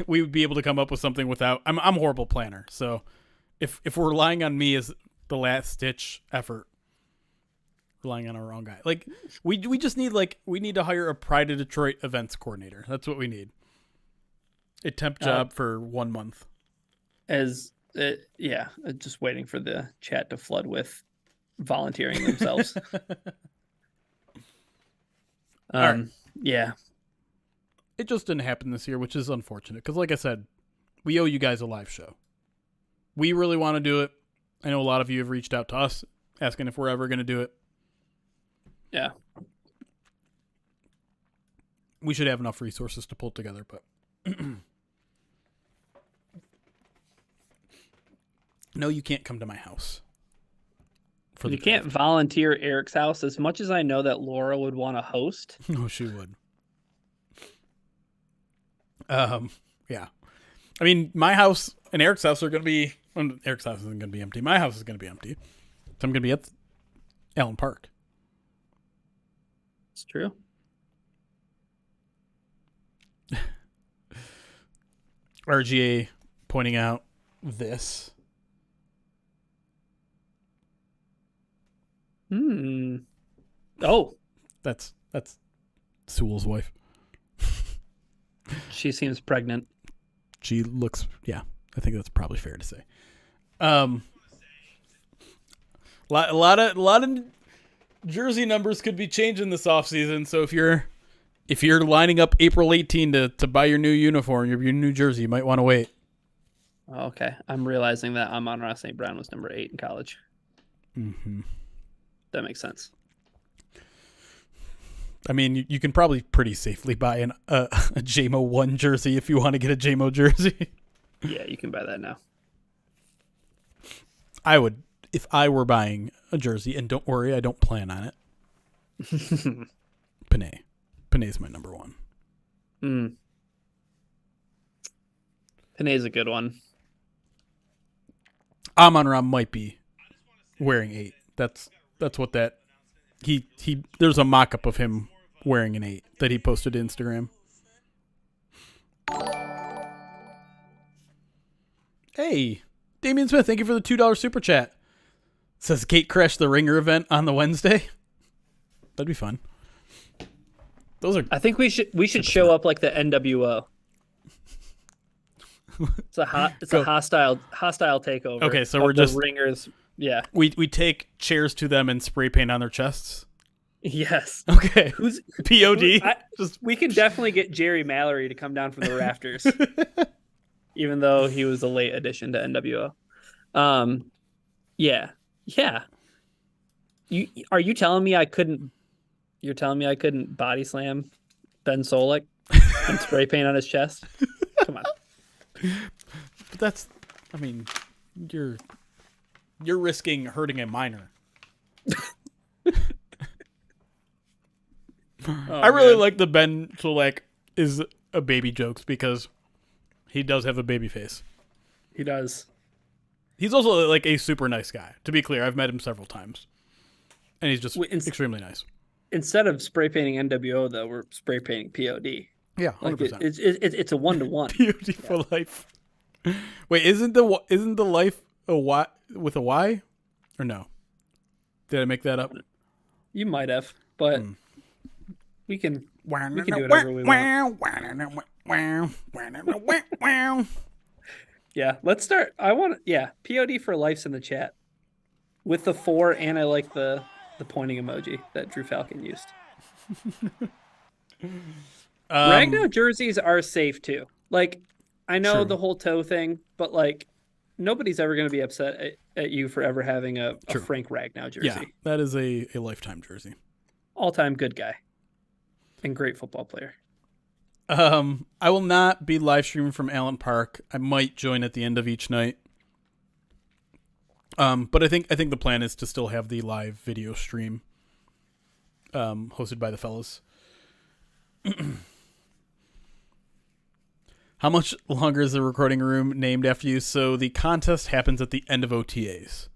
we would be able to come up with something without, I'm a horrible planner. So if we're relying on me as the last ditch effort, relying on our wrong guy, like we just need, we need to hire a Pride of Detroit events coordinator. That's what we need. A temp job for 1 month. Just waiting for the chat to flood with volunteering themselves. Right. Yeah. It just didn't happen this year, which is unfortunate because, like I said, we owe you guys a live show. We really want to do it. I know a lot of you have reached out to us asking if we're ever going to do it. Yeah. We should have enough resources to pull together, but no, you can't come to my house. You can't volunteer Eric's house as much as I know that Laura would want to host. No, she would. Yeah. I mean, my house and Eric's house are going to be, Eric's house isn't going to be empty. My house is going to be empty. So I'm going to be at Allen Park. It's true. RGA pointing out this. Oh, that's Sewell's wife. She seems pregnant. She looks, yeah, I think that's probably fair to say. A lot of jersey numbers could be changing this offseason. So if you're lining up April 18 to buy your new uniform, your new jersey, you might want to wait. Okay, I'm realizing that Amon-Ra St. Brown was number 8 in college. Mm-hmm. That makes sense. I mean, you can probably pretty safely buy a JMO 1 jersey if you want to get a JMO jersey. Yeah, you can buy that now. I would, if I were buying a jersey, and don't worry, I don't plan on it. Panay. Panay's my number 1. Panay's a good one. Amon-Ra might be wearing 8. That's what that he there's a mock-up of him wearing an 8 that he posted to Instagram. Hey, Damian Smith, thank you for the $2 super chat. Says Kate crashed the Ringer event on the Wednesday. That'd be fun. I think we should show up like the NWO. It's a hostile takeover. Okay, so we're just Ringers. Yeah. We take chairs to them and spray paint on their chests. Yes. Okay. Who's POD? We can definitely get Jerry Mallory to come down from the rafters, even though he was a late addition to NWO. Yeah. Yeah. You telling me I couldn't? You're telling me I couldn't body slam Ben Solak and spray paint on his chest? Come on. But that's, I mean, you're risking hurting a minor. I really like the Ben Solak is a baby jokes because he does have a baby face. He does. He's also like a super nice guy. To be clear, I've met him several times, and he's just extremely nice. Instead of spray painting NWO, though, we're spray painting POD. Yeah, 100%. Like it's a 1-to-1. POD for life. Wait, isn't the life a Y with a Y, or no? Did I make that up? You might have, but we can do whatever we want. Yeah, let's start. POD for life's in the chat with the 4, and I like the pointing emoji that Drew Falcon used. Ragnar jerseys are safe too. Like, I know the whole toe thing, but like, nobody's ever going to be upset at you for ever having a Frank Ragnar jersey. Yeah, that is a lifetime jersey. All-time good guy and great football player. I will not be live streaming from Allen Park. I might join at the end of each night. But I think the plan is to still have the live video stream hosted by the fellas. How much longer is the recording room named after you? So the contest happens at the end of OTAs.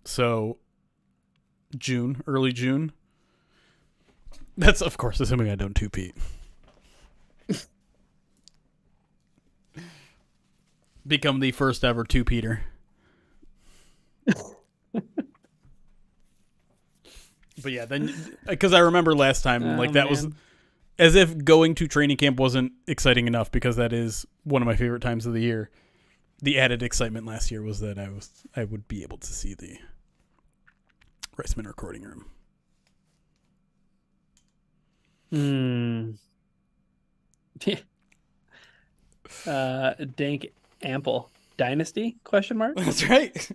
So early June. That's, of course, assuming I don't 2-peat. Become the first ever 2-peater. But yeah, then, because I remember last time, was as if going to training camp wasn't exciting enough, because that is one of my favorite times of the year. The added excitement last year was that I would be able to see the Reisman recording room. Dank Ample Dynasty ? That's right.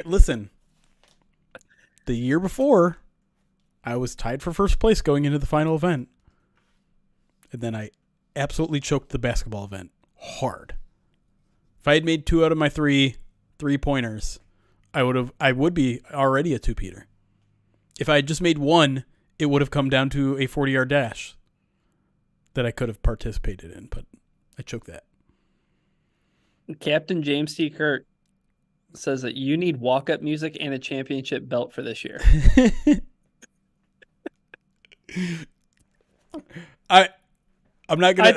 Listen. The year before, I was tied for first place going into the final event. And then I absolutely choked the basketball event hard. If I had made 2 out of my 3 3-pointers, I would be already a 2-peater. If I had just made 1, it would have come down to a 40-yard dash that I could have participated in, but I choked that. Captain James T. Kirk says that you need walk-up music and a championship belt for this year. I'm not gonna.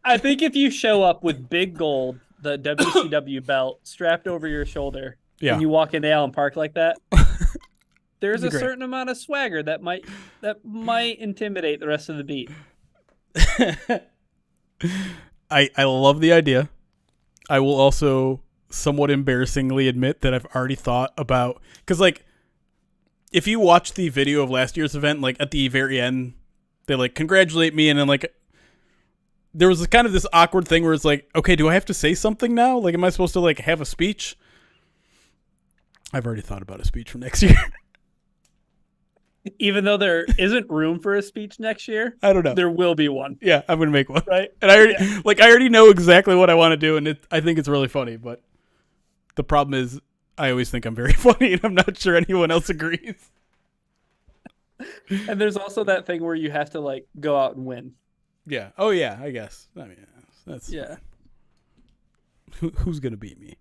I think if you show up with big gold, the WCW belt strapped over your shoulder, and you walk into Allen Park like that, there's a certain amount of swagger that might intimidate the rest of the beat. I love the idea. I will also somewhat embarrassingly admit that I've already thought about, because like, if you watch the video of last year's event, like at the very end, they like congratulate me, and then like there was kind of this awkward thing where it's like, okay, do I have to say something now? Like, am I supposed to like have a speech? I've already thought about a speech for next year. Even though there isn't room for a speech next year, I don't know. There will be one. Yeah, I'm gonna make one. Right? And I already know exactly what I want to do, and I think it's really funny. But the problem is, I always think I'm very funny, and I'm not sure anyone else agrees. And there's also that thing where you have to like go out and win. Yeah. Oh yeah. I guess. I mean, that's Who's gonna beat me?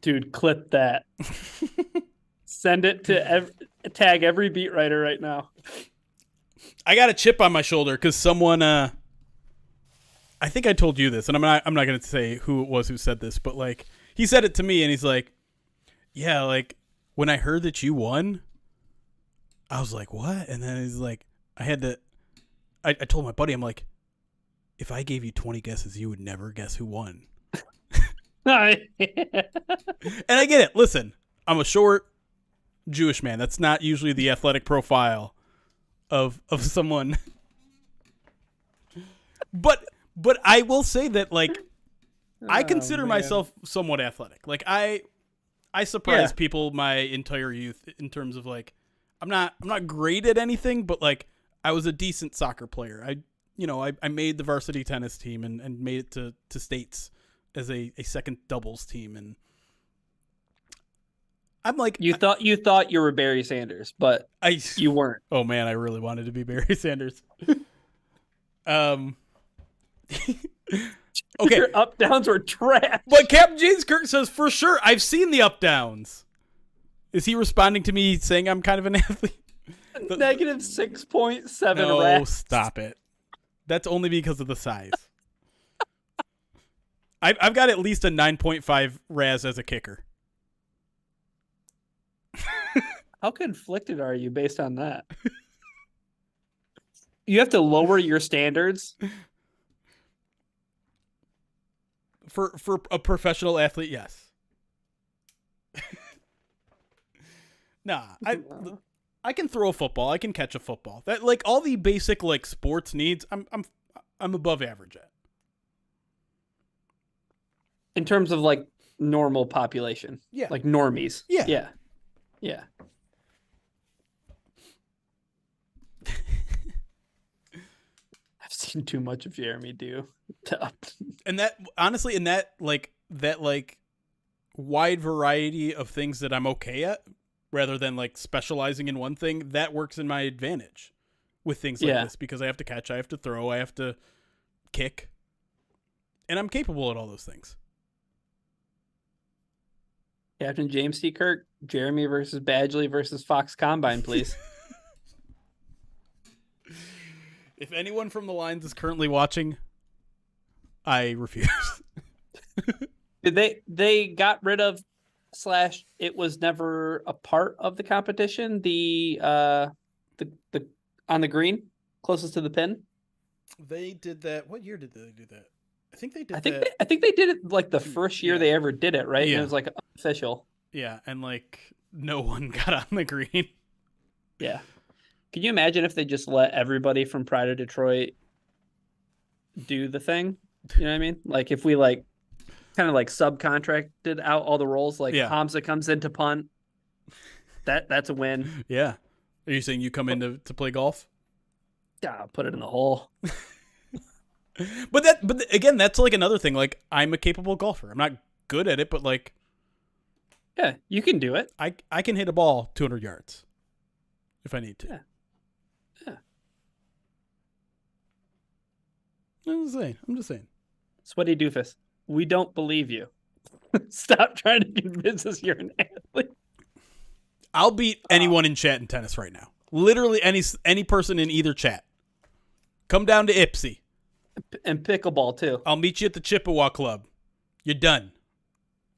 Dude, clip that. Send it to tag every beat writer right now. I got a chip on my shoulder because someone. I think I told you this, and I'm not going to say who it was who said this, but like he said it to me, and he's like, "Yeah, like when I heard that you won, I was like, what?" And then he's like, I told my buddy, I'm like, if I gave you 20 guesses, you would never guess who won. And I get it. Listen, I'm a short Jewish man. That's not usually the athletic profile of someone. But I will say that, like, I consider myself somewhat athletic. Like, I I surprised people my entire youth in terms of like, I'm not great at anything, but like I was a decent soccer player. I made the varsity tennis team and made it to states as a second doubles team. And I'm like, you thought you were Barry Sanders, but you weren't. Oh man, I really wanted to be Barry Sanders. Okay. Your up downs were trash. But Captain James Kirk says, for sure, I've seen the up downs. Is he responding to me saying I'm kind of an athlete? Negative 6.7 No, RAS. stop it. That's only because of the size. I've got at least a 9.5 RAS as a kicker. How conflicted are you based on that? You have to lower your standards. For a professional athlete, yes. Nah, I can throw a football. I can catch a football. That like all the basic like sports needs. I'm above average at. In terms of like normal population. Yeah. Like normies. Yeah. Yeah. Yeah. I've seen too much of Jeremy do. And that honestly, in that wide variety of things that I'm okay at, rather than like specializing in one thing, that works in my advantage with things like this because I have to catch, I have to throw, I have to kick, and I'm capable at all those things. Captain James T. Kirk, Jeremy versus Badgley versus Fox Combine, please. If anyone from the lines is currently watching, I refuse. They got rid of / it was never a part of the competition. The on the green closest to the pin. They did that. What year did they do that? I think they did. I think they did it like the first year they ever did it, right? Yeah. And it was like official. Yeah, and like no one got on the green. Yeah. Can you imagine if they just let everybody from Pride of Detroit do the thing? You know what I mean? Like if we like kind of like subcontracted out all the roles, like Hamza comes in to punt. That's a win. Yeah. Are you saying you come in to play golf? Yeah, put it in the hole. But again, that's like another thing. Like I'm a capable golfer. I'm not good at it, but like, yeah, you can do it. I can hit a ball 200 yards if I need to. Yeah. I'm just saying. Sweaty doofus. We don't believe you. Stop trying to convince us you're an athlete. I'll beat anyone in chat in tennis right now. Literally any person in either chat. Come down to Ipsy. And pickleball, too. I'll meet you at the Chippewa Club. You're done.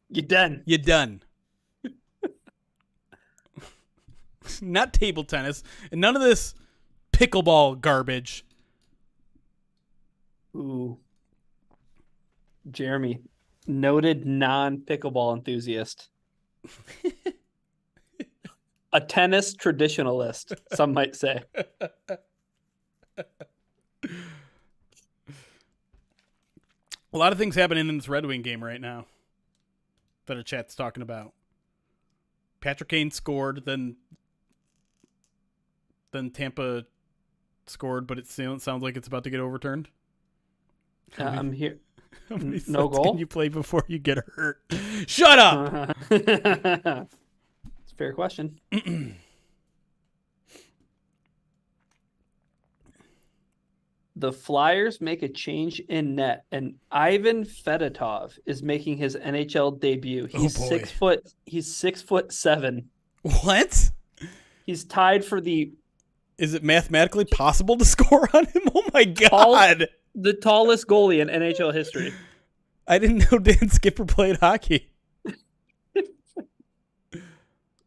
You're done. You're done. Not table tennis. And none of this pickleball garbage. Ooh. Jeremy, noted non-pickleball enthusiast. A tennis traditionalist, some might say. A lot of things happening in this Red Wing game right now that our chat's talking about. Patrick Kane scored, then Tampa scored, but it sounds like it's about to get overturned. I'm here. No goal? Can you play before you get hurt? Shut up! It's a fair question. The Flyers make a change in net, and Ivan Fedotov is making his NHL debut. He's 6'7". What? He's tied for the. Is it mathematically possible to score on him? Oh my god! The tallest goalie in NHL history. I didn't know Dan Skipper played hockey.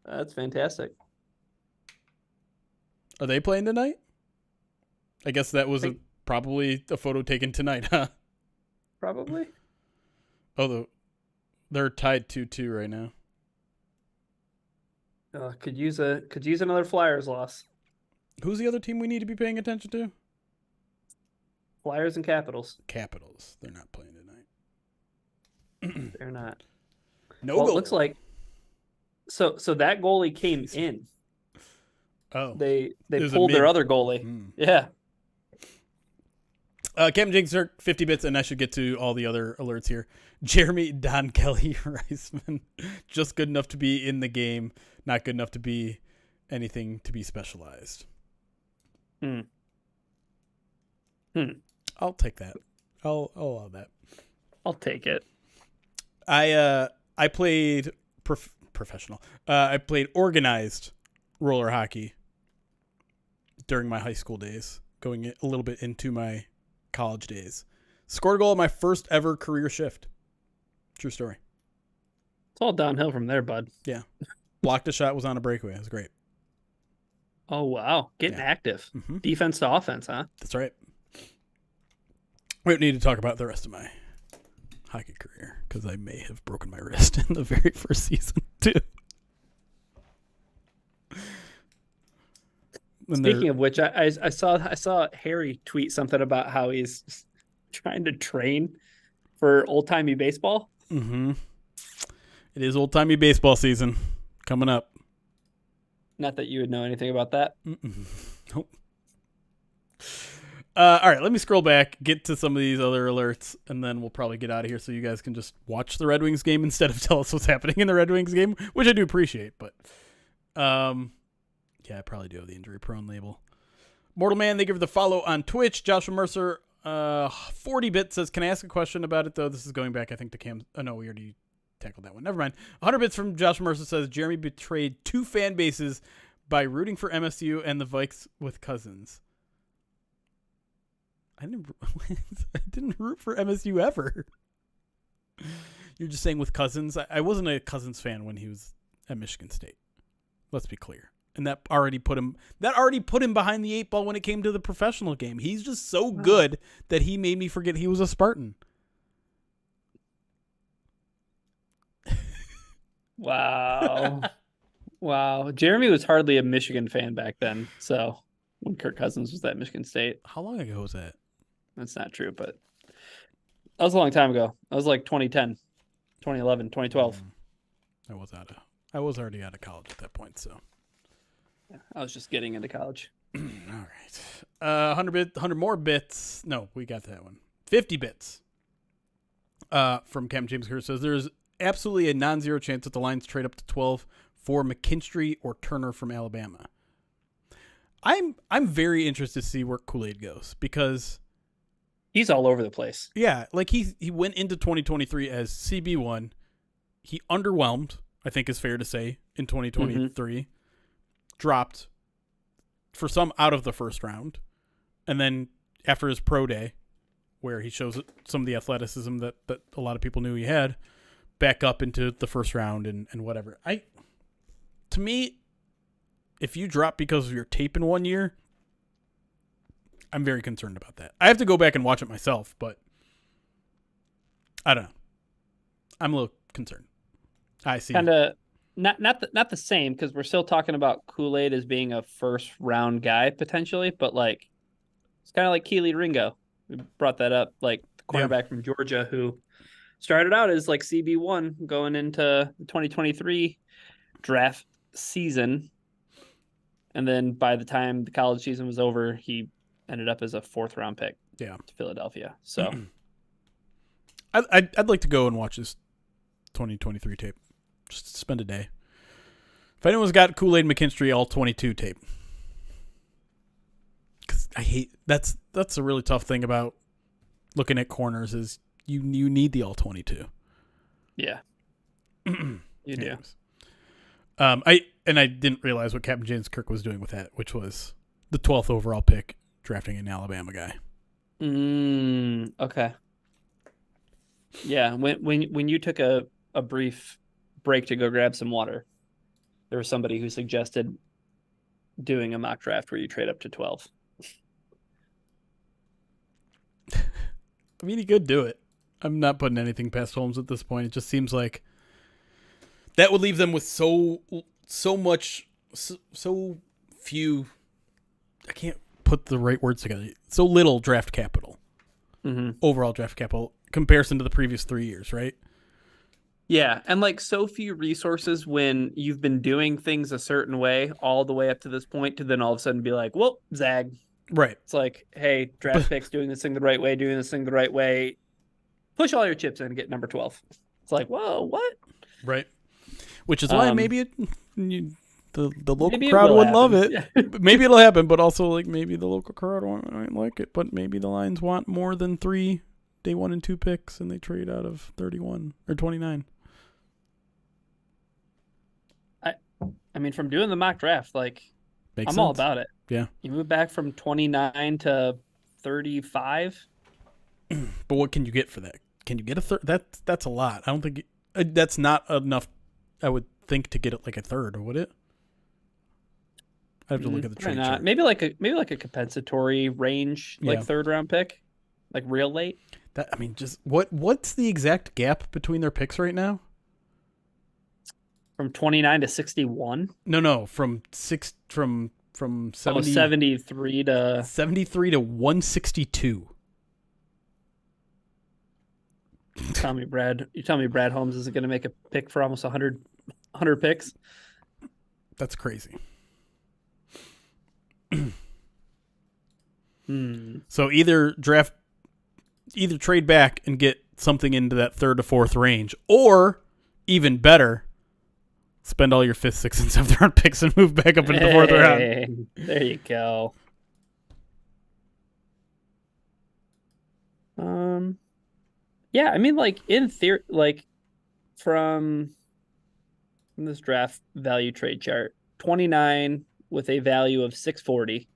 That's fantastic. Are they playing tonight? I guess that was probably a photo taken tonight, huh? Probably. Oh, they're tied 2-2 right now. Could use another Flyers loss. Who's the other team we need to be paying attention to? Flyers and Capitals. Capitals. They're not playing tonight. They're not. No goal. It looks like So that goalie came in. Oh, They was pulled their other goalie. Yeah. Captain James 50 bits, and I should get to all the other alerts here. Jeremy Don Kelly Reisman, just good enough to be in the game, not good enough to be anything to be specialized. I'll take that. I'll allow that. I'll take it. I played professional. I played organized roller hockey during my high school days, going a little bit into my college days. Scored a goal on my first ever career shift. True story. It's all downhill from there, bud. Yeah. Blocked a shot, was on a breakaway. It was great. Oh, wow. Getting active. Defense to offense, huh? That's right. We don't need to talk about the rest of my hockey career because I may have broken my wrist in the very first season, too. Speaking of which, I saw Harry tweet something about how he's trying to train for old-timey baseball. Mm-hmm. It is old-timey baseball season coming up. Not that you would know anything about that. Nope. All right, let me scroll back, get to some of these other alerts, and then we'll probably get out of here so you guys can just watch the Red Wings game instead of tell us what's happening in the Red Wings game, which I do appreciate. But, yeah, I probably do have the injury-prone label. Mortal Man, they give the follow on Twitch. Joshua Mercer, 40-bit says, can I ask a question about it, though? This is going back, I think, to Cam. Oh, no, we already tackled that one. Never mind. 100 bits from Joshua Mercer says, Jeremy betrayed two fan bases by rooting for MSU and the Vikes with Cousins. I didn't root for MSU ever. You're just saying with Cousins. I wasn't a Cousins fan when he was at Michigan State. Let's be clear. And that already put him behind the 8 ball when it came to the professional game. He's just so good that he made me forget he was a Spartan. Wow. Wow. Jeremy was hardly a Michigan fan back then. So when Kirk Cousins was at Michigan State. How long ago was that? That's not true, but that was a long time ago. That was like 2010, 2011, 2012. I was already out of college at that point, so. Yeah, I was just getting into college. All right. 100 more bits. No, we got that one. 50 bits. From Captain James here says there's absolutely a non-zero chance that the Lions trade up to 12 for McKinstry or Turner from Alabama. I'm very interested to see where Kool-Aid goes because he's all over the place. Yeah, like he went into 2023 as CB1. He underwhelmed, I think is fair to say, in 2023. Dropped for some out of the first round. And then after his pro day, where he shows some of the athleticism that a lot of people knew he had, back up into the first round and whatever. To me, if you drop because of your tape in 1 year, I'm very concerned about that. I have to go back and watch it myself, but I don't know. I'm a little concerned. I see. Kind of not the same because we're still talking about Kool-Aid as being a first round guy potentially, but like it's kind of like Keely Ringo. We brought that up, like the cornerback from Georgia who started out as like CB1 going into the 2023 draft season. And then by the time the college season was over, he ended up as a 4th round pick to Philadelphia. So I'd like to go and watch this 2023 tape. Just spend a day. If anyone's got Kool-Aid McKinstry all 22 tape. Because I hate that's a really tough thing about looking at corners is you need the all 22. Yeah. You do. I didn't realize what Captain James Kirk was doing with that, which was the 12th overall pick, drafting an Alabama guy. Okay. Yeah, when you took a brief break to go grab some water, there was somebody who suggested doing a mock draft where you trade up to 12. I mean, he could do it. I'm not putting anything past Holmes at this point. It just seems like that would leave them with so few. I can't put the right words together. So little draft capital, overall draft capital comparison to the previous 3 years, right? Yeah, and like so few resources when you've been doing things a certain way all the way up to this point to then all of a sudden be like, well, zag. Right. It's like, hey, draft But picks doing this thing the right way, doing this thing the right way. Push all your chips in and get number 12. It's like, whoa, what? right. Which is why Um, maybe the local maybe it crowd will would love happen. it. Yeah. Maybe it'll happen, but also like maybe the local crowd won't like it. But maybe the Lions want more than 3 day 1 and 2 picks, and they trade out of 31 or 29. I mean, from doing the mock draft, like Makes I'm all sense. about it. Yeah. You move back from 29 to 35. But what can you get for that? Can you get a third? That's a lot. I don't think that's not enough. I would think to get it like a third, or would it? I have to look at the Probably trade not. chart. Maybe like a compensatory range, like Yeah. third round pick, like real late. That I mean, just what's the exact gap between their picks right now? From 29 to 61. No, from 70, 73 to 73 to 162. you tell me Brad Holmes isn't going to make a pick for almost 100 picks. That's crazy. So either trade back and get something into that third to fourth range, or even better, spend all your fifth, sixth, and seventh round picks and move back up into the fourth round. There you go. Yeah, I mean, like in theory, like from this draft value trade chart, 29 with a value of 640.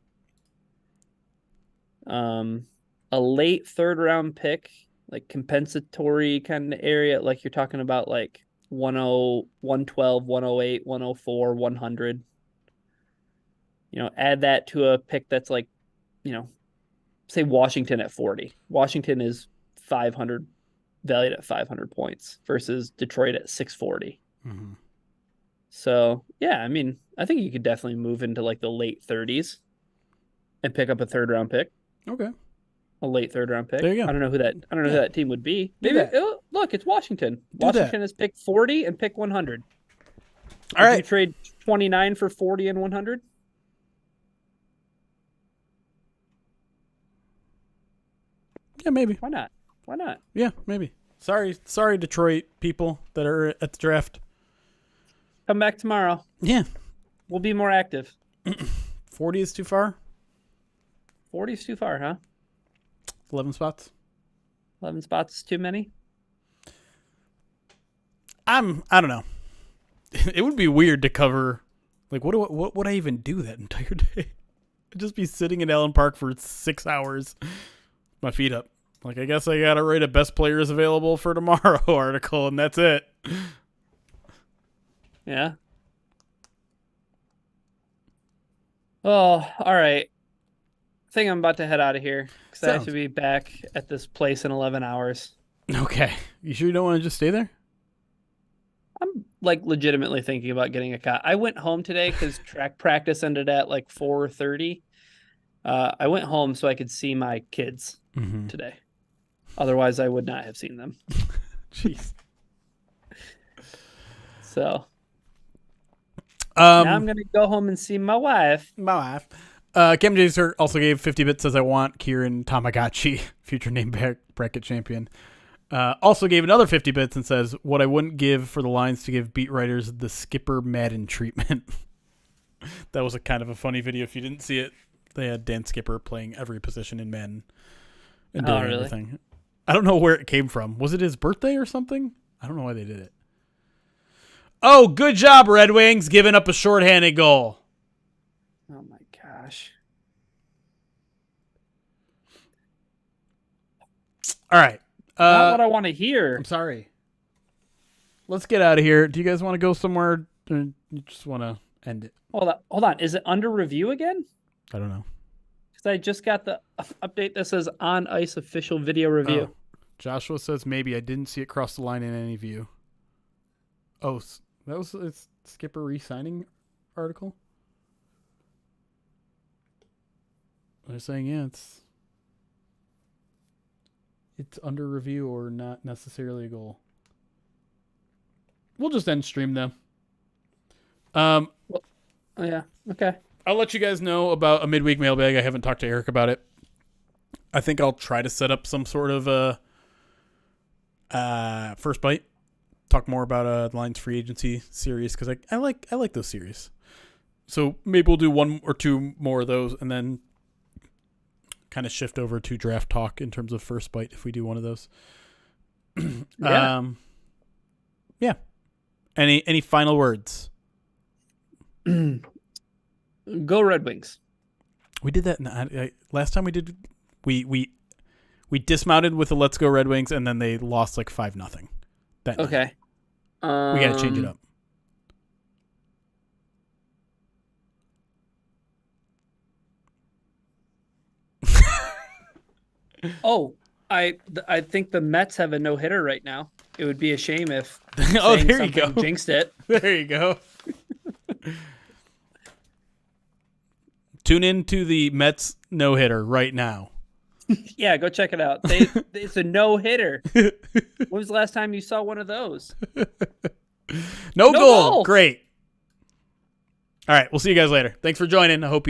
A late third round pick, like compensatory kind of area, like you're talking about like 10, 112, 108, 104, 100. Add that to a pick that's like, say Washington at 40. Washington is 500, valued at 500 points versus Detroit at 640. Mm-hmm. So, yeah, I mean, I think you could definitely move into like the late 30s and pick up a third round pick. Okay. A late third round pick. There you go. I don't know who that team would be. Do Maybe that. Look, it's Washington. Do Washington that. has picked 40 and pick 100. All Would right. you trade 29 for 40 and 100? Yeah, maybe. Why not? Why not? Yeah, maybe. Sorry, Detroit people that are at the draft. Come back tomorrow. Yeah. We'll be more active. 40 is too far. 40 is too far, huh? 11 spots. 11 spots is too many. I don't know. It would be weird to cover. Like, what would I even do that entire day? I'd just be sitting in Allen Park for 6 hours, my feet up. Like, I guess I gotta write a best players available for tomorrow article, and that's it. Yeah. Oh, all right. I think I'm about to head out of here because I have to be back at this place in 11 hours. Okay. You sure you don't want to just stay there? I'm like legitimately thinking about getting a cat. I went home today because track practice ended at like 4:30. I went home so I could see my kids today. Otherwise, I would not have seen them. Jeez. So now I'm gonna go home and see my wife. Cam Jaser also gave 50 bits, says I want Kieran Tamagotchi, future name bracket champion. Also gave another 50 bits and says what I wouldn't give for the Lions to give beat writers the Skipper Madden treatment. That was a kind of a funny video if you didn't see it. They had Dan Skipper playing every position in Madden and doing everything. I don't know where it came from. Was it his birthday or something? I don't know why they did it. Oh, good job, Red Wings, giving up a shorthanded goal. Oh my gosh. All right. Not what I want to hear. I'm sorry. Let's get out of here. Do you guys want to go somewhere, or you just want to end it? Hold on. Is it under review again? I don't know. Because I just got the update that says on ice official video review. Oh. Joshua says maybe I didn't see it cross the line in any view. Oh, that was a Skipper re-signing article? They're saying, yeah, it's under review or not necessarily a goal. we'll just end stream though. Oh yeah. Okay. I'll let you guys know about a midweek mailbag. I haven't talked to Eric about it. I think I'll try to set up some sort of first bite. Talk more about the Lions free agency series because I like those series. So maybe we'll do one or two more of those and then kind of shift over to draft talk in terms of first bite if we do one of those. Yeah. Yeah. Any final words? Go Red Wings. We did that last time we did. We dismounted with the Let's Go Red Wings and then they lost like 5-0. That night. Okay. We got to change it up. Oh, I think the Mets have a no-hitter right now. It would be a shame if Oh, there you go. jinxed it. There you go. Tune in to the Mets no-hitter right now. Yeah, go check it out. It's a no-hitter. When was the last time you saw one of those? No goal. Great. All right, we'll see you guys later. Thanks for joining. I hope you